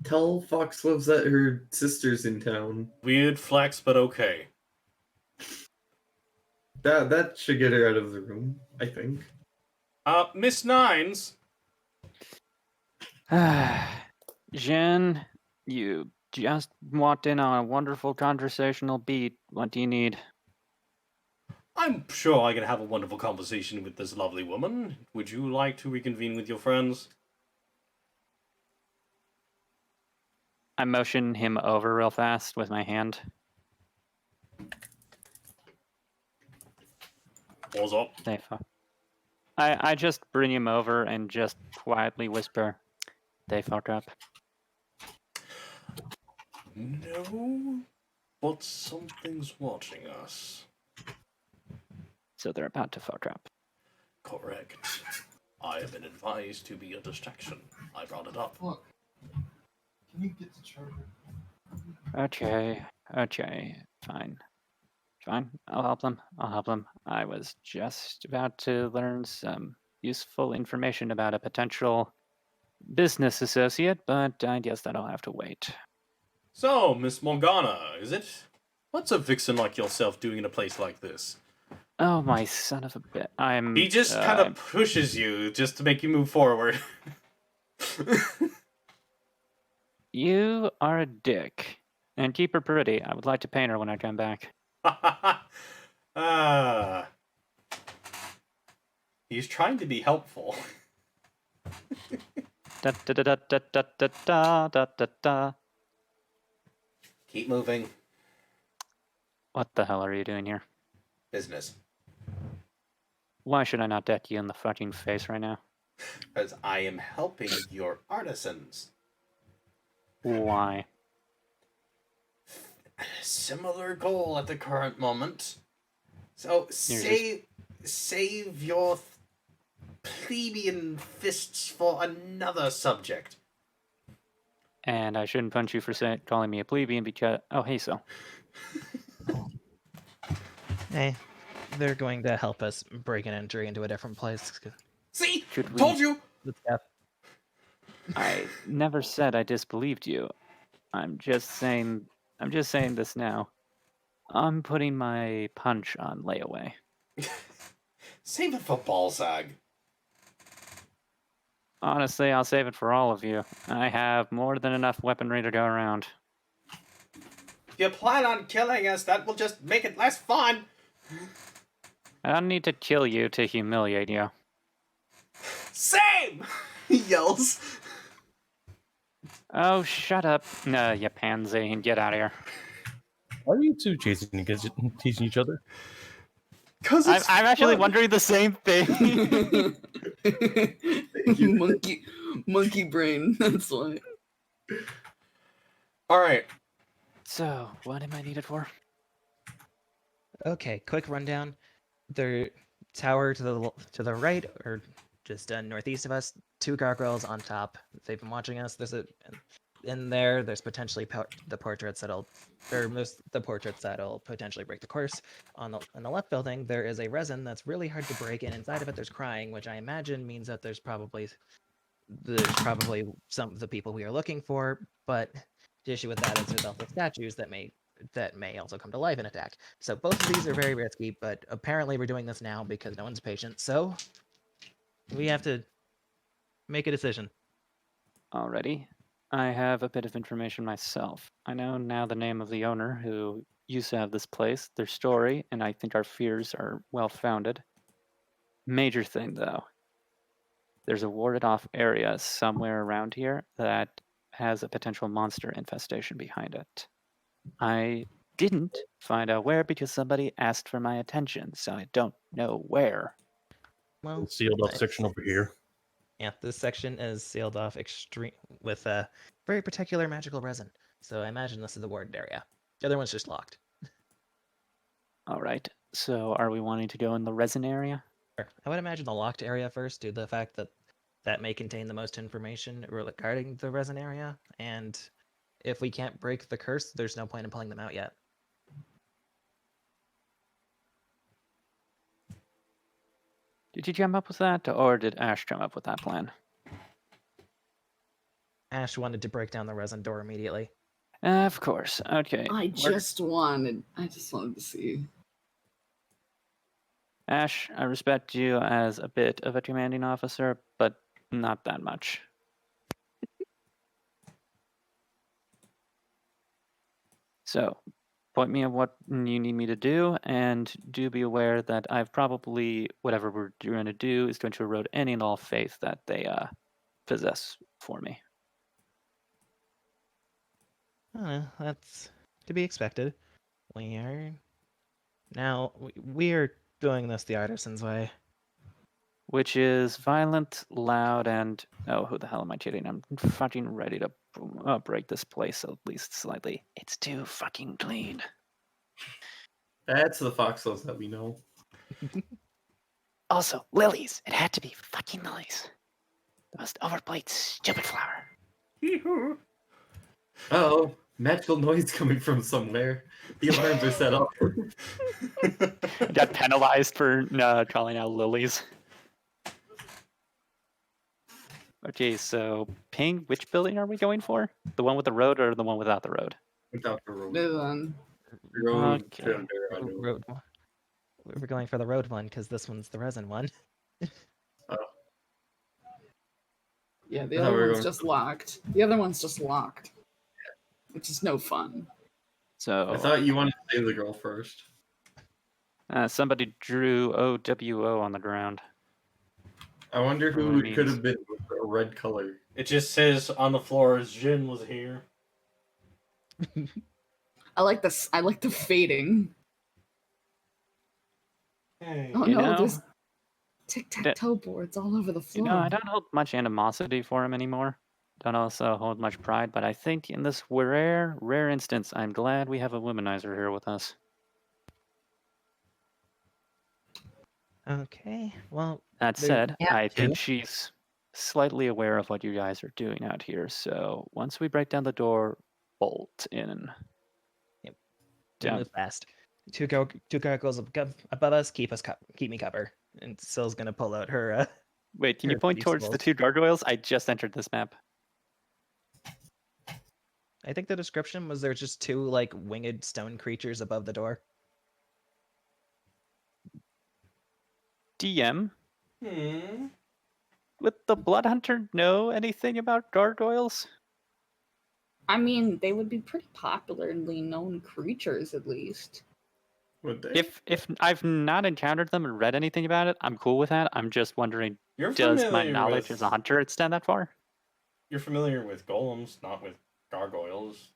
Tell Foxgloves that her sister's in town. Weird flex, but okay. That should get her out of the room, I think. Miss Nines? Jen, you just walked in on a wonderful conversational beat. What do you need? I'm sure I can have a wonderful conversation with this lovely woman. Would you like to reconvene with your friends? I motion him over real fast with my hand. What's up? They fuck. I just bring him over and just quietly whisper, "They fuck up." No, but something's watching us. So they're about to fuck up. Correct. I have been advised to be a distraction. I brought it up. Look. Can you get the charger? Okay, fine. I'll help them. I was just about to learn some useful information about a potential business associate, but I guess that'll have to wait. So, Miss Morgana, is it? What's a vixen like yourself doing in a place like this? Oh, my son of a bit. He just kind of pushes you just to make you move forward. You are a dick. And keep her pretty. I would like to paint her when I come back. He's trying to be helpful. Da da da da da da da da da da. Keep moving. What the hell are you doing here? Business. Why should I not deck you in the fucking face right now? Because I am helping your artisans. Why? Similar goal at the current moment. So save your plebeian fists for another subject. And I shouldn't punch you for calling me a plebeian because... Oh, hey, so. Hey, they're going to help us break an entry into a different place. See? Should we... Told you! I never said I disbelieved you. I'm just saying this now. I'm putting my punch on layaway. Save it for Ballsag. Honestly, I'll save it for all of you. I have more than enough weaponry to go around. If you plan on killing us, that will just make it less fun. I don't need to kill you to humiliate you. Same! He yells. Oh, shut up, you pansy, and get out of here. Why are you two teasing each other? Because I'm actually wondering the same thing. monkey brain. That's why. All right. So, what am I needed for? Okay, quick rundown. The tower to the right, or just northeast of us, 2 gargoyles on top. They've been watching us. In there. There's potentially the portraits that'll potentially break the course. On the left building, there is a resin that's really hard to break, and inside of it, there's crying, which I imagine means that there's probably some of the people we are looking for. But the issue with that is there's also statues that may also come to life and attack. So both of these are very risky, but apparently we're doing this now because no one's patient. So we have to make a decision. Alrighty. I have a bit of information myself. I know now the name of the owner who used to have this place, their story, and I think our fears are well-founded. Major thing, though. There's a warded-off area somewhere around here that has a potential monster infestation behind it. I didn't find out where because somebody asked for my attention, so I don't know where. Well, Sealed off section over here. Yeah, this section is sealed off with a very particular magical resin. So I imagine this is the warded area. The other one's just locked. All right. So are we wanting to go in the resin area? Sure. I would imagine the locked area first, due to the fact that that may contain the most information regarding the resin area. And if we can't break the curse, there's no point in pulling them out yet. Did you come up with that, or did Ash come up with that plan? Ash wanted to break down the resin door immediately. Of course. Okay. I just wanted to see. Ash, I respect you as a bit of a commanding officer, but not that much. So, point me at what you need me to do, and do be aware that I've probably, whatever we're going to do, is going to erode any and all faith that they possess for me. That's to be expected. We are doing this the Artisans way. Which is violent, loud, and... Oh, who the hell am I kidding? I'm fucking ready to break this place at least slightly. It's too fucking clean. That's the foxholes that we know. Also, lilies. It had to be fucking lilies. The most overplayed stupid flower. Uh-oh, magical noise coming from somewhere. The alarms are set up. Got penalized for calling out lilies. Okay, so Ping, which building are we going for? The one with the road or the one without the road? Without the road. Then Road Okay. to Ember, I know. Road. We're going for the road one because this one's the resin one. yeah, the I thought other we were one's going- just locked. The other one's just locked, which is no fun. So I thought you wanted to save the girl first. somebody drew OWO on the ground. I wonder who That it could means- have been with a red color. It just says on the floor, Jin was here. I like this. I like the fading. Hey. Oh You no, know, there's tic-tac-toe boards all over the You floor. know, I don't hold much animosity for him anymore. Don't also hold much pride, but I think in this rare instance, I'm glad we have a womanizer here with us. Okay, well, That There- said, Yeah, I think too. she's slightly aware of what you guys are doing out here. So once we break down the door, bolt in. we'll Down. move fast. Two gargoyles above us. Keep me cover. And Syl's gonna pull out her. Wait, can you Her point towards the vegetables. two gargoyles? I just entered this map. I think the description was there's just two like winged stone creatures above the door. DM, Hmm. would the Blood Hunter know anything about gargoyles? I mean, they would be pretty popularly known creatures, at least. Would they? If I've not encountered them or read anything about it, I'm cool with that. I'm just wondering, You're does my familiar knowledge with, as a hunter extend that far? You're familiar with golems, not with gargoyles.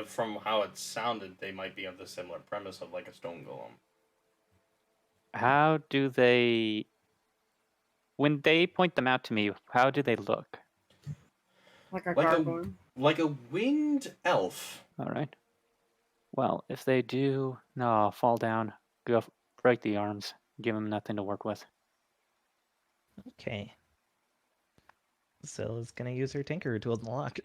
From how it sounded, they might be of the similar premise of like a stone golem. How do they... When they point them out to me, how do they look? Like a Like a- gargoyle. Like a winged elf. All right. Well, if they do, no, fall down, break the arms, give them nothing to work with. Okay. Syl is gonna use her tinkerer tool to lock.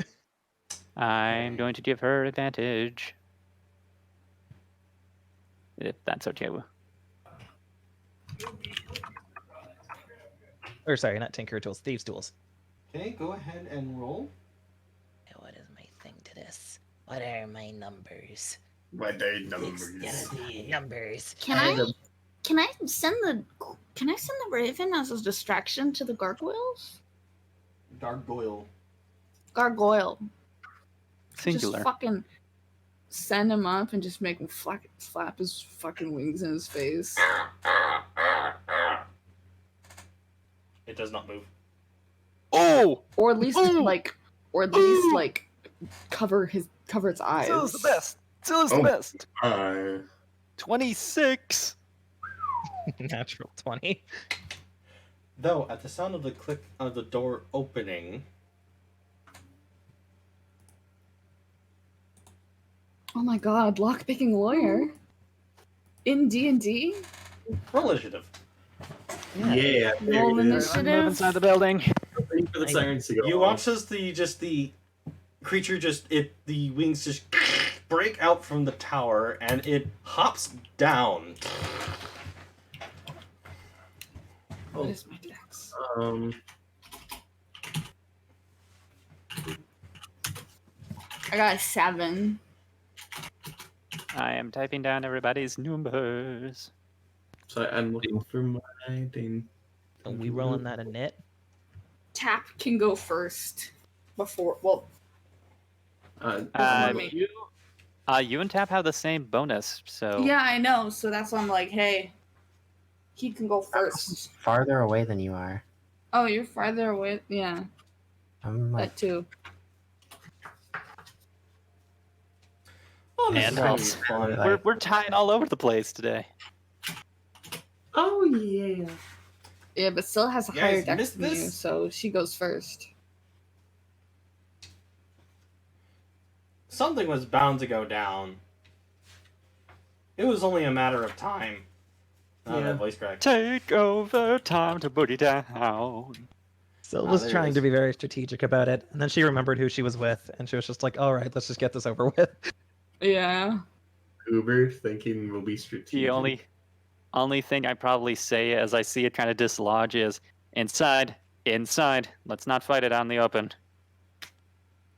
I'm going to give her advantage. If that's okay with. Or sorry, not tinkerer tools, thieves tools. Okay, go ahead and roll. What is my thing to this? What are my numbers? By day numbers. Numbers. Can I send the raven as a distraction to the gargoyles? Gargoyle. Gargoyle. Singular. Just fucking send him up and just make him flap his fucking wings in his face. It does not move. Oh! Or at least like cover its eyes. Zill's the best! Zill's Oh. the best! 26! Natural 20. Though, at the sound of the click of the door opening, Oh my god, lockpicking lawyer. In D&D? roll initiative. Yeah. there Roll it is. initiative. Move inside the building. Waiting for the sirens to go You off. watch as the creature the wings just break out from the tower and it hops down. What is my dex? I got a 7. I am typing down everybody's numbers. So I'm looking for my thing. Are we rolling that a knit? Tap can go first. Before, well, Uh, me. you and Tap have the same bonus, so yeah, I know. So that's why I'm like, hey, he can go first. Farther away than you are. Oh, you're farther away. Yeah, I'm like, that too. Oh, this And is gonna be helps. fun. Like- we're tying all over the place today. Oh yeah. Yeah, but still has a You higher guys dex missed than you, this? so she goes first. Something was bound to go down. It was only a matter of time. Oh, Yeah. that voice crack. Take over time to put it down. Syl Ah, was there it trying is. to be very strategic about it, and then she remembered who she was with, and she was just like, all right, let's just get this over with. Yeah. Uber thinking will be strategic. The only thing I probably say as I see it kind of dislodge is inside Inside. Let's not fight it out in the open.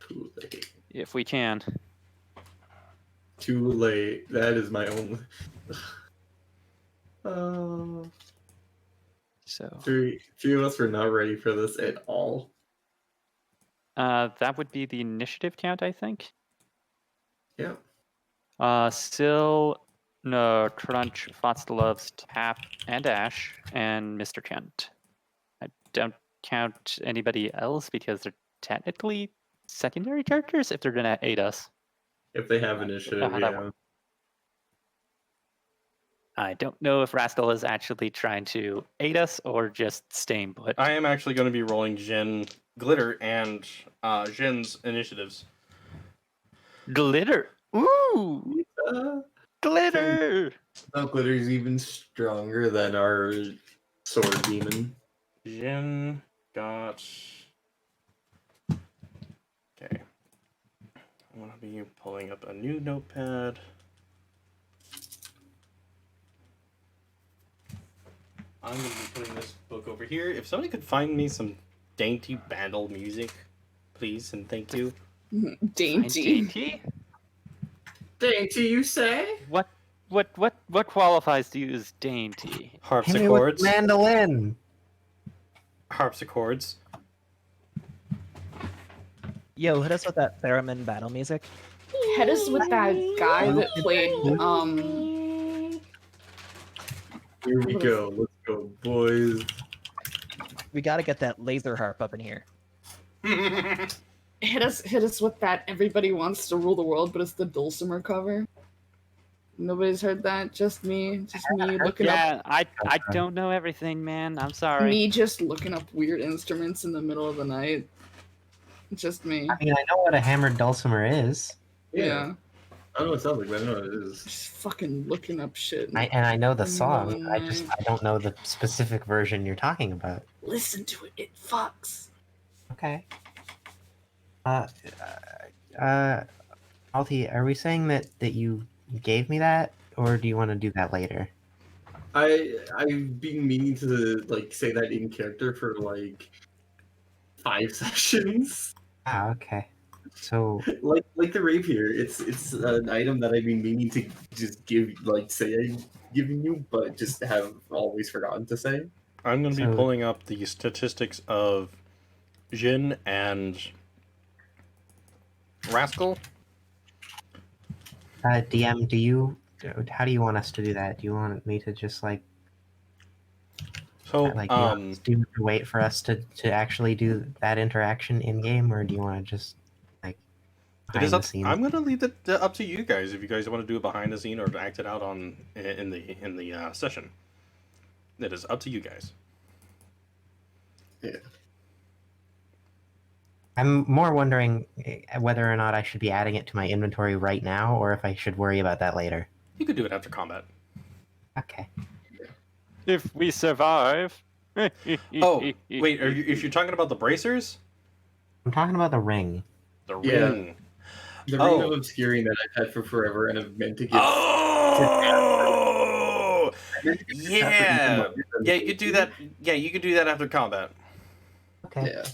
Too late. If we can. Too late. That is my only. So Three of us were not ready for this at all. that would be the initiative count, I think. Yeah. Sil, no, Crunch, Fotsloves, Tap, and Ash, and Mr. Kent. I don't count anybody else because they're technically secondary characters if they're gonna aid us. If they have initiative, how that yeah. works. I don't know if Rascal is actually trying to aid us or just staying put. I am actually going to be rolling Jin Glitter and Jin's initiatives. Glitter! Ooh! Glitter! Now Glitter's even stronger than our sword demon. Jin got. Okay. I'm going to be pulling up a new notepad. I'm going to be putting this book over here. If somebody could find me some dainty bandle music, please, and thank you. Dainty. Dainty, you say? What qualifies to use dainty? Hit me with Harpsichords. the mandolin. Harpsichords. Yo, hit us with that theremin battle music. Head us with that guy that played Here we go. Let's go, boys. We gotta get that laser harp up in here. hit us with that Everybody Wants to Rule the World, but it's the Dulcimer cover. Nobody's heard that, just me looking up. I don't know everything, man. I'm sorry. Me just looking up weird instruments in the middle of the night. Just me. I mean, I know what a hammered dulcimer is. Yeah. I don't know what it sounds like, but I know what it is. Just fucking looking up shit. I know the song. I don't know the specific version you're talking about. Listen to it. It fucks. Okay. Alti, are we saying that you gave me that, or do you want to do that later? I've been meaning to say that in character for 5 sessions. Ah, okay. So like the rapier, it's an item that I've been meaning to just give, say I've given you, but just have always forgotten to say. I'm going to be pulling up the statistics of Jin and Rascal. DM, how do you want us to do that? Do you want me to just So, do you want to wait for us to actually do that interaction in game, or do you want to just behind the scenes? I'm going to leave it up to you guys if you guys want to do it behind the scene or act it out in the session. It is up to you guys. Yeah. I'm more wondering whether or not I should be adding it to my inventory right now, or if I should worry about that later. You could do it after combat. Okay. If we survive. Oh, wait, if you're talking about the bracers? I'm talking about the ring. The Yeah. ring. The ring of obscuring that I've had for forever and have meant to get. Oh! Yeah! Yeah, you could do that. Yeah, you could do that after combat. Okay. Yeah.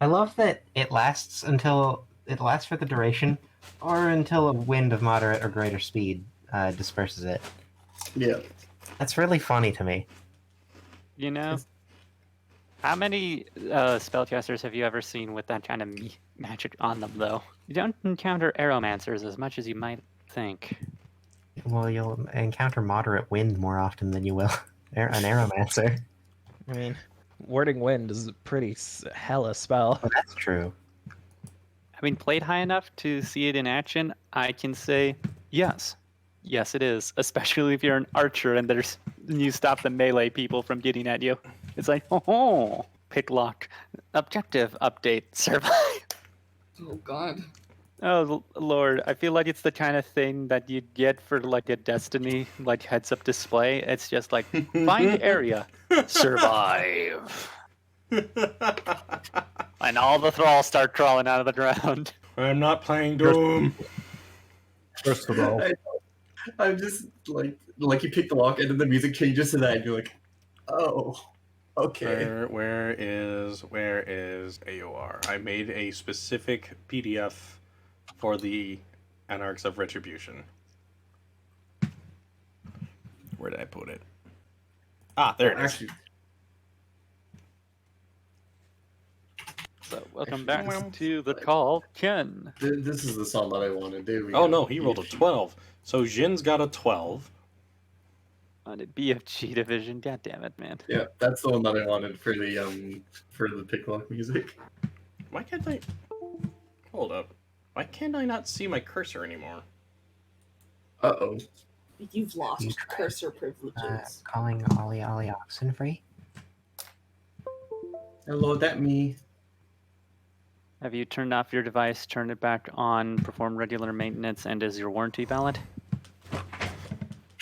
I love that it lasts for the duration, or until a wind of moderate or greater speed disperses it. Yeah. That's really funny to me. You know, how many spellcasters have you ever seen with that kind of magic on them, though? You don't encounter aeromancers as much as you might think. Well, you'll encounter moderate wind more often than you will an aeromancer. I mean, warding wind is a pretty hella spell. Oh, that's true. Having played high enough to see it in action, I can say yes. Yes, it is. Especially if you're an archer and you stop the melee people from getting at you. It's like, oh, pick lock, objective update, survive. Oh god. Oh lord, I feel like it's the kind of thing that you'd get for a Destiny heads-up display. It's just like, find area, survive. And all the thralls start crawling out of the ground. I'm not playing Doom. First of all, I'm just you pick the lock and then the music changes to that and you're like, oh. Okay. Where is AOR? I made a specific PDF for the Anarchs of Retribution. Where did I put it? Ah, there it is. Actually, So welcome Actually, back to the call, Ken. this is the song that I wanted. There we Oh go. no, he rolled a 12. So Jin's got a 12. On a BFG division. God damn it, man. Yeah, that's the one that I wanted for the pick lock music. Why can't I... Hold up. Why can't I not see my cursor anymore? Uh-oh. You've lost You tried, cursor privileges. Calling Ollie Oxenfree? Hello, that me. Have you turned off your device, turned it back on, performed regular maintenance, and is your warranty valid?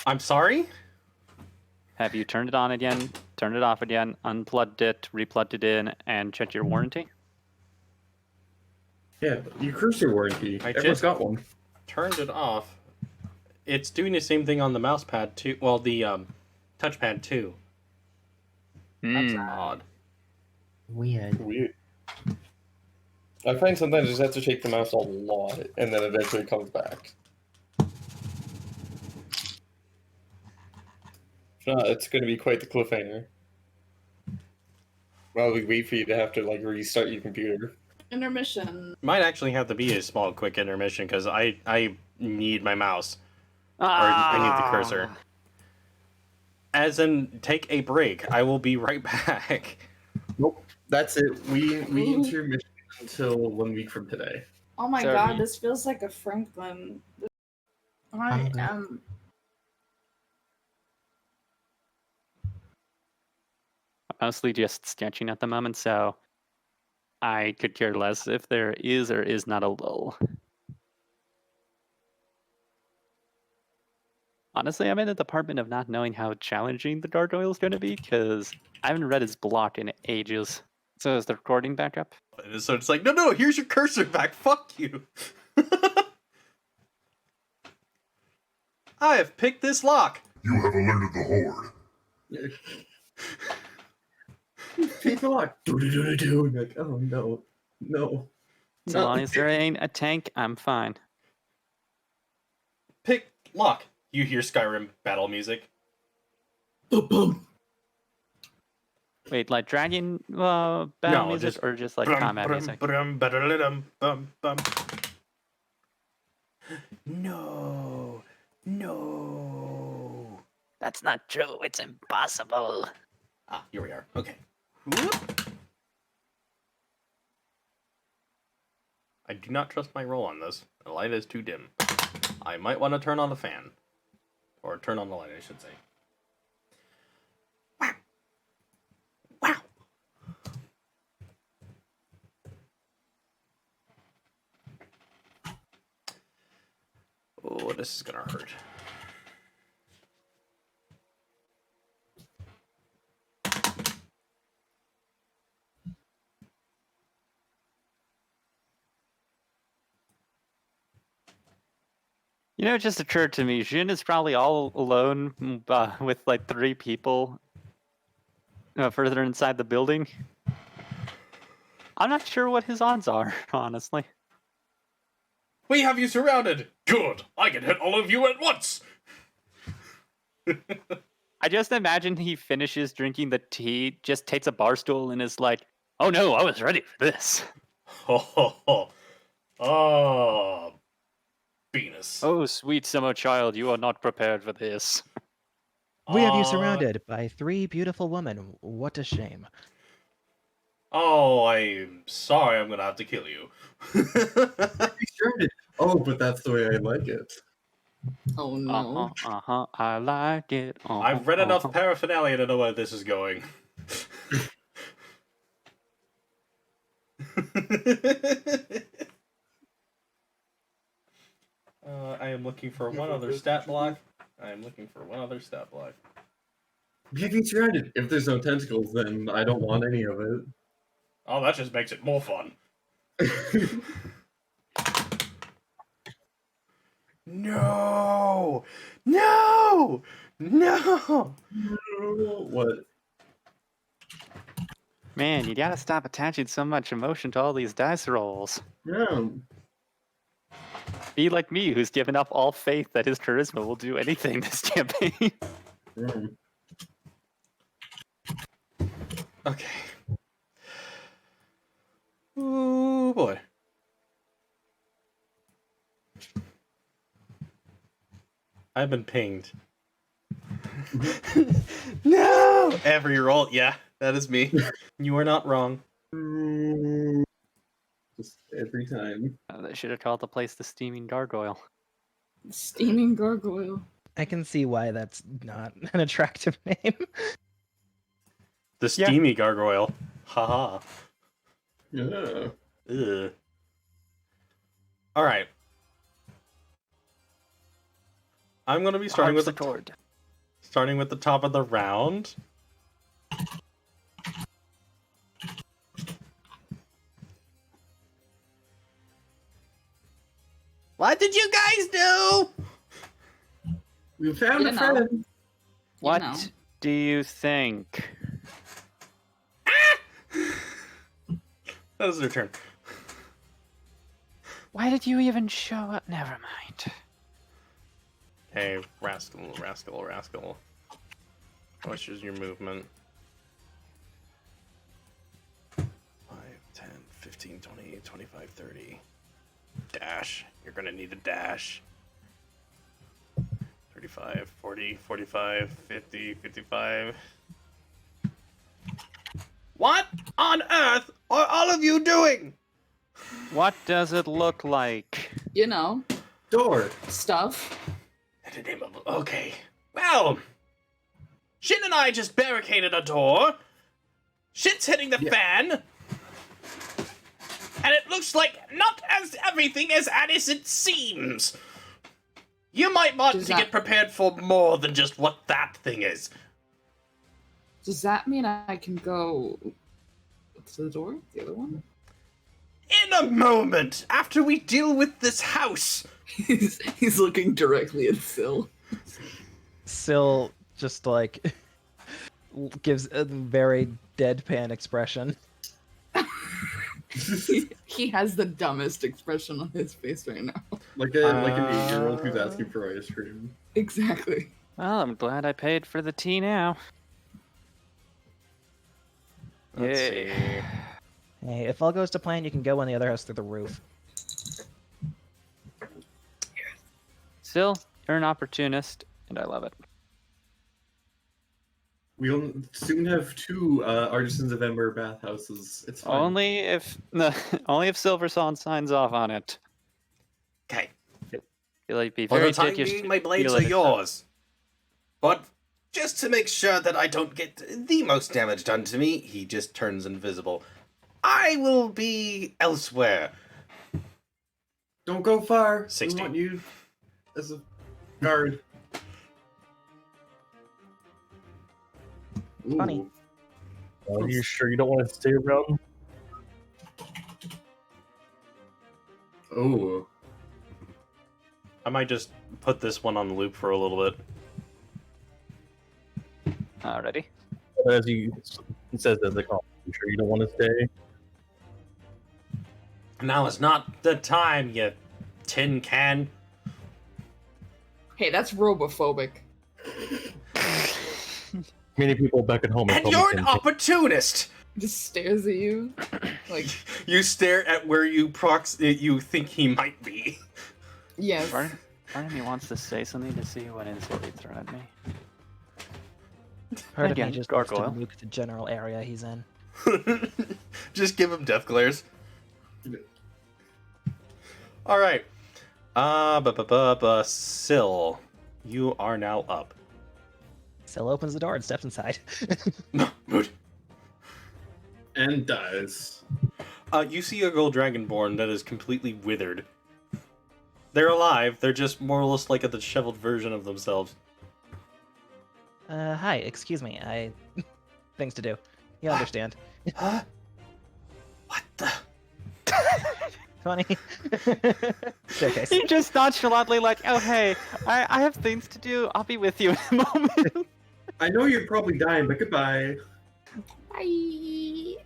I'm sorry? Have you turned it on again, turned it off again, unplugged it, replugged it in, and checked your warranty? Yeah, your cursor warranty. I Everyone's just- got one. Turned it off. It's doing the same thing on the mouse pad too. Well, the touchpad too. That's odd. Weird. Weird. I find sometimes I just have to shake the mouse a lot, and then eventually it comes back. If not, it's going to be quite the cliffhanger. While we wait for you to have to like restart your computer. Intermission. Might actually have to be a small, quick intermission because I need my mouse. Or I need the cursor. As in, take a break. I will be right back. Nope. That's it. We intermission until 1 week from today. Oh my Sorry. god, this feels like a Franklin. I Hungry. am. Mostly just sketching at the moment, so I could care less if there is or is not a lull. Honestly, I'm in the department of not knowing how challenging the gargoyle is going to be, because I haven't read his block in ages. So is the recording back up? So it's like, no, here's your cursor back. Fuck you. I have picked this lock. You have alerted the Horde. People are do like, oh no, no. So long as there ain't a tank, I'm fine. Pick lock. You hear Skyrim battle music. Wait, like dragon battle No, music, just or just like Brum, combat brum, music? brum, ba-da-da-dum, bum, bum. No. That's not true. It's impossible. Ah, here we are. Okay. Whoop. I do not trust my roll on this. The light is too dim. I might want to turn on the fan. Or turn on the light, I should say. Wow. Wow. Oh, this is gonna hurt. You know, it just occurred to me, Jin is probably all alone with like 3 people further inside the building. I'm not sure what his odds are, honestly. We have you surrounded! Good! I can hit all of you at once! I just imagine he finishes drinking the tea, just takes a bar stool and is like, oh no, I was ready for this. Oh, Venus. Oh, sweet summer child, you are not prepared for this. We have you surrounded by 3 beautiful women. What a shame. Oh, I'm sorry. I'm gonna have to kill you. Oh, but that's the way I like it. Oh no. I like it. I've read enough paraphernalia to know where this is going. I am looking for one other stat block. Being surrounded. If there's no tentacles, then I don't want any of it. Oh, that just makes it more fun. No! What? Man, you gotta stop attaching so much emotion to all these dice rolls. Yeah. Be like me, who's given up all faith that his charisma will do anything this campaign. Mm. Okay. Oh boy. I've been pinged. No! Every roll. Yeah, that is me. You are not wrong. Just every time. They should have called the place the Steaming Gargoyle. Steaming gargoyle. I can see why that's not an attractive name. The steamy gargoyle. Haha. Yeah. Ugh. All right. I'm gonna be starting with the top of the round. What did you guys do? We found a friend. What know. do you think? That was their turn. Why did you even show up? Never mind. Hey, rascal. What's your movement? 5, 10, 15, 20, 25, 30. Dash. You're gonna need a dash. 35, 40, 45, 50, 55. What on earth are all of you doing? What does it look like? You know, Door. stuff. In the name of... Okay. Well, Shin and I just barricaded a door. Shit's hitting the fan. And it looks like not as everything as it seems. You might want to get prepared for more than just what that thing is. Does that mean I can go to the door? The other one? In a moment, after we deal with this house. He's looking directly at Syl. Syl just like gives a very deadpan expression. He has the dumbest expression on his face right now. Like an 8-year-old who's asking for ice cream. Exactly. Well, I'm glad I paid for the tea now. Let's see. Hey, if all goes to plan, you can go on the other house through the roof. Still, you're an opportunist, and I love it. We'll soon have 2 Artisans of Ember bathhouses. It's fine. Only if Silver Song signs off on it. Okay. You'll like be For very the time dickish being, to my blades feel are it. yours. But just to make sure that I don't get the most damage done to me, he just turns invisible. I will be elsewhere. Don't go far. 60. We want you as a guard. Funny. Are you sure you don't want to stay around? Oh. I might just put this one on the loop for a little bit. Alrighty. As he says as they call, you sure you don't want to stay? Now is not the time, you tin can. Hey, that's robophobic. Many people back at home. And you're an opportunist. Just stares at you. Like, You stare at where you think he might be. yes. Part of me wants to say something to see what insult he'd throw at me. Part of Again, me just wants to gargoyle. nuke the general area he's in. Just give him death glares. All right. Syl, you are now up. Syl opens the door and steps inside. Good. And dies. You see a girl dragonborn that is completely withered. They're alive. They're just more or less like a disheveled version of themselves. Hi, excuse me. Things to do. You understand. Huh? What the? Funny. Showcase. He just nonchalantly like, oh hey, I have things to do. I'll be with you in a moment. I know you're probably dying, but goodbye. Bye.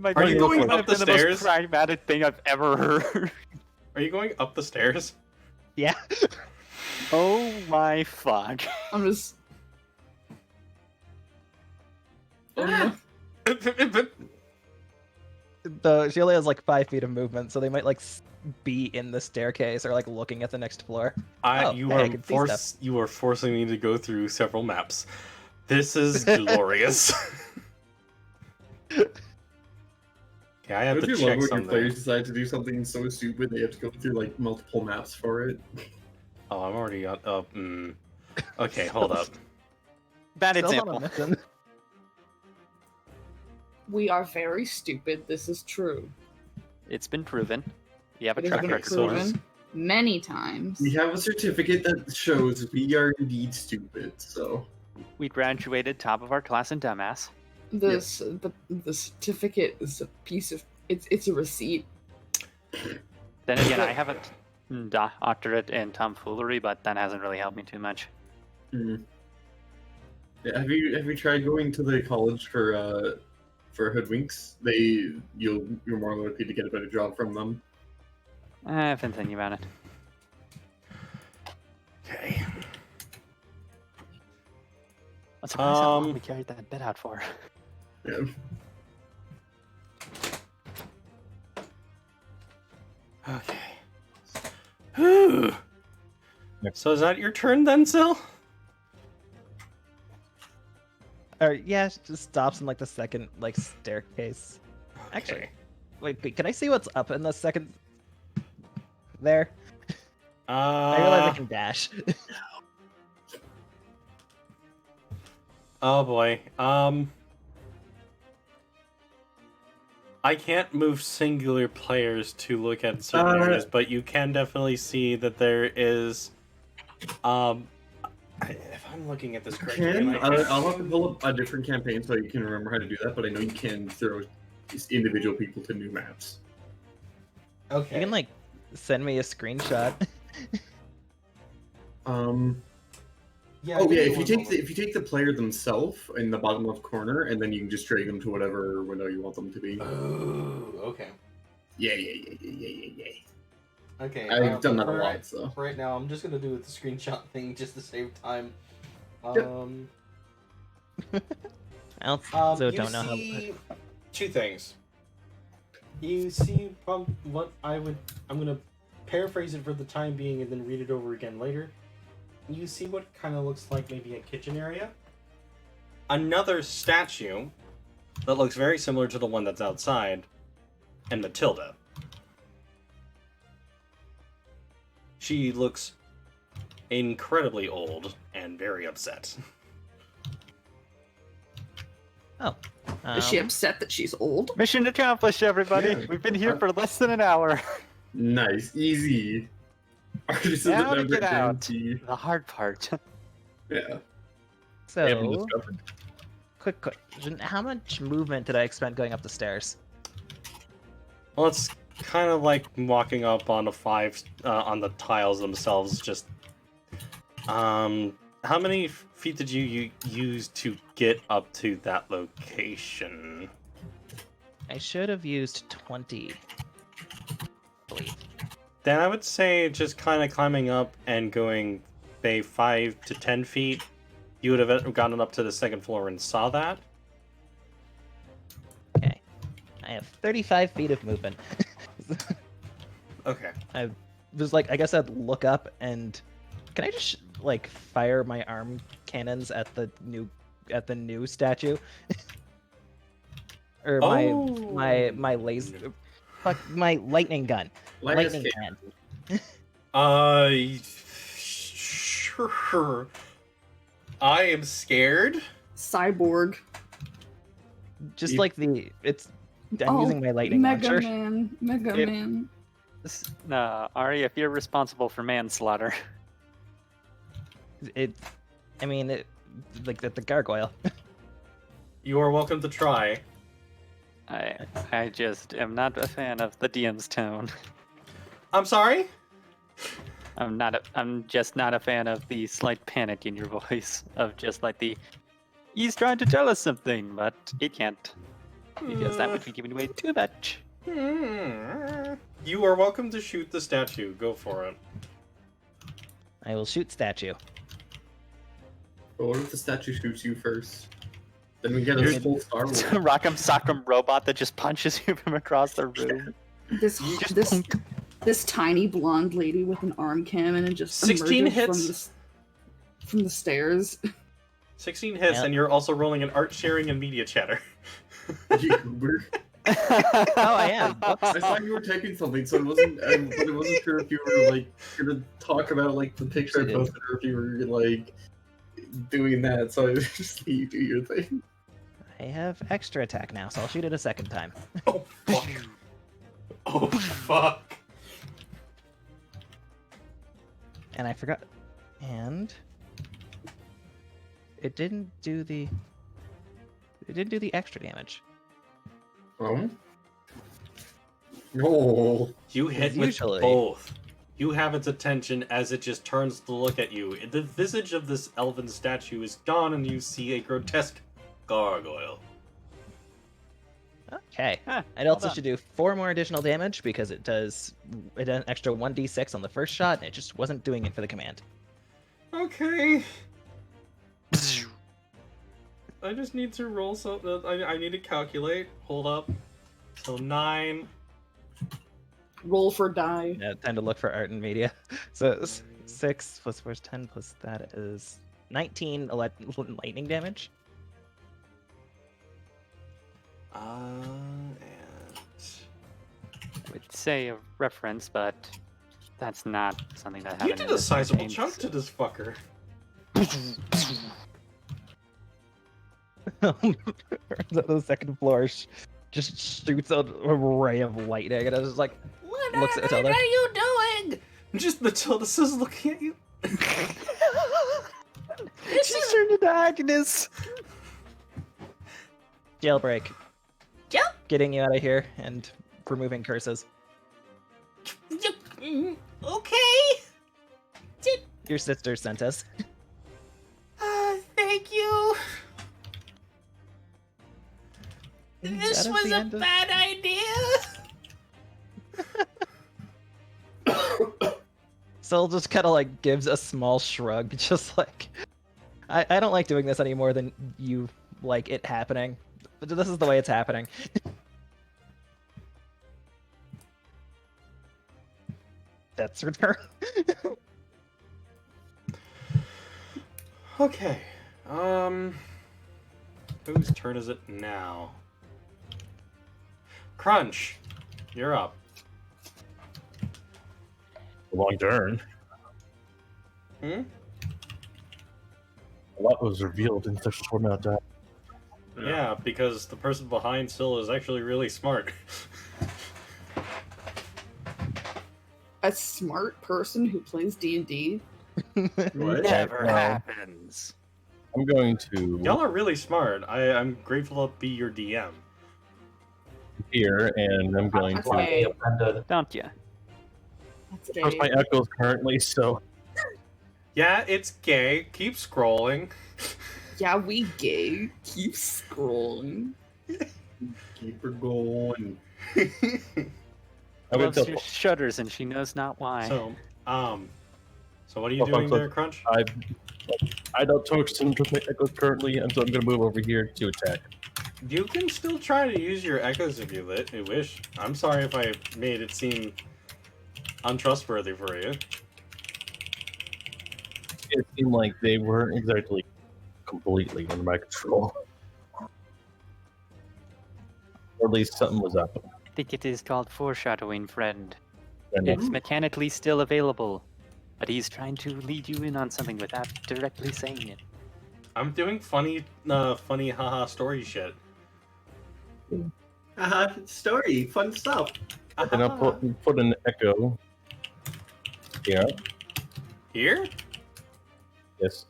Are you going up the The most stairs? pragmatic thing I've ever heard. Are you going up the stairs? Yeah. Oh my fuck. I'm just. Oh no. She only has like 5 feet of movement, so they might like be in the staircase or like looking at the next floor. Oh, You hey, I can see stuff. you are forcing me to go through several maps. This is glorious. Okay, I have Don't to you love check when your something. players decide to do something so stupid they have to go through like multiple maps for it? Oh, I'm already on. Okay, hold up. Bad Still example. on a mission. We are very stupid. This is true. It's been proven. We have a It has track been record. so- proven many times. We have a certificate that shows we are indeed stupid, so... We graduated top of our class in dumbass. This the certificate is a piece of it's a receipt. Then again, I have a doctorate in tomfoolery, but that hasn't really helped me too much. Mm. Yeah, have you tried going to the college for hoodwinks? You're more likely to get a better job from them. I've been thinking about it. Okay. I'm surprised how long we carried that bit out for. Yeah. Okay. Whew. So is that your turn then, Sil? Or yeah, she just stops in like the second like staircase. Actually, Okay. wait, can I see what's up in the second there? I Uh, realize I can dash. oh boy. I can't move singular players to look at certain areas, but you can definitely see that there is. If I'm looking at this correctly, I'll have to pull up a different campaign so you can remember how to do that, but I know you can throw individual people to new maps. Okay. You can like send me a screenshot. Yeah. Oh yeah, if you take the player themselves in the bottom left corner, and then you can just drag them to whatever window you want them to be. Oh, okay. Yeah. Okay. I've done that a for lot, so. Right now, I'm just gonna do the screenshot thing just to save time. I also don't know see two things. You see from what I'm gonna paraphrase it for the time being and then read it over again later. You see what kind of looks like maybe a kitchen area. Another statue that looks very similar to the one that's outside, and Matilda. She looks incredibly old and very upset. how. Oh. Is she upset that she's old? Mission accomplished, everybody. Yeah. We've been here for less than an hour. Nice, easy. Artisans Now to never get out. guarantee. The hard part. Yeah. They haven't So, discovered. quick question: how much movement did I expend going up the stairs? Well, it's kind of like walking up on on the tiles themselves. Just, how many feet did you use to get up to that location? I should have used 20. I believe. Then I would say just kind of climbing up and going, say, 5 to 10 feet. You would have gotten up to the second floor and saw that. Okay. I have 35 feet of movement. Okay. I was like, I guess I'd look up and can I just like fire my arm cannons at the new statue? Or my laser, fuck, my lightning gun, lightning can. Sure. I am scared. Cyborg. Just You- like I'm using my lightning Mega launcher. Man. Mega If- Man. Ari, if you're responsible for manslaughter, Like the gargoyle. You are welcome to try. I just am not a fan of the DM's tone. I'm sorry? I'm just not a fan of the slight panic in your voice of just like he's trying to tell us something, but he can't. because that would be giving away too much. You are welcome to shoot the statue. Go for it. I will shoot statue. But what if the statue shoots you first? Then we get a full Star It's Wars. a Rock'em Sock'em robot that just punches you from across the room. This this tiny blonde lady with an arm cannon and just 16 emerges hits. from the stairs. 16 hits, Yeah. and you're also rolling an art sharing and media chatter. You goober. Oh, I am. Whoops. I thought you were typing something, so it wasn't. But it wasn't sure if you were like gonna talk about like the picture I posted, or if you were like doing that. So I just let you do your thing. I have extra attack now, so I'll shoot it a second time. Oh, fuck. Oh, fuck. And I forgot. And it didn't do the. It didn't do the extra damage. Oh. No. You hit Because with usually- both. You have its attention as it just turns to look at you. The visage of this elven statue is gone, and you see a grotesque gargoyle. Okay. Huh, It well also done. should do 4 more additional damage because it does an extra 1d6 on the first shot, and it just wasn't doing it for the command. Okay. I just need to roll something. I need to calculate. Hold up. So 9. Roll for die. Yeah, time to look for art and media. So 6 plus 4 is 10 plus that is 19 lightning damage. And I would say a reference, but that's not something that happened. you did in a this sizable campaign, chunk so- to this fucker. The second floor just shoots a ray of lightning, and I was just like, What looks on at earth Matilda. are you doing? Just Matilda says looking at you. This She is turned into Agnes. jailbreak. Yep. Getting you out of here and removing curses. Okay. Your sister sent us. Thank you. That This is was the a end of- bad idea. Syl just kind of like gives a small shrug, just like, I don't like doing this any more than you like it happening. But this is the way it's happening. That's her turn. Okay. Whose turn is it now? Crunch. You're up. Long turn. Hmm? A lot was revealed in such a short amount of time. Yeah, because the person behind Syl is actually really smart. A smart person who plays D&D. What? Never No. happens. I'm going to Y'all are really smart. I'm grateful to be your DM. here, and I'm going to Okay. Don't ya? That's post my gay. echoes currently, so Yeah, it's gay. Keep scrolling. Yeah, we gay. Keep scrolling. Keep her going. I'm going Loves to your shudders and she knows not why. So what are you Well, doing folks, there, Crunch? I don't talk to my echoes currently, and so I'm going to move over here to attack. You can still try to use your echoes if you wish. I'm sorry if I made it seem untrustworthy for you. It seemed like they weren't exactly completely under my control. Or at least something was up. I think it is called foreshadowing, friend. And It's mechanically still available, but he's trying to lead you in on something without directly saying it. I'm doing funny haha story shit. Haha, story, fun stuff. and I'll put an echo here. Here? Yes.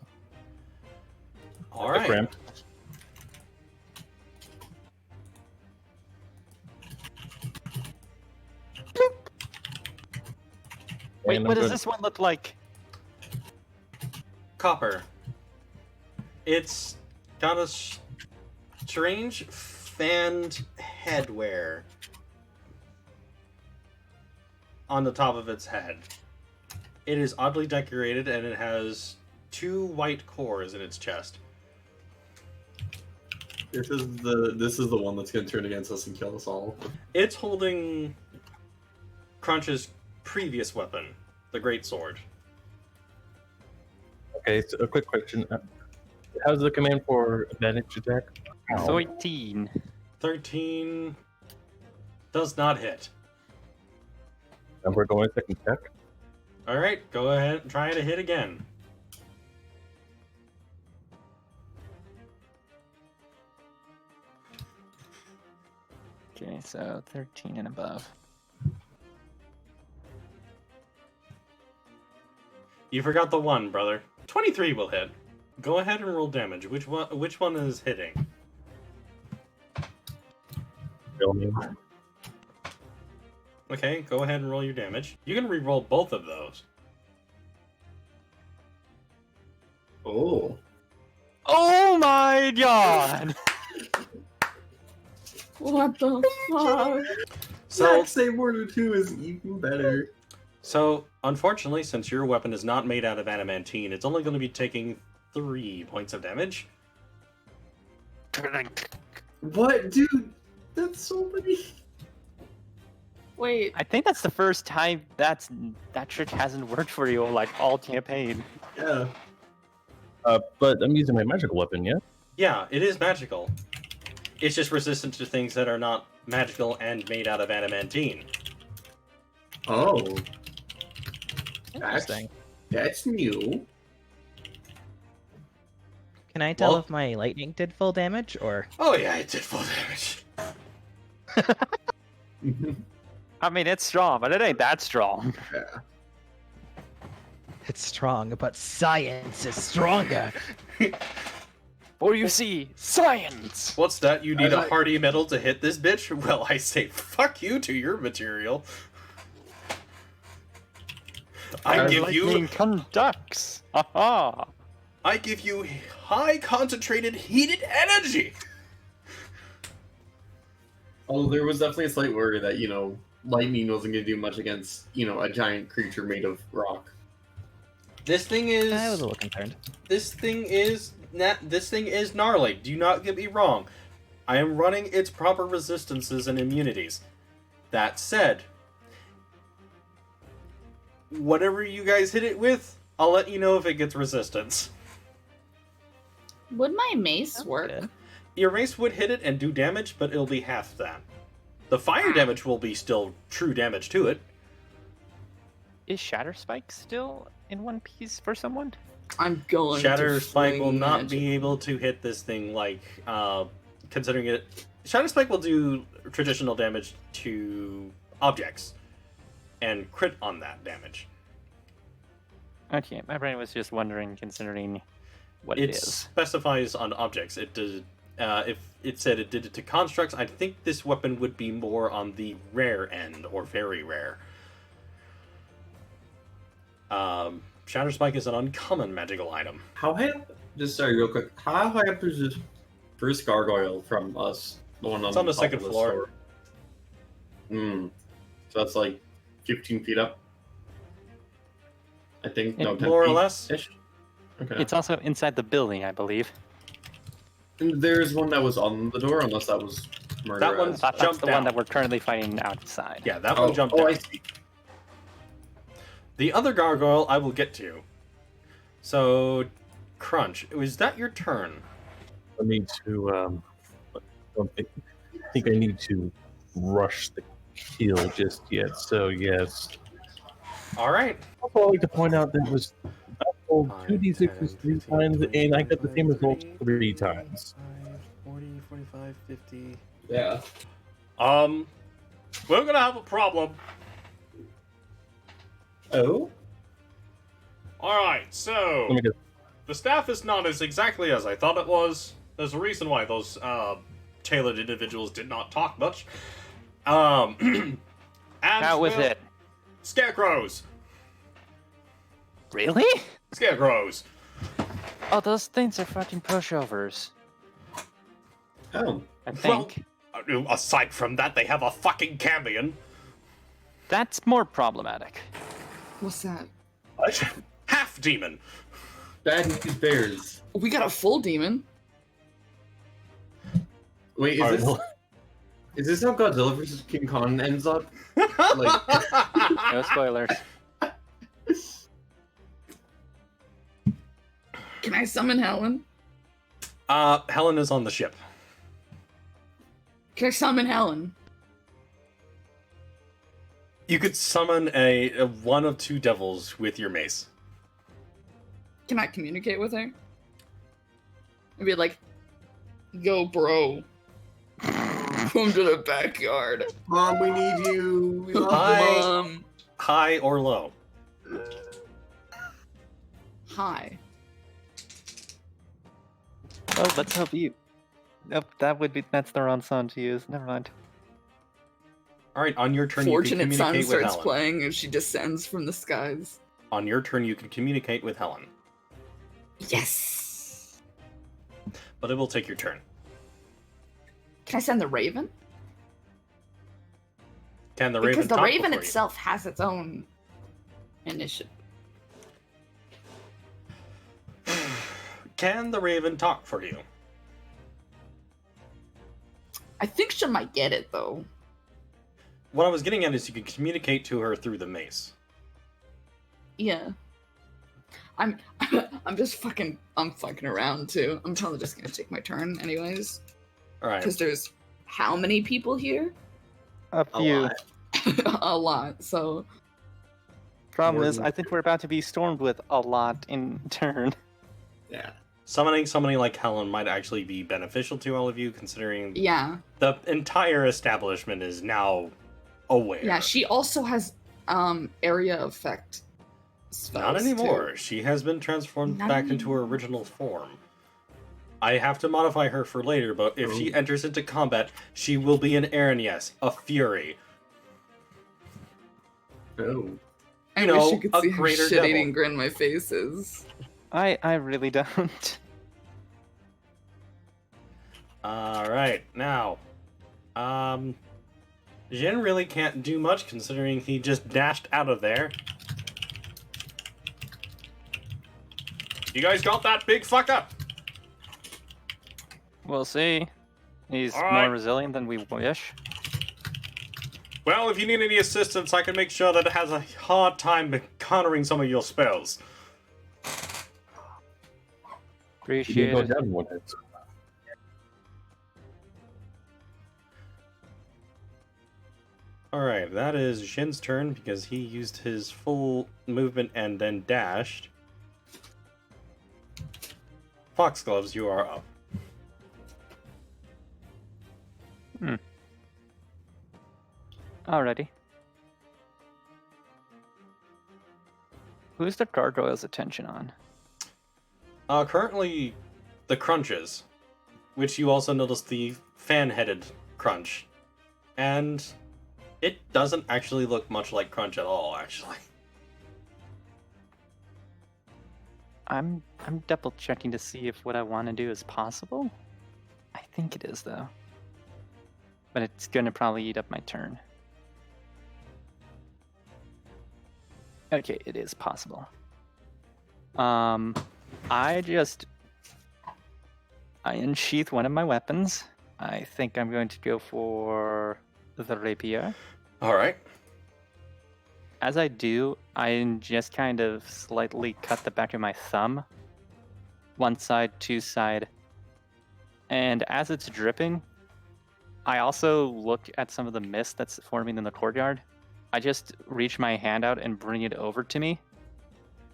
All right. Cramped. Wait, And what I'm does good. this one look like? Copper. It's got a strange fanned headwear on the top of its head. It is oddly decorated, and it has 2 white cores in its chest. This is the one that's gonna turn against us and kill us all. It's holding Crunch's previous weapon, the Great Sword. Okay, so a quick question. How's the command for advantage attack? 13. 13 does not hit. And we're going second check. Alright, go ahead and try to hit again. Okay, so 13 and above. You forgot the 1, brother. 23 will hit. Go ahead and roll damage. Which one is hitting? Kill me. Okay, go ahead and roll your damage. You can re-roll both of those. Oh. Oh my god! What the fuck? So, Same Order 2 is even better. So, unfortunately, since your weapon is not made out of adamantine, it's only going to be taking 3 points of damage. What, dude? That's so many. Wait, I think that's the first time that trick hasn't worked for you like all campaign. Yeah. But I'm using my magical weapon, yeah? Yeah, it is magical. It's just resistant to things that are not magical and made out of adamantine. Oh. Interesting. That's new. Can I tell Well- if my lightning did full damage or? Oh yeah, it did full damage. I mean, it's strong, but it ain't that strong. It's strong, but science is stronger. For you see, science! What's that? You need I- a hardy metal to hit this bitch? Well, I say fuck you to your material. I give you Lightning conducts! Aha! I give you high concentrated heated energy. Although there was definitely a slight worry that, lightning wasn't going to do much against, a giant creature made of rock. This thing I was a is little concerned. this thing is gnarly. Do not get me wrong. I am running its proper resistances and immunities. That said, whatever you guys hit it with, I'll let you know if it gets resistance. would my mace work? Good. Your mace would hit it and do damage, but it'll be half that. The fire damage will be still true damage to it. Is Shatter Spike still in one piece for someone? I'm going Shatter to Spike will fling not magic. be able to hit this thing considering it. Shatter Spike will do traditional damage to objects and crit on that damage. Okay, my brain was just wondering, considering what It it is. specifies on objects. It does. If it said it did it to constructs, I think this weapon would be more on the rare end or very rare. Shatter Spike is an uncommon magical item. How high up? Just sorry, real quick. How high up is this first gargoyle from us? The one It's on the top second of floor. store? So that's like 15 feet up. I think. No, 10 More or feet less. ish. Okay. It's also inside the building, I believe. And there's one that was on the door, unless that was murder. That I one's- thought that's Jump the down. one that we're currently fighting outside. Yeah, that one jumped down. I see. The other gargoyle I will get to. So, Crunch, is that your turn? I need to. I don't think I need to rush the kill just yet. So yes. All right. Also, I'd like to point out that it was I rolled 2d6s 3 times, and I got the same result 3 times. 40, 45, 50. Yeah. We're gonna have a problem. Oh. All right, so Let me get. the staff is not as exactly as I thought it was. There's a reason why those tailored individuals did not talk much. And How was well, it? Scarecrows. Really? Scarecrows. Oh, those things are fucking pushovers. Oh. I think. Aside from that, they have a fucking cambion. That's more problematic. What's that? Half demon. Bad news bears. We got a full demon. Wait, Alright, is this how Godzilla vs. King Kong ends up? Like, No spoilers. Can I summon Helen? Helen is on the ship. Can I summon Helen? You could summon a one of two devils with your mace. Can I communicate with her? I'd be like, yo, bro. Come to the backyard. Mom, we need you. We love Hi. Mom. High or low? Hi. Oh, let's hope you. Nope, that's the wrong song to use. Never mind. Alright, on your turn Fortunate you can Son communicate with starts Helen. playing and she descends from the skies. On your turn you can communicate with Helen. Yes. But it will take your turn. Can I send the Raven? Can the Because Raven the talk Raven before you? itself has its own initiative. Can the Raven talk for you? I think she might get it though. What I was getting at is you can communicate to her through the mace. Yeah. I'm fucking around too. I'm probably just gonna take my turn anyways. Alright. Because there's how many people here? A few. lot. A lot. So Problem More is, than- I think we're about to be stormed with a lot in turn. Yeah. Summoning somebody like Helen might actually be beneficial to all of you, considering yeah. the entire establishment is now aware. Yeah, she also has area effect spells. Not anymore. too. She has been transformed Not back into her anymore. original form. I have to modify her for later, but if she enters into combat, she will be an Aaron, yes, a Fury. Oh. I you wish know, you could a see how greater shit-eating devil. grin my face is. I really don't. Alright, now. Jin really can't do much considering he just dashed out of there. You guys got that, big fucker? We'll see. He's All more right. resilient than we wish. Well, if you need any assistance, I can make sure that it has a hard time countering some of your spells. You Appreciate go it. down one hit. Alright, that is Jin's turn because he used his full movement and then dashed. Foxgloves, you are up. Alrighty. Who's the gargoyle's attention on? Currently, the crunches, which you also notice the fan-headed crunch. And it doesn't actually look much like crunch at all, actually. I'm double checking to see if what I want to do is possible. I think it is though. But it's gonna probably eat up my turn. Okay, it is possible. I unsheath one of my weapons. I think I'm going to go for the rapier. Alright. As I do, I just kind of slightly cut the back of my thumb. One side, two side. And as it's dripping, I also look at some of the mist that's forming in the courtyard. I just reach my hand out and bring it over to me.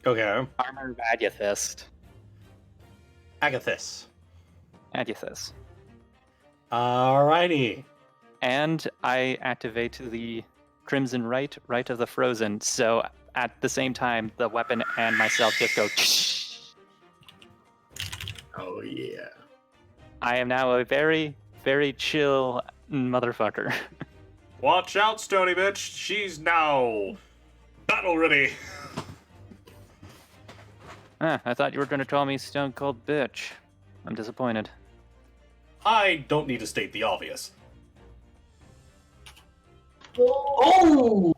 Okay. Armor Agathyst. Agathis. Agathyst. Alrighty. And I activate the Crimson Rite of the Frozen. So at the same time, the weapon and myself just go. Oh yeah. I am now a very, very chill motherfucker. Watch out, Stony Bitch. She's now battle ready. I thought you were going to call me Stone Cold Bitch. I'm disappointed. I don't need to state the obvious. Oh!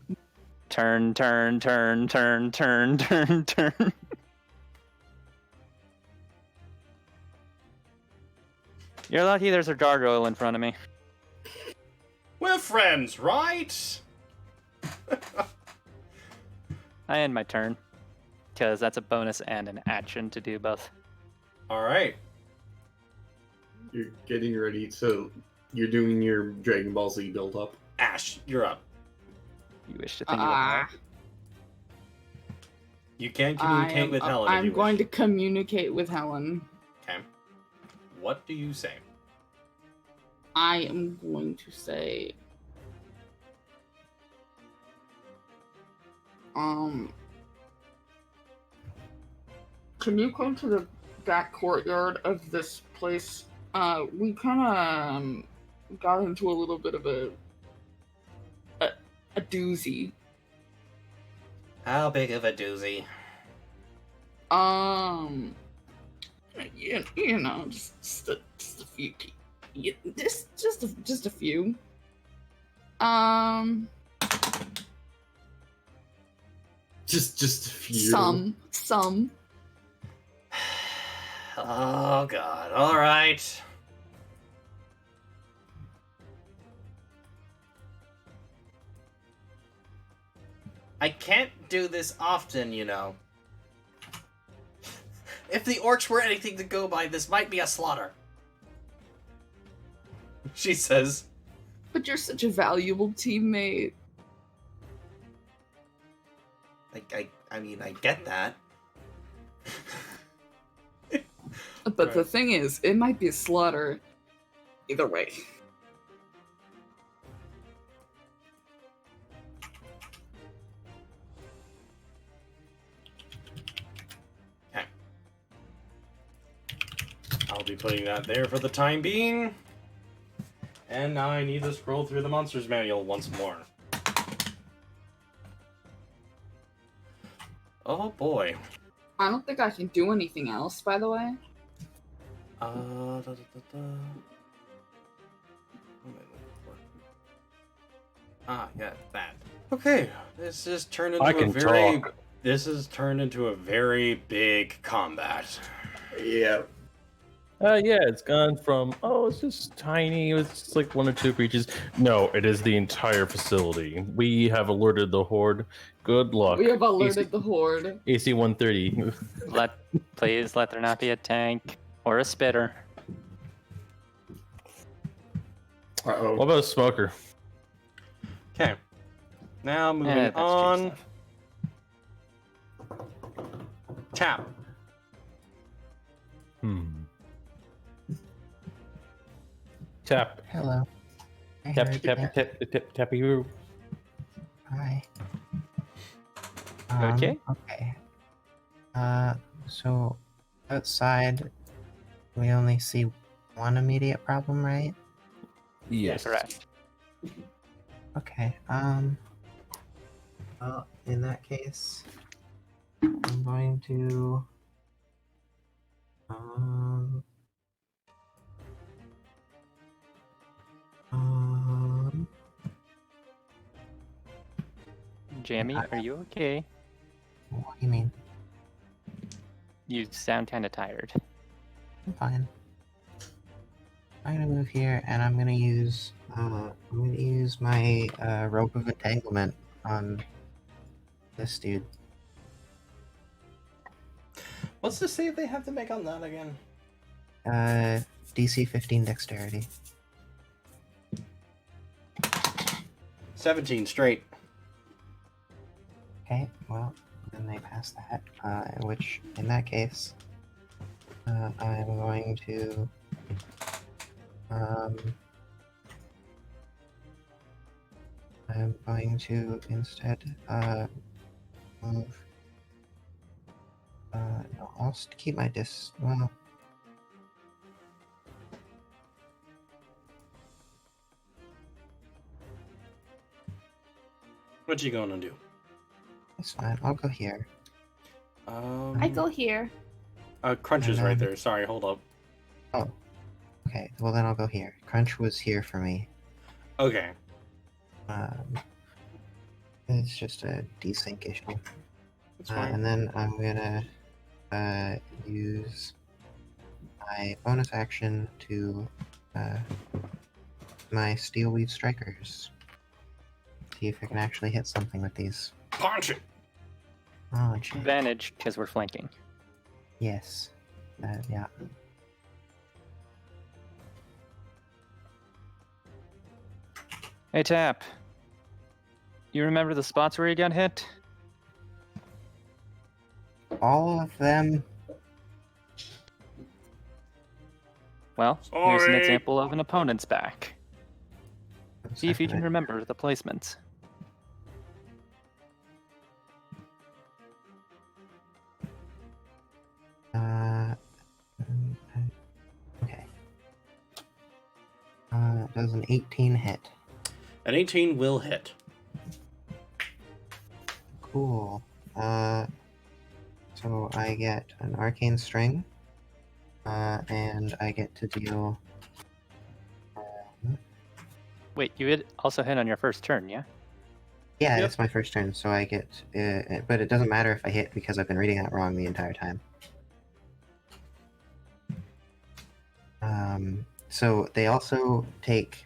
Turn, turn, turn, turn, turn, turn, turn. You're lucky there's a gargoyle in front of me. We're friends, right? I end my turn. Because that's a bonus and an action to do both. Alright. You're getting ready to. You're doing your Dragon Ball Z build up. Ash, you're up. You wish to think of it. You can communicate with Helen if I'm you going wish. to communicate with Helen. Okay. What do you say? I am going to say, can you come to the back courtyard of this place? We kind of got into a little bit of a doozy. How big of a doozy? You know, just a few. Just a few. Just a few. Some. Oh god, alright. I can't do this often, you know. If the orcs were anything to go by, this might be a slaughter. She says. But you're such a valuable teammate. I mean, I get that. But the thing is, it might be a slaughter either way. Okay. I'll be putting that there for the time being. And now I need to scroll through the monsters manual once more. Oh boy. I don't think I can do anything else, by the way. What am I looking for? Ah, yeah, that. Okay, this has turned into I can talk. This has turned into a very big combat. Yeah. Yeah, it's gone from, it's just tiny, it's just like 1 or 2 creatures. No, it is the entire facility. We have alerted the Horde. Good luck. We have alerted the Horde. AC 130. Please let there not be a tank or a spitter. Uh-oh. What about a smoker? Okay. Now moving That's cheap on. stuff. Tap. Tap. Hello. I Tap, heard tap, you. tap, tap, tappy roo. Hi. Okay. Okay. So outside, we only see one immediate problem, right? Yes. Correct. Okay. Well, in that case, I'm going to. Um. Jamie, are you okay? What do you mean? You sound kind of tired. I'm fine. I'm gonna move here, and I'm gonna use my rope of entanglement on this dude. What's the save they have to make on that again? DC 15 dexterity. 17 straight. Okay, well, then they pass that. Which, in that case, I'm going to instead move. No, I'll keep my well. What you gonna do? It's fine. I'll go here. I go here. Crunch is And right then- there. Sorry, hold up. Oh. Okay, well then I'll go here. Crunch was here for me. Okay. It's just a desync issue. That's fine. And then I'm gonna use my bonus action to my Steel Weave Strikers. See if I can actually hit something with these. Punch it! Oh, shit. Advantage because we're flanking. Yes. Yeah. Hey, Tap. You remember the spots where you got hit? All of them. Well, here's an Sorry. example of an opponent's back. See if you can remember the placements. Okay. Does an 18 hit? An 18 will hit. Cool. So I get an arcane string, and I get to deal. Wait, you also hit on your first turn, yeah? Yeah, Yep. it's my first turn, so I get. But it doesn't matter if I hit because I've been reading that wrong the entire time. So they also take.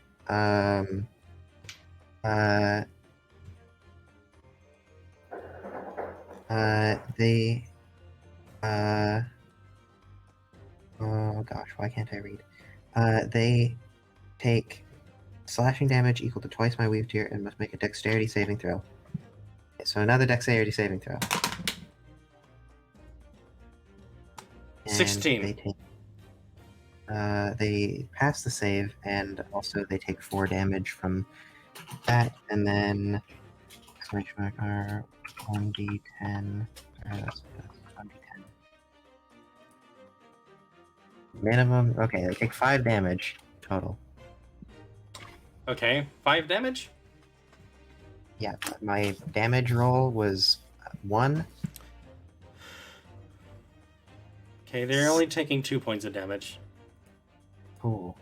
They. Oh gosh, why can't I read? They take slashing damage equal to twice my weave tier and must make a dexterity saving throw. Okay, so another dexterity saving throw. And 16. They take. They pass the save, and also they take 4 damage from that, and then exclamation mark are 1d10. That's 1d10. Minimum. Okay, they take 5 damage total. Okay, 5 damage? Yeah, my damage roll was 1. Okay, they're only taking 2 points of damage. Cool.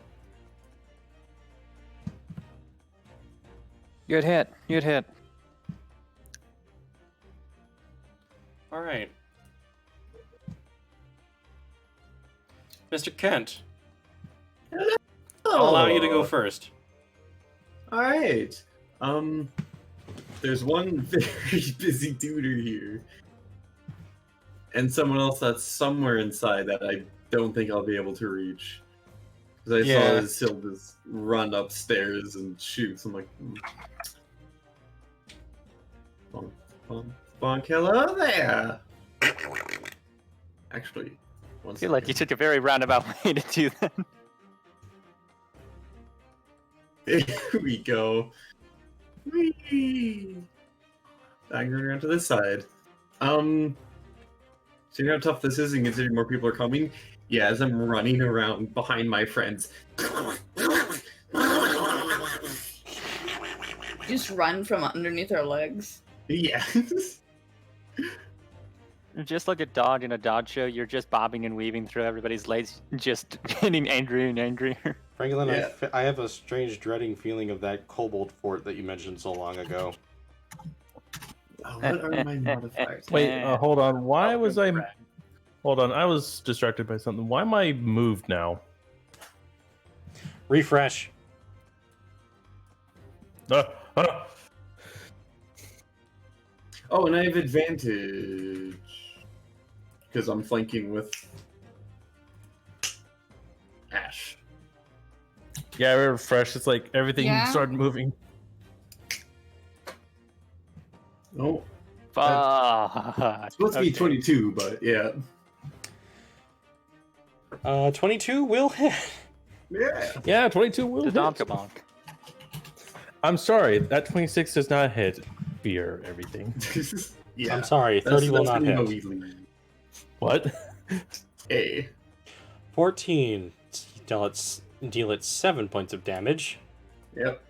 Good hit. Good hit. Alright. Mr. Kent, I'll allow you to go first. All right. There's one very busy duder here, and someone else that's somewhere inside that I don't think I'll be able to reach. Because I saw his Silvas run upstairs and shoots. I'm like, bonk, bonk, bonk, hello there. Actually, I feel like you took a very roundabout way to do that. There we go. Whee! I'm going around to this side. See how tough this is, and considering more people are coming. Yeah, as I'm running around behind my friends. Just run from underneath our legs. Yeah. Just like a dog in a dog show, you're just bobbing and weaving through everybody's legs, just getting angrier and angrier. Franklin, Yeah. I have a strange dreading feeling of that kobold fort that you mentioned so long ago. What are my modifiers? Wait, hold on. Why Oh, was good I? crap. Hold on, I was distracted by something. Why am I moved now? Refresh. Ah. Oh, and I have advantage because I'm flanking with Ash. Yeah, I refreshed. It's like everything Yeah? started moving. Oh, Fuck. it's supposed to be 22, but yeah. 22 will hit. Yeah. Yeah, 22 will The hit. Donkabonk. I'm sorry, that 26 does not hit. Fear everything. Yeah. I'm sorry, 30 will not when you know hit. we leave. What? A. 14. Deal it 7 points of damage. Yep.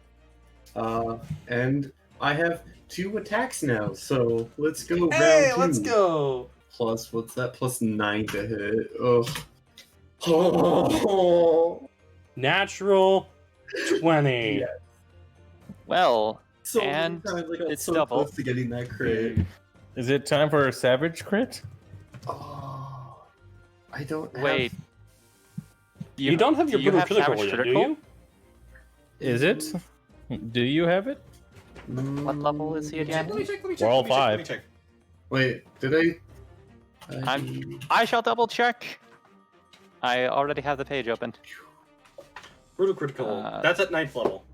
And I have 2 attacks now, so let's go round 2. Hey, let's go! Plus, what's that? Plus 9 to hit. Ugh. Oh. Natural 20. Yeah. Well, So and many times I got it's so double. close to getting that crit. Is it time for a savage crit? Oh, I don't have... Wait. You don't have your do you brutal have critical savage yet, do critical? you? Is it? Do you have it? What level is he again? Let me check. We're all 5. Wait, did I? I shall double check. I already have the page open. Brutal critical. That's at 9th level.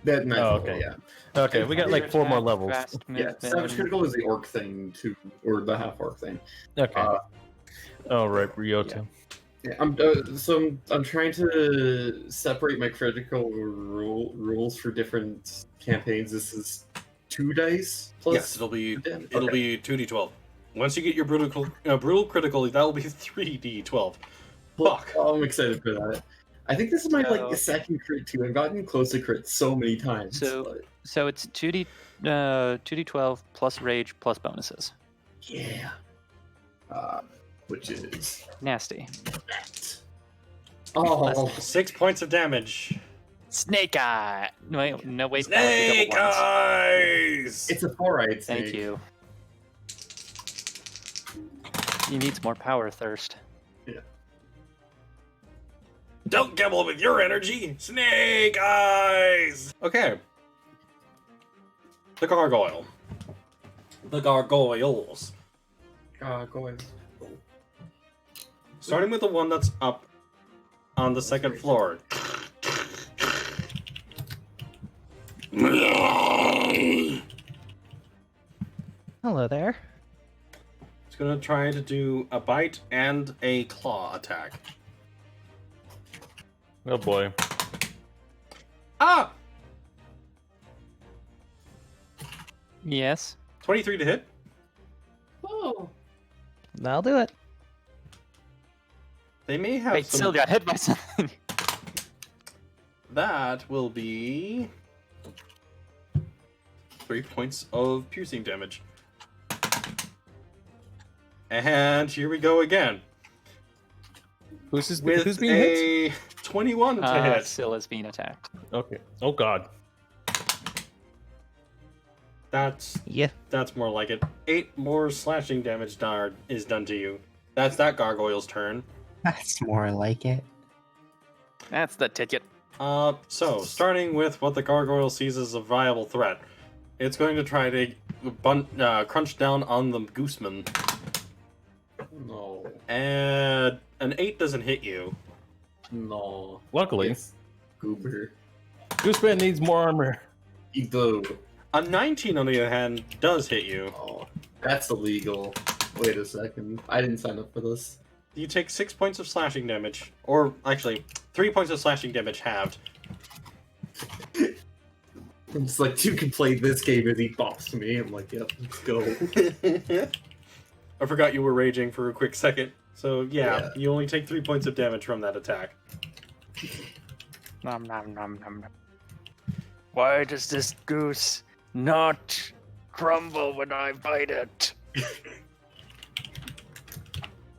That night. Oh, okay. Yeah. Okay, we got like 4 more levels. Fast Yeah. movement. Savage critical is the orc thing too, or the half orc thing. Okay. All right, Ryota. Yeah, I'm trying to separate my critical rules for different campaigns. This is 2 dice plus. Yes, it'll be damage? it'll Okay. be 2d12. Once you get your brutal critical, that will be 3d12. Fuck. Oh, I'm excited for that. I think this is my So- second crit too. I've gotten close to crit so many times. So- but So it's 2d12 plus rage plus bonuses. yeah. Which is Nasty. that. Oh, 6 points of damage. Snake eye. No, wait. That would be Snake double ones. eyes. it's a 4-eyed snake. Thank you. He needs more power thirst. Don't gamble with your energy. Snake eyes. Okay. The gargoyle. The gargoyles. Go ahead. Starting with the one that's up on the second floor. Hello there. It's gonna try to do a bite and a claw attack. Oh boy. Ah! Yes. 23 to hit. Oh. I'll do it. They may have Wait, some... still got hit by something. That will be 3 points of piercing damage. And here we go again. Who's With being hit? a 21 to hit. Scylla's being attacked. Okay. Oh god. That's Yeah. more like it. 8 more slashing damage is done to you. That's that gargoyle's turn. That's more like it. That's the ticket. So starting with what the gargoyle sees as a viable threat, it's going to try to crunch down on the gooseman. No. And an 8 doesn't hit you. No. Luckily, It's Goober. Gooseman needs more armor. Ego. A 19, on the other hand, does hit you. Oh, that's illegal. Wait a second. I didn't sign up for this. You take 6 points of slashing damage. Or, actually, 3 points of slashing damage halved. I'm just like, you can play this game as he bops me. I'm like, yep, let's go. I forgot you were raging for a quick second. So, yeah, Yeah. you only take 3 points of damage from that attack. Nom nom nom nom nom. Why does this goose not crumble when I bite it?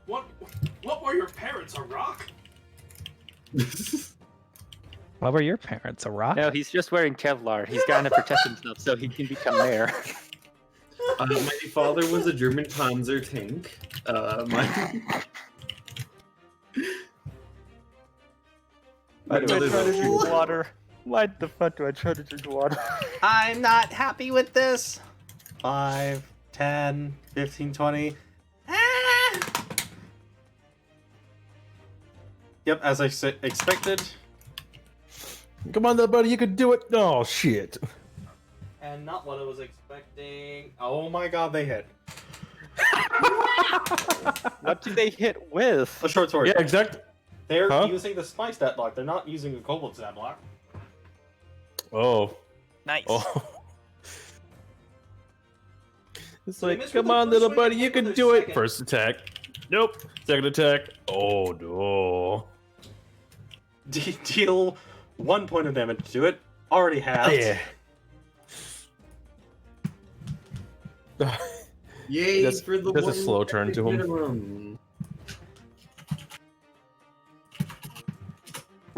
What were your parents, a rock? What were your parents? A rock? No, he's just wearing Kevlar. He's got to protect himself so he can become mayor. My father was a German Panzer tank. Why do I mother's try to a- drink water? Why the fuck do I try to drink water? I'm not happy with this. 5, 10, 15, 20. Ah! Yep, as I expected. Come on, little buddy, you can do it. Oh shit. And not what I was expecting. Oh my god, they hit. What do they hit with? A short sword. Yeah, exactly. They're Huh? using the spy stat block. They're not using the kobold stat block. Oh. Nice. Oh. It's So they like, missed with come the on, first little swing buddy, and you hit with can their do it. second. First attack. Nope. Second attack. Oh no. Deal 1 point of damage to it. Already halved. Yeah. Yay That's- for the that's a one slow turn to him. minimum.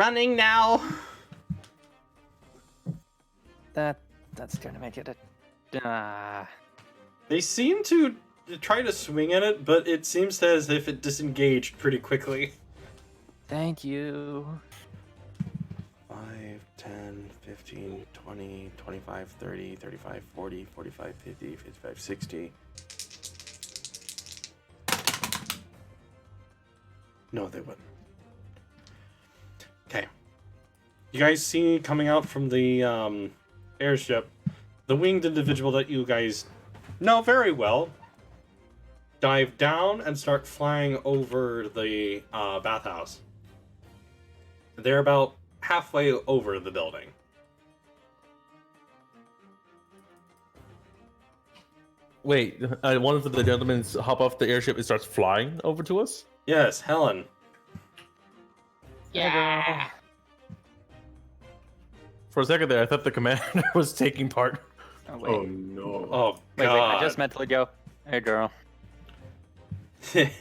running now. That's gonna make it a. They seem to try to swing at it, but it seems as if it disengaged pretty quickly. Thank you. 5, 10, 15, 20, 25, 30, 35, 40, 45, 50, 55, 60. No, they wouldn't. Okay. You guys see coming out from the airship, the winged individual that you guys know very well dive down and start flying over the bathhouse. They're about halfway over the building. Wait, one of the gentlemen hop off the airship and starts flying over to us? Yes, Helen. Yeah. For a second there, I thought the commander was taking part. Oh wait. Oh no. Oh, wait, God. I just mentally go. Hey, girl. I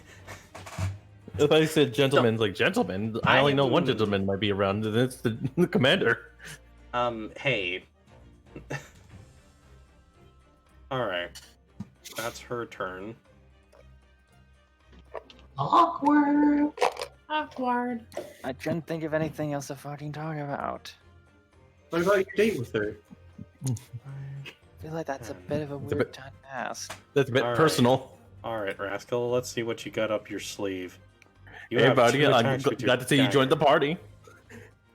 thought he said gentlemen, like gentlemen. I only know one am- gentleman might be around, and it's the commander. Hey. Alright. That's her turn. Awkward. Awkward. I couldn't think of anything else to fucking talk about. What about your date with her? I feel like that's a bit of a It's a weird bit- time to ask. That's a bit All right. personal. Alright, Rascal, let's see what you got up your sleeve. You Hey, have buddy, two I'm attacks with your glad to see you dagger. joined the party.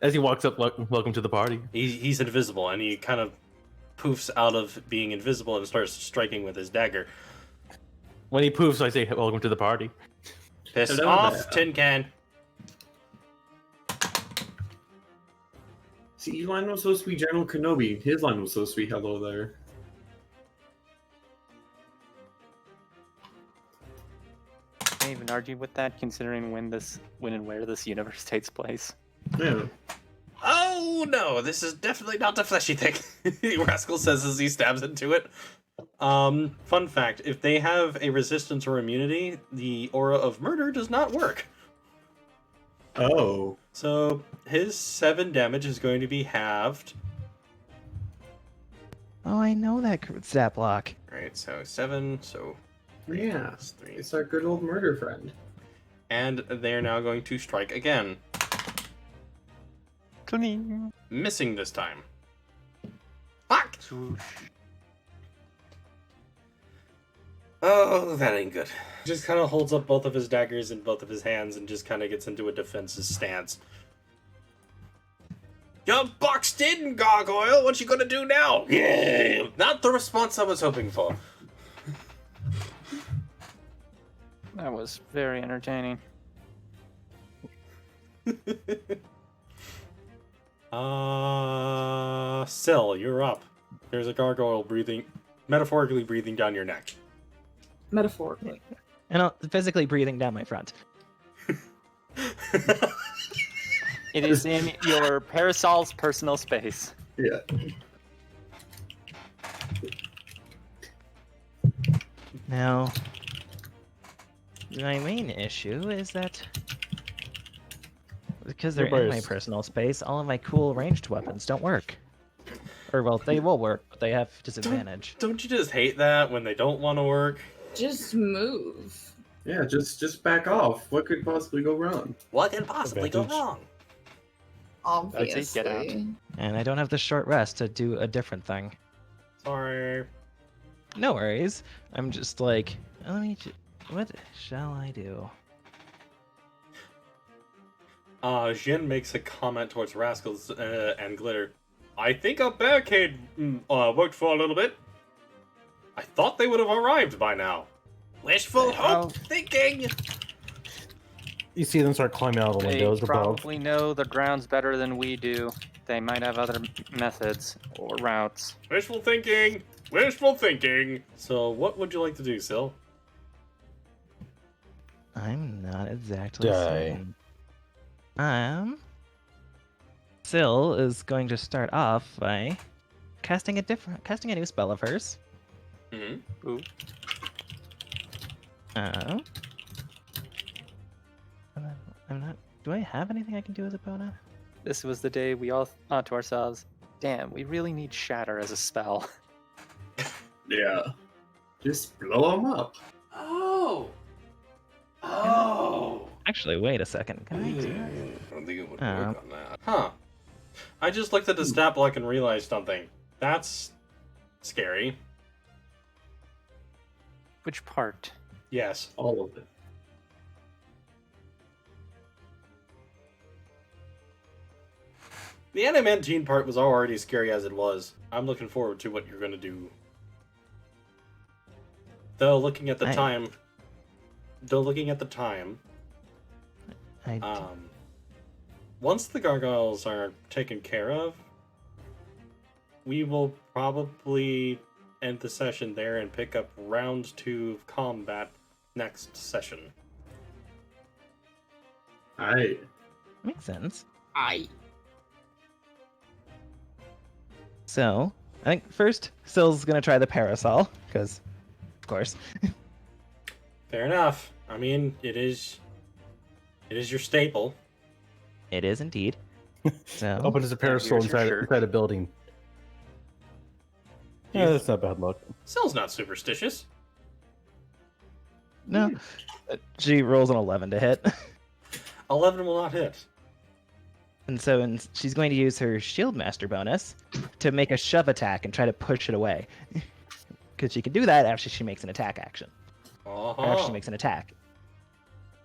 As he walks up, welcome to the party. He's invisible, and he kind of poofs out of being invisible and starts striking with his dagger. When he poofs, I say, welcome to the party. Piss Hello off, there. tin can. See, your line was supposed to be General Kenobi. His line was supposed to be hello there. Can't even argue with that, considering when and where this universe takes place. Yeah. Oh no, this is definitely not a fleshy thing. Rascal says as he stabs into it. Fun fact, if they have a resistance or immunity, the aura of murder does not work. Oh. So his 7 damage is going to be halved. Oh, I know that stat block. Right, so 7, so Yeah. plus 3. It's our good old murder friend. And they're now going to strike again. Cling. Missing this time. Fuck! Oh, that ain't good. Just kind of holds up both of his daggers in both of his hands and just kind of gets into a defensive stance. You're boxed in, Gargoyle! What you gonna do now? Yeah! Not the response I was hoping for. That was very entertaining. Syl, you're up. There's a gargoyle metaphorically breathing down your neck. Metaphorically. And physically breathing down my front. It is in your parasol's personal space. Yeah. Now, my main issue is that because they're in my Burst. personal space, all of my cool ranged weapons don't work. Or, well, they will work, but they have disadvantage. Don't you just hate that when they don't want to work? Just move. Yeah, just back off. What could possibly go wrong? What can possibly go Advantage. wrong? Obviously. get out. And I don't have the short rest to do a different thing. Sorry. No worries. I'm just like, let me. What shall I do? Jin makes a comment towards Rascals and Glitter. I think a barricade worked for a little bit. I thought they would have arrived by now. Wishful hope thinking! You see them start climbing out of the They windows above. probably know the grounds better than we do. They might have other methods or routes. Wishful thinking! Wishful thinking! So, what would you like to do, Syl? I'm not exactly Die. certain. Syl is going to start off by casting a new spell of hers. Mm-hmm. Ooh. I'm not. Do I have anything I can do as a bonus? this was the day we all thought to ourselves, damn, we really need Shatter as a spell. Yeah. Just blow them up. Oh. Actually, wait a second. Can I do that? I don't think it would Oh. work on that. Huh. I just looked at the stat block and realized something. That's scary. Which part? Yes. All of it. The adamantine part was already scary as it was. I'm looking forward to what you're going to do. Though looking at the time... once the gargoyles are taken care of, we will probably end the session there and pick up round 2 of combat next session. Alright. Makes sense. So, I think first, Syl's gonna try the parasol, because, of course. Fair enough. I mean, it is your staple. It is indeed. So, Open as a parasol here's your inside, shirt. inside a building. Yeah, that's not bad luck. Syl's not superstitious. no. She rolls an 11 to hit. 11 will not hit. And so she's going to use her Shield Master bonus to make a shove attack and try to push it away. Because she can do that after she makes an attack action. Or after she makes an attack.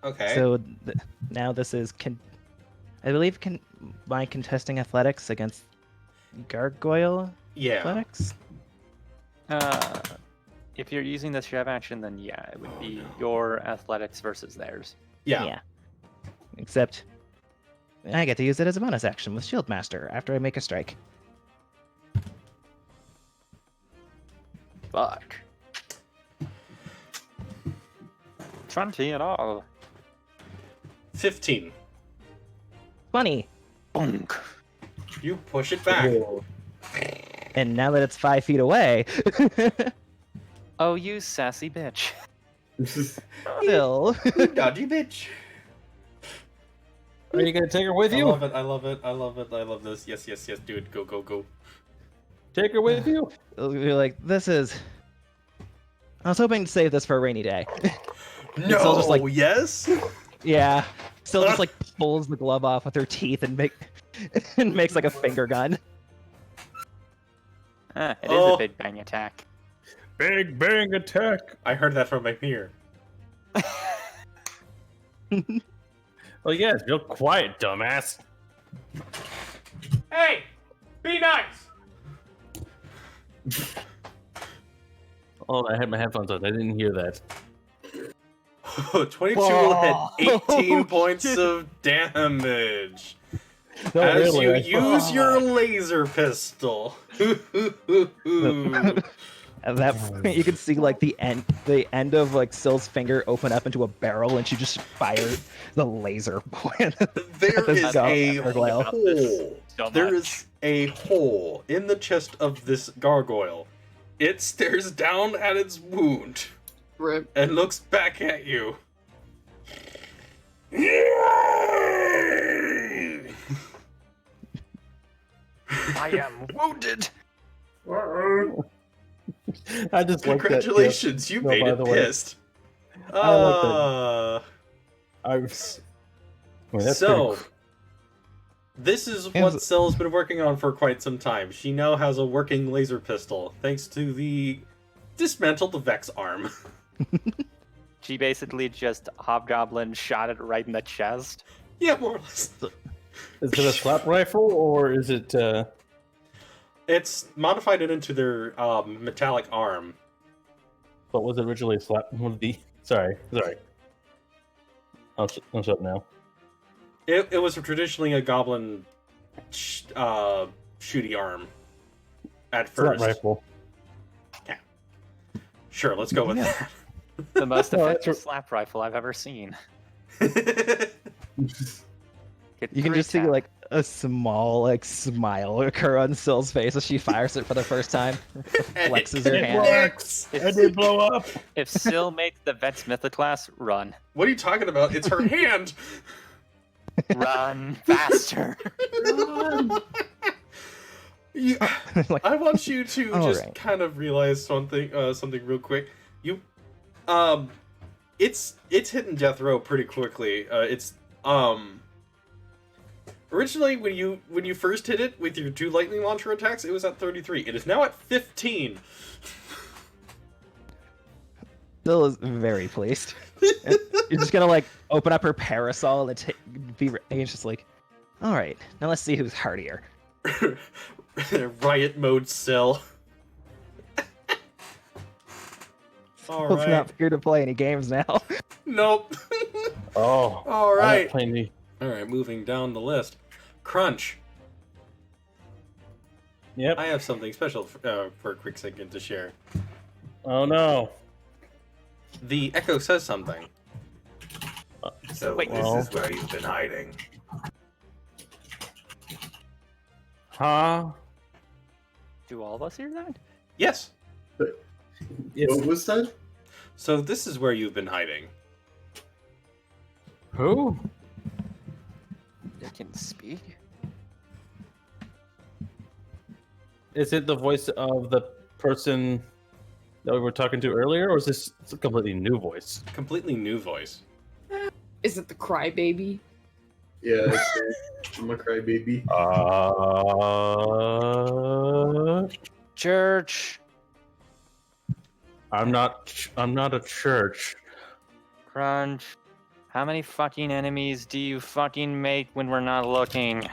Okay. So now this is, I believe, my contesting athletics against Gargoyle yeah. athletics? If you're using the shove action, then yeah, it would be your athletics versus theirs. Yeah. Except I get to use it as a bonus action with Shield Master after I make a strike. Fuck. 20 at all. 15. 20. Bonk. You push it back. And now that it's 5 feet away, Oh, you sassy bitch. still. You dodgy bitch. Are you gonna take her with I you? love it. I love it. I love it. I love this. Yes, yes, yes, dude. Go, go, go. Take her with you? You're like, this is. I was hoping to save this for a rainy day. No, Still just like- yes? Yeah. Still just like pulls the glove off with her teeth and makes like a finger gun. It is Oh. a big bang attack. Big bang attack! I heard that from my peer. Well, yeah, it's real quiet, dumbass. Hey! Be nice! Oh, I had my headphones on. I didn't hear that. 22 will hit Whoa. 18 points of damage. No, As really, you I- use your laser pistol. At that point, you can see like the end of like Syl's finger open up into a barrel, and she just fired the laser point. There This is guy- a gargoyle. hole. So There much. is a hole in the chest of this gargoyle. It stares down at its wound Rip. and looks back at you. I am wounded. I just like that. Congratulations, you No, made by it the way, pissed. I like that. I was. I mean, that's So, pretty this is Yeah, what so- Syl's been working on for quite some time. She now has a working laser pistol, thanks to the dismantled Vex arm. She basically just hobgoblin shot it right in the chest. Yeah, more or less. Is it a slap rifle or is it? It's modified it into their metallic arm. What was it originally? A slap? One of the. Sorry. I'll shut up now. It was traditionally a goblin shooty arm at Slap first. rifle. Sure, let's go with The most Oh, effective that's slap rifle I've ever seen. that. Get You can three just see tap. like a small like smile occur on Syl's face as she fires it for the first time. Flexes her it hand. works. I did blow up. If Syl makes the Vets Mythoclass, run. What are you talking about? It's her hand. Run faster. Like, I want you to All just right. kind of realize something real quick. You, it's hitting death row pretty quickly. Originally when you first hit it with your 2 lightning launcher attacks, it was at 33. It is now at 15. Still is very pleased. And you're just gonna like open up her parasol and it's just like, all right, now let's see who's hardier. Riot mode still. All It's right. not here to play any games now. Nope. Oh. All I'm right. not playing the... All right. Moving down the list. Crunch. Yep. I have something special for a quick second to share. Oh no. The Echo says something. So Wait, this well. is where you've been hiding. Huh? Do all of us hear that? Yes. What was that? So this is where you've been hiding. Who? They can speak. Is it the voice of the person that we were talking to earlier, or is this a completely new voice? Completely new voice. Is it the crybaby? Yeah, I'm a crybaby. Church. I'm not a church. Crunch. How many fucking enemies do you fucking make when we're not looking?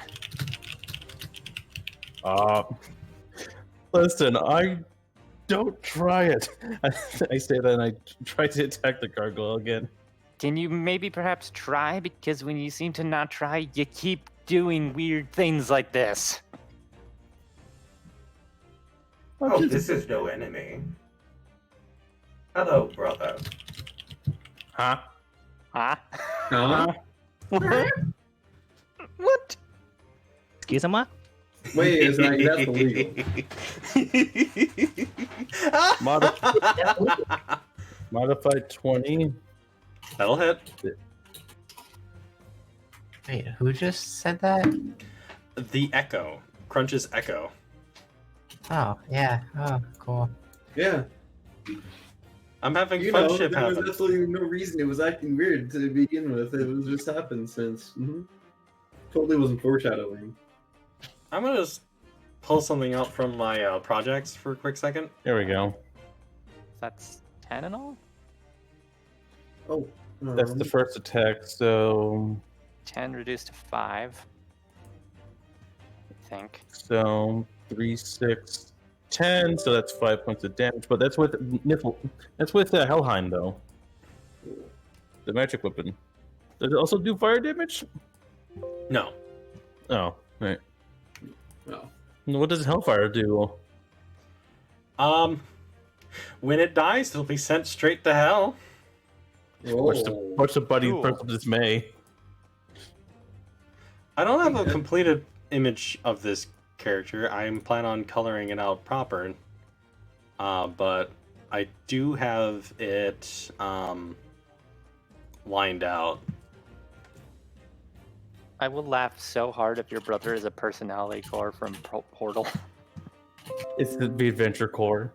Listen, I don't try it. I say that and I try to attack the gargoyle again. Can you maybe perhaps try? Because when you seem to not try, you keep doing weird things like this. Oh, this is no enemy. Hello, brother. Huh? Huh? Huh? What? Excuse me? Wait, is that, that's illegal. Modified 20. That'll hit. Wait, who just said that? The Echo. Crunch's Echo. Oh, yeah. Oh, cool. Yeah. I'm having You fun know, shit there was happen. absolutely no reason it was acting weird to begin with. It was just happened since. Totally wasn't foreshadowing. I'm gonna just pull something out from my projects for a quick second. There we go. That's 10 and all? Oh. That's the first attack, so 10 reduced to 5. I think. 3, 6, 10. So that's 5 points of damage. But that's with Niffle. That's with Helheim, though. The magic weapon. Does it also do fire damage? No. Oh, right. Well, What does Hellfire do? When it dies, it'll be sent straight to hell. Watch the buddy Cool. first dismay. I don't have a completed image of this character. I'm planning on coloring it out proper. But I do have it lined out. I will laugh so hard if your brother is a personality core from Portal. It's the adventure core.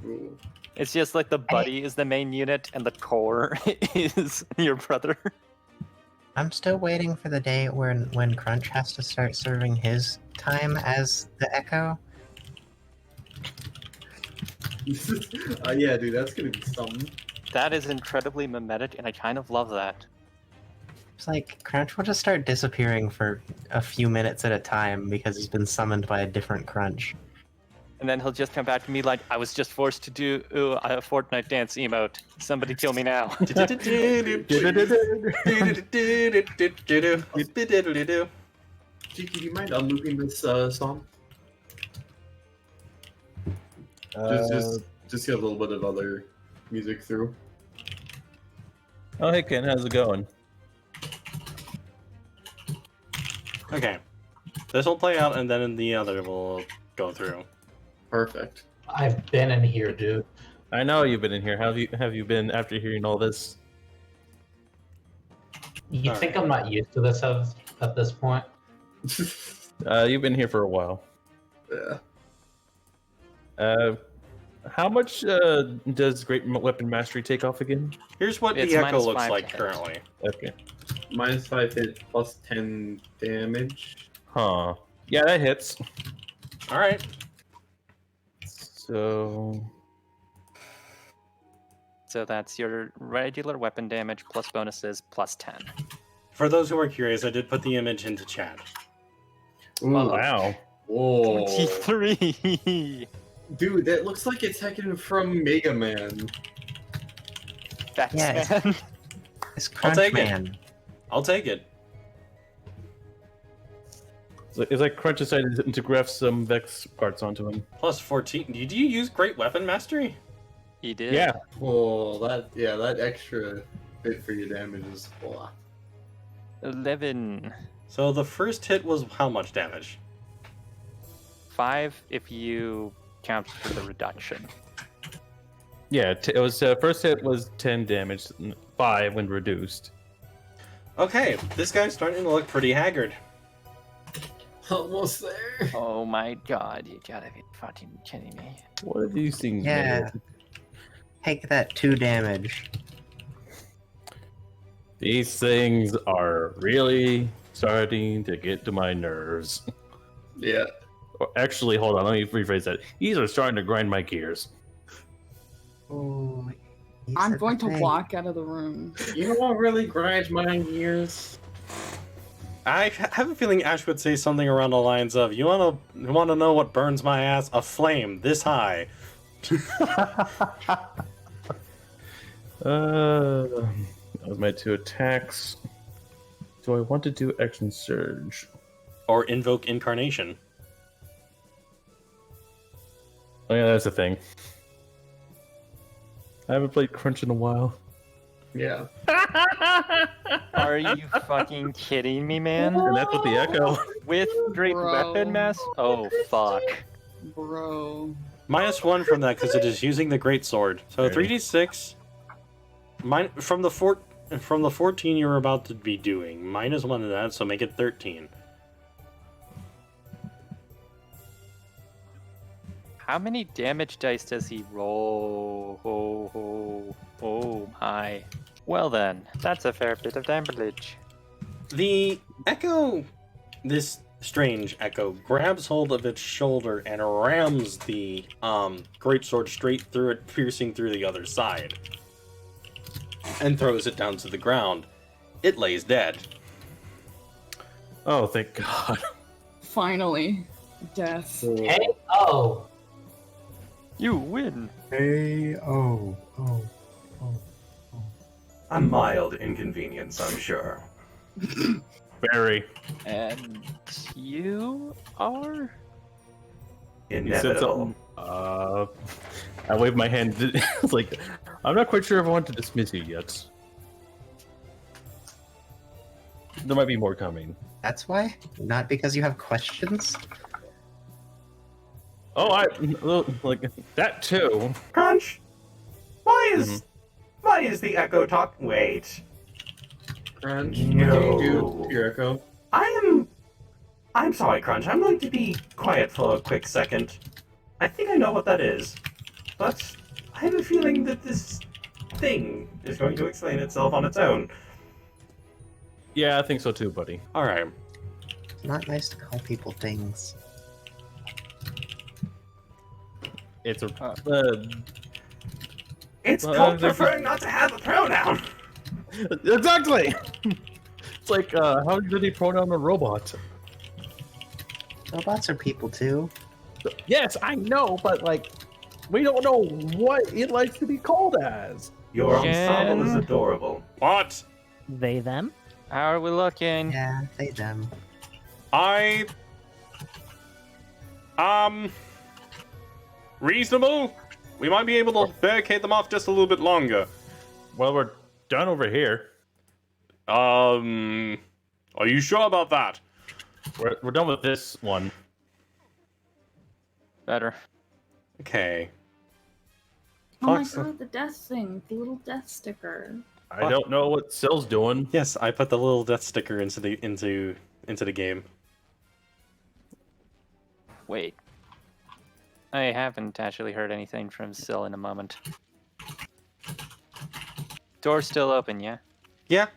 Ooh. It's just like the buddy is the main unit and the core is your brother. I'm still waiting for the day when Crunch has to start serving his time as the Echo. Yeah, dude, that's gonna be something. That is incredibly mimetic, and I kind of love that. It's like Crunch will just start disappearing for a few minutes at a time because he's been summoned by a different Crunch. And then he'll just come back to me like, I was just forced to do a Fortnite dance emote. Somebody kill me now. Cheeky, do you mind unlooping this song? Just get a little bit of other music through. Oh, hey Ken, how's it going? Okay. This will play out, and then in the other we'll go through. Perfect. I've been in here, dude. I know you've been in here. How have you been after hearing all this? You All think right. I'm not used to this at this point. You've been here for a while. Yeah. How much does Great Weapon Mastery take off again? Here's what It's the Echo -5 looks to like hit. currently. Okay. -5 hit plus 10 damage. Huh. Yeah, that hits. All right. So that's your regular weapon damage plus bonuses plus 10. For those who are curious, I did put the image into chat. Ooh. wow. Whoa. 23. Dude, that looks like it's taken from Mega Man. That's Yeah, man. It's I'll Crunch take it. Man. I'll take it. It's like Crunch decided to graft some Vex parts onto him. Plus 14. Did you use Great Weapon Mastery? He did. Yeah. Oh, that extra bit for your damage is a lot. 11. So the first hit was how much damage? 5 if you count for the reduction. Yeah, it was first hit was 10 damage, 5 when reduced. Okay, this guy's starting to look pretty haggard. Almost there. Oh my god, you gotta be fucking kidding me. What are these things Yeah. made? Take that 2 damage. These things are really starting to get to my nerves. Yeah. Actually, hold on, let me rephrase that. These are starting to grind my gears. Oh, I'm going to walk out of the room. You know what really grinds my gears? I have a feeling Ash would say something around the lines of, "You wanna know what burns my ass? A flame this high." That was my 2 attacks. Do I want to do Action Surge? Or invoke Incarnation. Oh yeah, that's a thing. I haven't played Crunch in a while. Yeah. Are you fucking kidding me, man? And that's what the Echo. With Great Bro. Weapon Mass? Oh, fuck. Bro. -1 from that because it is using the Great Sword. So Okay. 3d6. From the 14 you were about to be doing. -1 of that, so make it 13. How many damage dice does he roll? Oh my. Well then, that's a fair bit of damage. The Echo, this strange Echo, grabs hold of its shoulder and rams the greatsword straight through it, piercing through the other side. And throws it down to the ground. It lays dead. Oh, thank God. Finally. Death. Hey, oh. You win. Hey, oh. A mild inconvenience, I'm sure. Very. And you are? He said Inevitable. something. I waved my hand. It's like, I'm not quite sure if I want to dismiss you yet. There might be more coming. That's why? Not because you have questions? Oh, like that too. Crunch! Why is the Echo talk? Wait. Crunch. No. What do you do, your Echo? I'm sorry, Crunch. I'm going to be quiet for a quick second. I think I know what that is. But I have a feeling that this thing is going to explain itself on its own. Yeah, I think so too, buddy. Alright. It's not nice to call people things. It's a. It's Well, called there's- preferring not to have a pronoun. Exactly. It's like, how did he pronoun a robot? Robots are people too. Yes, I know, but like, we don't know what it likes to be called as. Your ensemble is Jen? adorable. What? They, them? How are we looking? Yeah, they them. Reasonable? We might be able to barricade them off just a little bit longer. Well, we're done over here. Are you sure about that? We're done with this one. Better. Okay. Oh my Fox- god, the death thing. The little death sticker. I don't know what Sill's doing. Yes, I put the little death sticker into the game. Wait. I haven't actually heard anything from Sill in a moment. Door's still open, yeah? Yeah.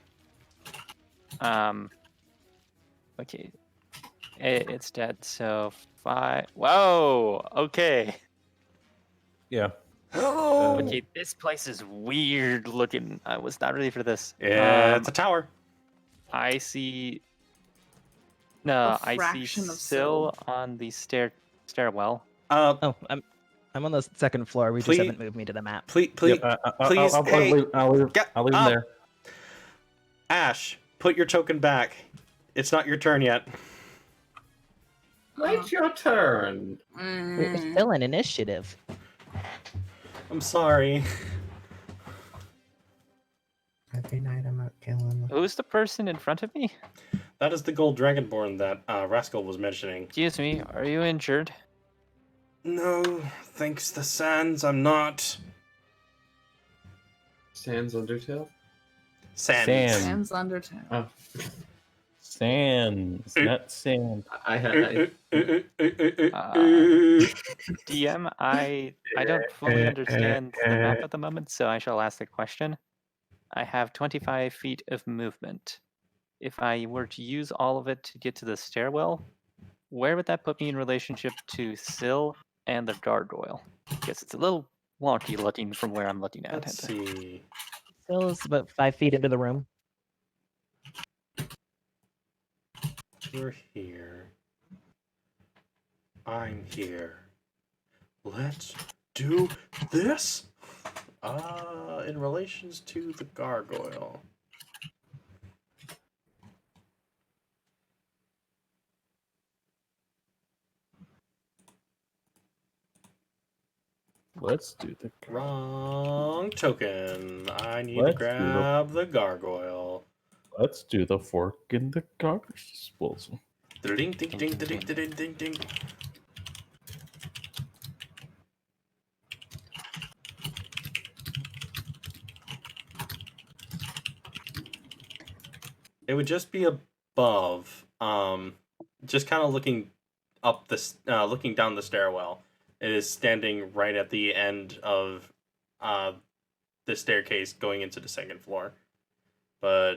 Okay. It's dead, so 5. Whoa! Okay. Yeah. Okay, this place is weird looking. I was not ready for this. Yeah, it's a tower. I see. No, I see fraction of Sill on the stairwell. Oh, I'm on the second floor. We Please- just haven't moved me to the map. Please, Please, please, hey, I'll leave get him up. there. Ash, put your token back. It's not your turn yet. Wait your turn. We're still in initiative. I'm sorry. Every night I'm out killing them. Who's the person in front of me? That is the gold dragonborn that Rascal was mentioning. Excuse me, are you injured? No, thanks the sands, I'm not. Sans Undertale? Sands. Sand. Sans Undertale. Oh. Sand. It's not sand. I had. DM, I don't fully understand the map at the moment, so I shall ask the question. I have 25 feet of movement. If I were to use all of it to get to the stairwell, where would that put me in relationship to Sill and the gargoyle? Guess it's a little wonky looking from where I'm looking at Let's it. see. Still is about 5 feet into the room. You're here. I'm here. Let's do this. In relations to the gargoyle. Let's do the. Wrong token. I need Let's to do the- grab the gargoyle. Let's do the fork in the garbage disposal. Ding ding ding ding ding ding ding. It would just be above, just kind of looking up looking down the stairwell. It is standing right at the end of the staircase going into the second floor. But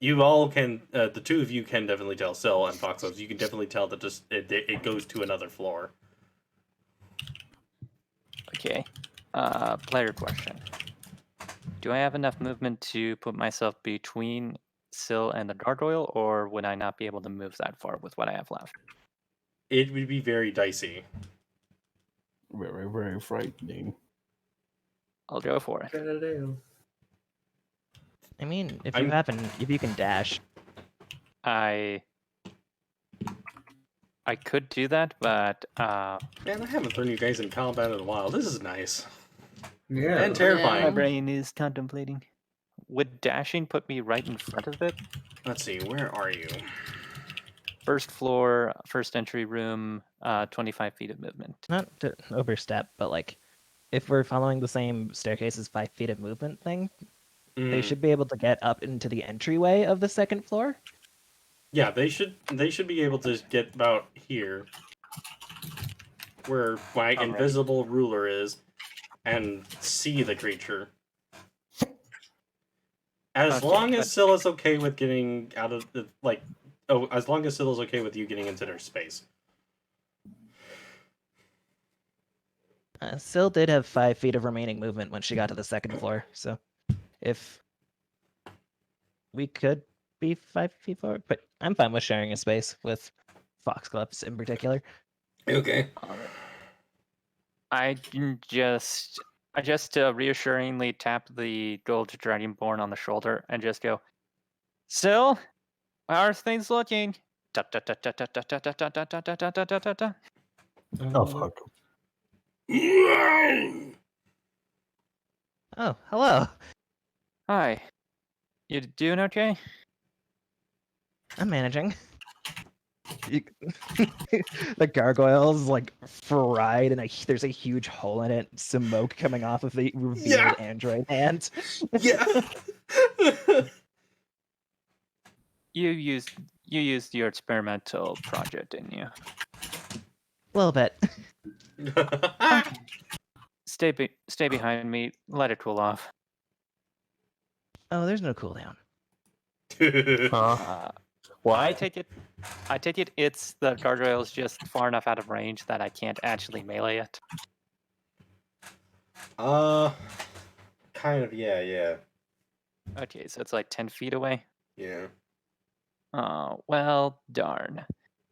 you all can, the two of you can definitely tell, Sill and Foxlos, you can definitely tell that it goes to another floor. Okay. Player question. Do I have enough movement to put myself between Sill and the gargoyle, or would I not be able to move that far with what I have left? It would be very dicey. Very, very frightening. I'll go for it. Galileo. I mean, if I'm- you can dash. I could do that, but Man, I haven't thrown you guys in combat in a while. This is nice. Yeah. And terrifying. my brain is contemplating. Would dashing put me right in front of it? Let's see, where are you? First floor, first entry room, 25 feet of movement. Not to overstep, but like, if we're following the same staircase as 5 feet of movement thing, they Mm, should be able to get up into the entryway of the second floor. Yeah, they should be able to get about here, where my Alright. invisible ruler is, and see the creature. As Okay, long but- as Silla's okay with getting out of the as long as Silla's okay with you getting into their space. Syl did have 5 feet of remaining movement when she got to the second floor, so if we could be 5 feet forward, but I'm fine with sharing a space with Foxgloves in particular. Okay. I can just reassuringly tap the gold dragonborn on the shoulder and just go, Sill, how are things looking? Da, da, da, da, da, da, da, da, da, da, da, da, da, da, da, da. Oh, fuck. Oh, hello. Hi. You doing okay? I'm managing. The gargoyle's like fried, and there's a huge hole in it. Smoke coming off of the revealed Yeah. android hand. Yeah. You used your experimental project, didn't you? A little bit. Stay behind me. Let it cool off. Oh, there's no cooldown. Huh? I take it it's the guardrail's just far enough out of range that I can't actually melee it. Kind of, yeah. Okay, so it's like 10 feet away. Yeah. Oh, well, darn.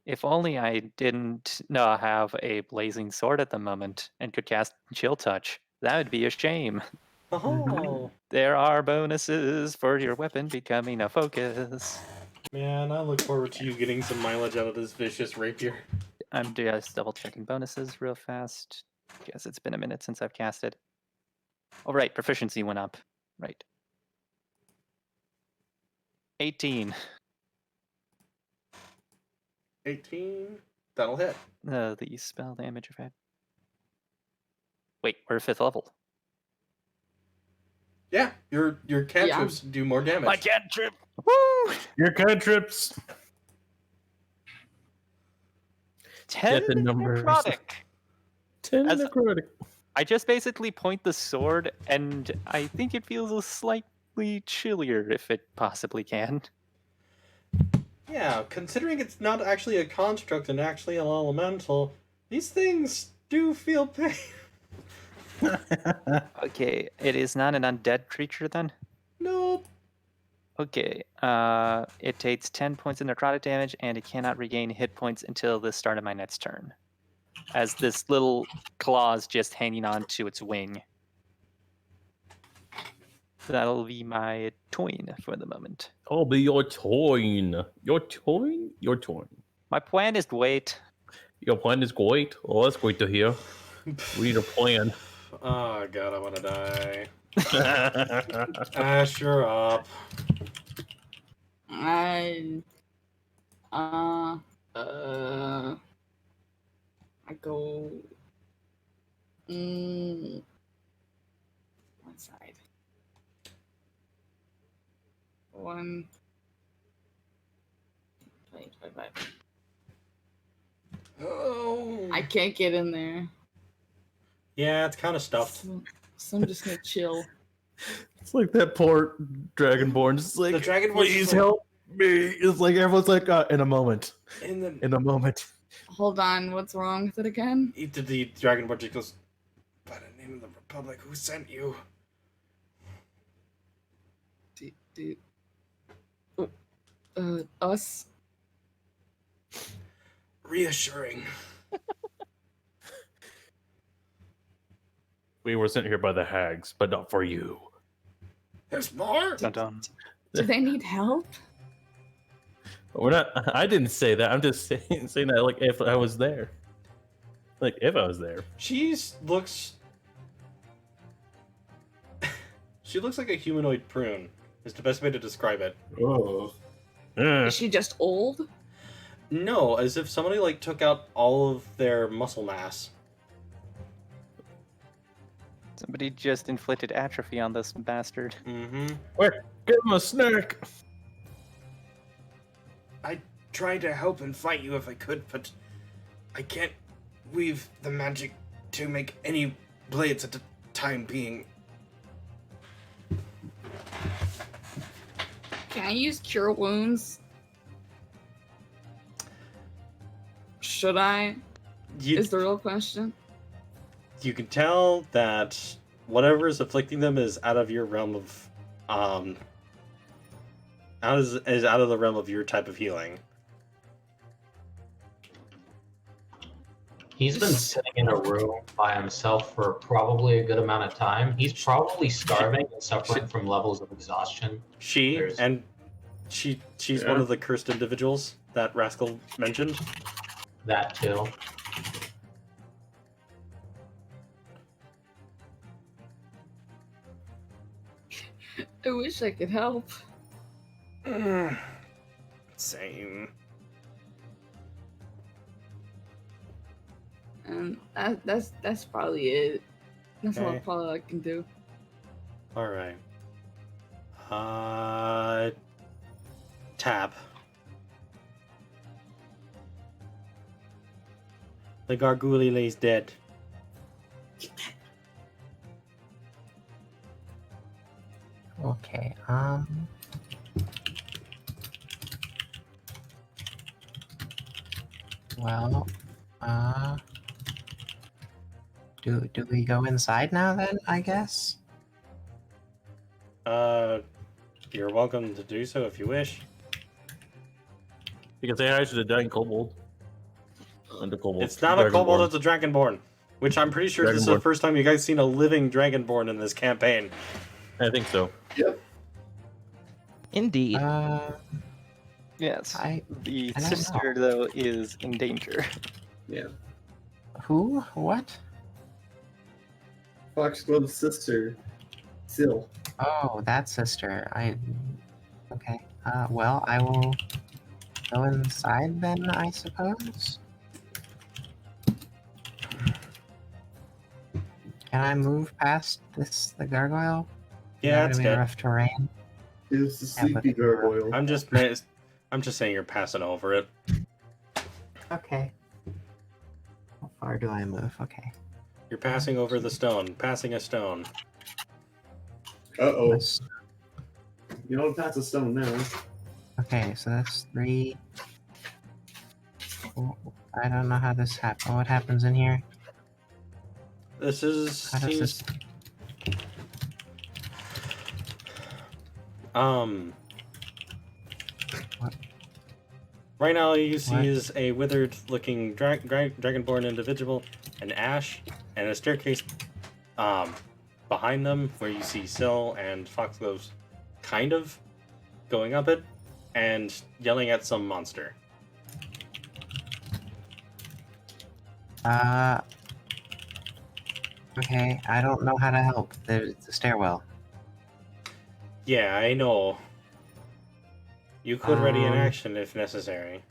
If only I didn't have a blazing sword at the moment and could cast Chill Touch. That would be a shame. Oh, There are bonuses for your weapon becoming a focus. man, I look forward to you getting some mileage out of this vicious rapier. I'm just double checking bonuses real fast. Guess it's been a minute since I've casted. Oh, right, proficiency went up. Right. 18. 18. That'll hit. The spell damage effect. Wait, we're 5th level. Yeah, your cantrips do more damage. My cantrip! Woo! Your cantrips. 10 the numbers. necrotic. 10 As- necrotic. I just basically point the sword, and I think it feels slightly chillier if it possibly can. Yeah, considering it's not actually a construct and actually an elemental, these things do feel pain. Okay, it is not an undead creature then? Nope. Okay, it takes 10 points of necrotic damage, and it cannot regain hit points until the start of my next turn. As this little claw's just hanging on to its wing. That'll be my toin for the moment. I'll be your toin. Your toin? Your toin. My plan is to wait. Your plan is great. Oh, that's great to hear. We need a plan. Oh god, I want to die. Asher up. I go one side. One. Wait. Oh. I can't get in there, Yeah, it's kind of stuffed. so I'm just gonna chill. It's like that poor Dragonborn. Just like, The Dragonborn's please just like- help me. It's like everyone's like, in a moment. In the In a moment. Hold on, what's wrong with it again? the Dragonborn just goes, by the name of the Republic, who sent you? Us. Reassuring. We were sent here by the hags, but not for you. There's more? Dun-dun. Do they need help? We're not. I didn't say that. I'm just saying that like if I was there. Like if I was there. She looks like a humanoid prune. Is the best way to describe it. Oh. Is she just old? No, as if somebody like took out all of their muscle mass. Somebody just inflicted atrophy on this bastard. Mm-hmm. Quick, give him a snack. I tried to help and fight you if I could, but I can't weave the magic to make any blades at the time being. Can I use cure wounds? Should I? Is the real question. You can tell that whatever is afflicting them is out of your realm of is out of the realm of your type of healing. He's been sitting in a room by himself for probably a good amount of time. He's probably starving and suffering from levels of exhaustion. She's one Yeah. of the cursed individuals that Rascal mentioned. That too. I wish I could help. Same. And that's probably it. That's all Okay. probably I can do. All right. Tap. The gargoyle lays dead. Okay. Well, do we go inside now then, I guess? You're welcome to do so if you wish. You can say hi to the dying kobold. And the kobold. It's not a kobold, Dragonborn. it's a dragonborn. Which I'm pretty sure this is the Dragonborn. first time you guys seen a living dragonborn in this campaign. I think so. Indeed. Yes. I The don't sister, though, is in danger. Yeah. who? What? Foxglove's sister, Syl. Oh, that sister. Okay. Well, I will go inside then, I suppose. Can I move past the gargoyle? Yeah, Is it's that gonna be good. rough terrain? It's the Yeah, but- sleepy gargoyle. I'm just saying you're passing over it. Okay. How far do I move? Okay. You're passing over the stone. Passing a stone. Uh-oh. That's- You don't pass a stone now. Okay, so that's 3. Oh, I don't know how this happens. What happens in here? This is How does seems this? What? Right now, you see What? is a withered-looking dragonborn individual, an ash, and a staircase behind them, where you see Syl and Foxglove's kind of going up it and yelling at some monster. Okay, I don't know how to help. There's the stairwell. Yeah, I know. You could ready an Um, action if necessary.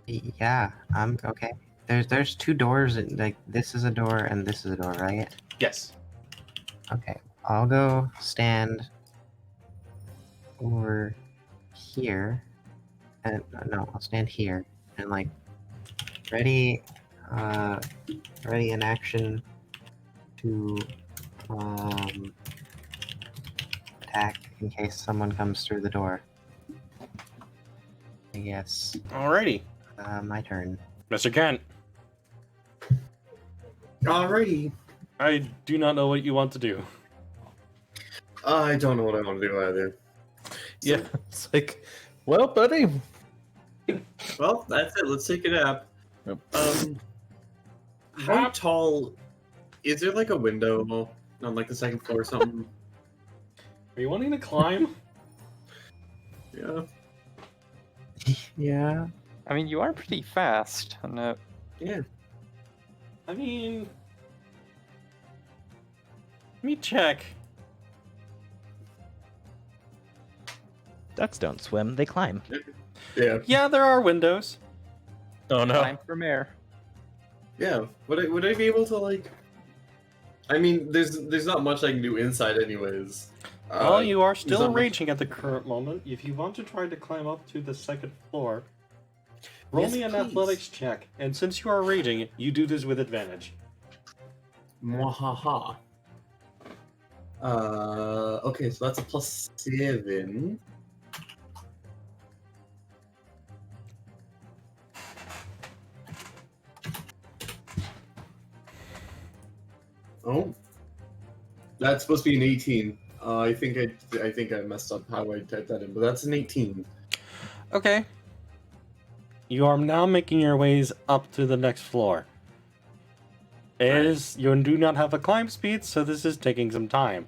Yeah, I'm okay. There's 2 doors. Like this is a door and this is a door, right? Yes. Okay, I'll go stand over here, and no, I'll stand here and like ready in action to attack in case someone comes through the door. I guess. Alrighty, My turn. Mr. Kent. Alrighty. I do not know what you want to do. I don't know what I want to do either. Yeah, it's like, well, buddy. Well, that's it. Let's take a nap. Yep. How tall is there? Like a window on like the second floor or something? Are you wanting to climb? Yeah. Yeah. I mean, you are pretty fast. Yeah. I mean, let me check. Ducks don't swim, they climb. Yeah. Yeah, there are windows. Oh no. Time for mayor. Yeah. Would I be able to like? I mean, there's not much I can do inside, anyways. Well, you are still not much- raging at the current moment. If you want to try to climb up to the second floor, roll Yes, me an please. athletics check. And since you are raging, you do this with advantage. Mwahaha. Okay, so that's a +7. Oh, that's supposed to be an 18. I think I messed up how I typed that in, but that's an 18. Okay. You are now making your ways up to the next floor. You do not have a climb speed, so this is taking some time.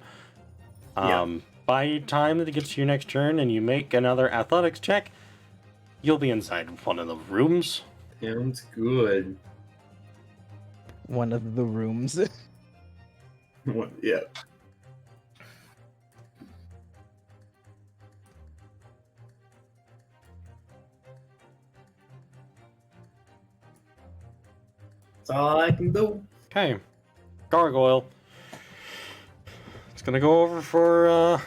By the time that it gets to your next turn and you make another athletics check, you'll be inside one of the rooms. Sounds good. One of the rooms. What? Yeah. That's all I can do. Okay. Gargoyle. It's gonna go over for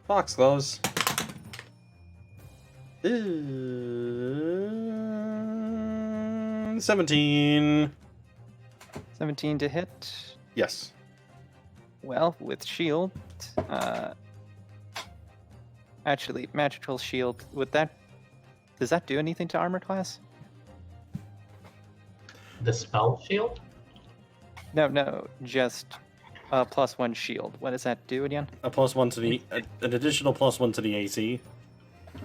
Foxgloves. 17. 17 to hit. Yes. Well, with shield, actually, magical shield. Does that do anything to armor class? The spell shield? No, just a +1 shield. What does that do again? A +1 to the an additional +1 to the AC.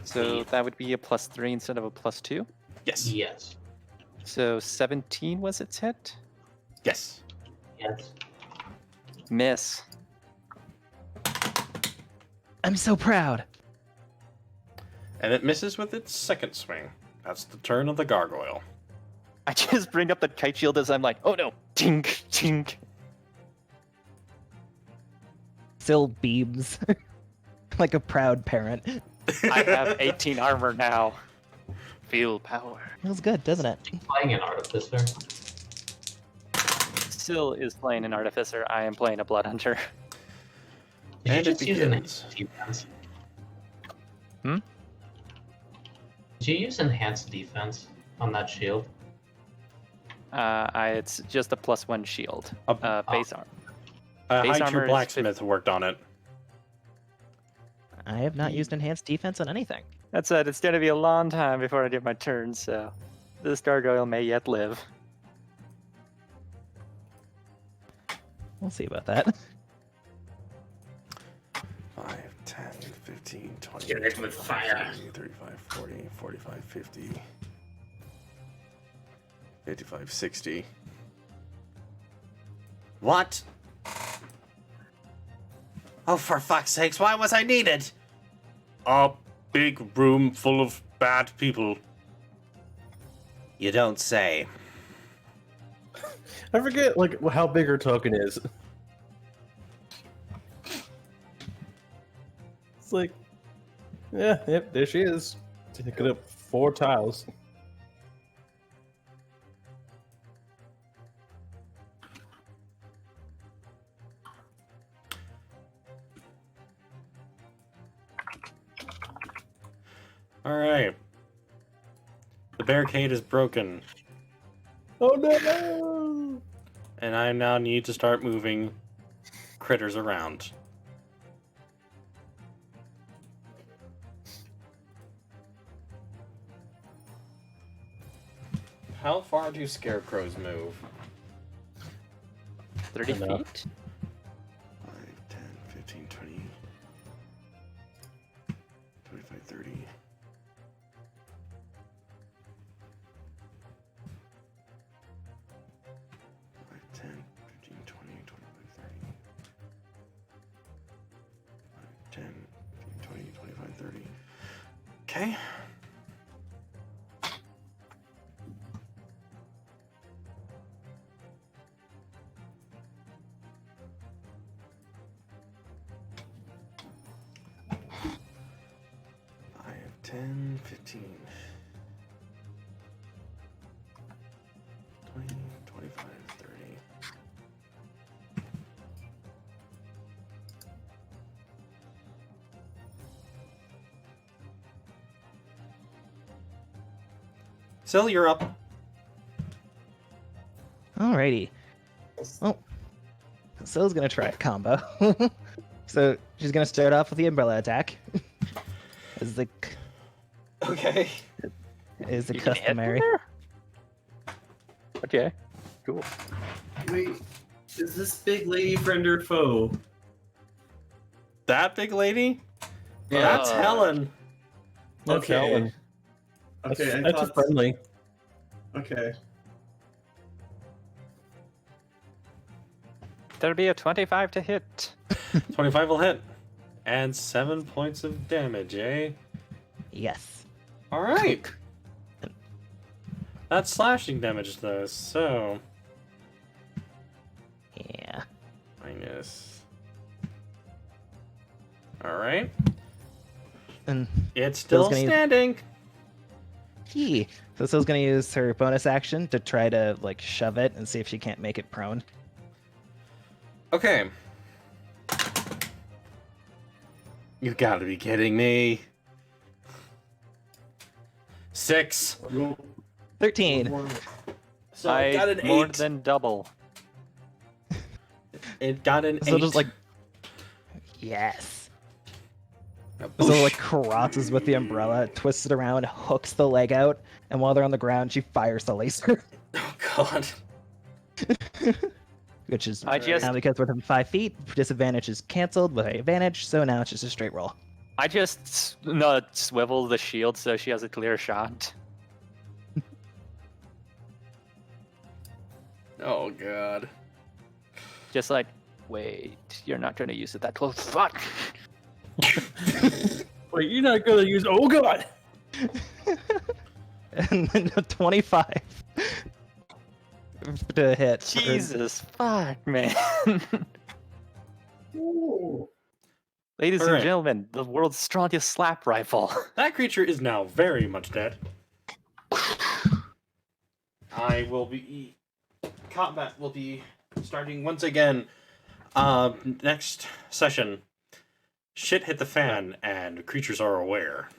So that would be a +3 instead of a +2. Yes. Yes. So 17 was its hit. Yes. Yes. Miss. I'm so proud. And it misses with its second swing. That's the turn of the gargoyle. I just bring up the kite shield as I'm like, oh no, tink, tink. Still beams. Like a proud parent. I have 18 armor now. Feel power. Feels good, doesn't it? Playing an artificer. Still is playing an artificer. I am playing a blood hunter. Did you And just it use begins. enhanced defense? Hmm? Did you use enhanced defense on that shield? It's just a +1 shield. Base armor. Base High armor True is Blacksmith worked on it. I have not used enhanced defense on anything. That said, it's going to be a long time before I get my turn, so this gargoyle may yet live. We'll see about that. 5, 10, 15, 20, Get it with fire. 35, 40, 45, 50, 55, 60. What? Oh, for fuck's sakes, why was I needed? A big room full of bad people. You don't say. I forget like how big her token is. It's like, yeah, yep, there she is. Taking up 4 tiles. Alright. The barricade is broken, Oh no! and I now need to start moving critters around. How far do scarecrows move? 30 Enough. feet? 5, 10, 15, 20, 25, 30. 5, 10, 15, 20, 25, 30. 5, 10, 15, 20, 25, 30. Okay. I have 10, 15, 20, 25, 30. Sil, you're up. Alrighty. Well, Sil's gonna try a combo. So she's gonna start off with the umbrella attack. As the Okay. is the You can hit from customary. there? Okay, cool. Wait, is this big lady friend or foe? That big lady? That's Helen. That's Okay. Helen. Okay, I That's thought. friendly. Okay. There'll be a 25 to hit. 25 will hit. And 7 points of damage, eh? Yes. Alright. That's slashing damage, though, so. Yeah. Minus. Alright. And It's still gonna use- standing. he. So Sil's gonna use her bonus action to try to like shove it and see if she can't make it prone. Okay. You gotta be kidding me. 6. 13. So it got an 8. more than double. It got an 8. So just like, yes. So like crosses with the umbrella, twists it around, hooks the leg out, and while they're on the ground, she fires the laser. Oh god. Which is I just- now because within 5 feet, disadvantage is canceled with advantage, so now it's just a straight roll. I just swivel the shield so she has a clear shot. Oh god. Just like, wait, you're not going to use it that close. Fuck! Wait, you're not gonna use. Oh god! And then a 25 to hit. Jesus, fuck, man. Ladies and Alright. gentlemen, the world's strongest slap rifle. That creature is now very much dead. Combat will be starting once again. Next session. Shit hit the fan, and creatures are aware.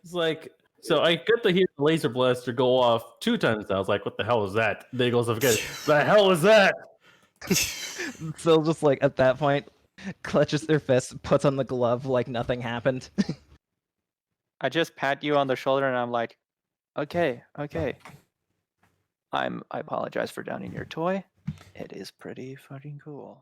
It's like, so I got to hear the laser blaster go off 2 times now. I was like, what the hell is that? Then he goes off again. The hell is that? So just like at that point, clutches their fist, puts on the glove like nothing happened. I just pat you on the shoulder and I'm like, okay. I apologize for downing your toy. It is pretty fucking cool.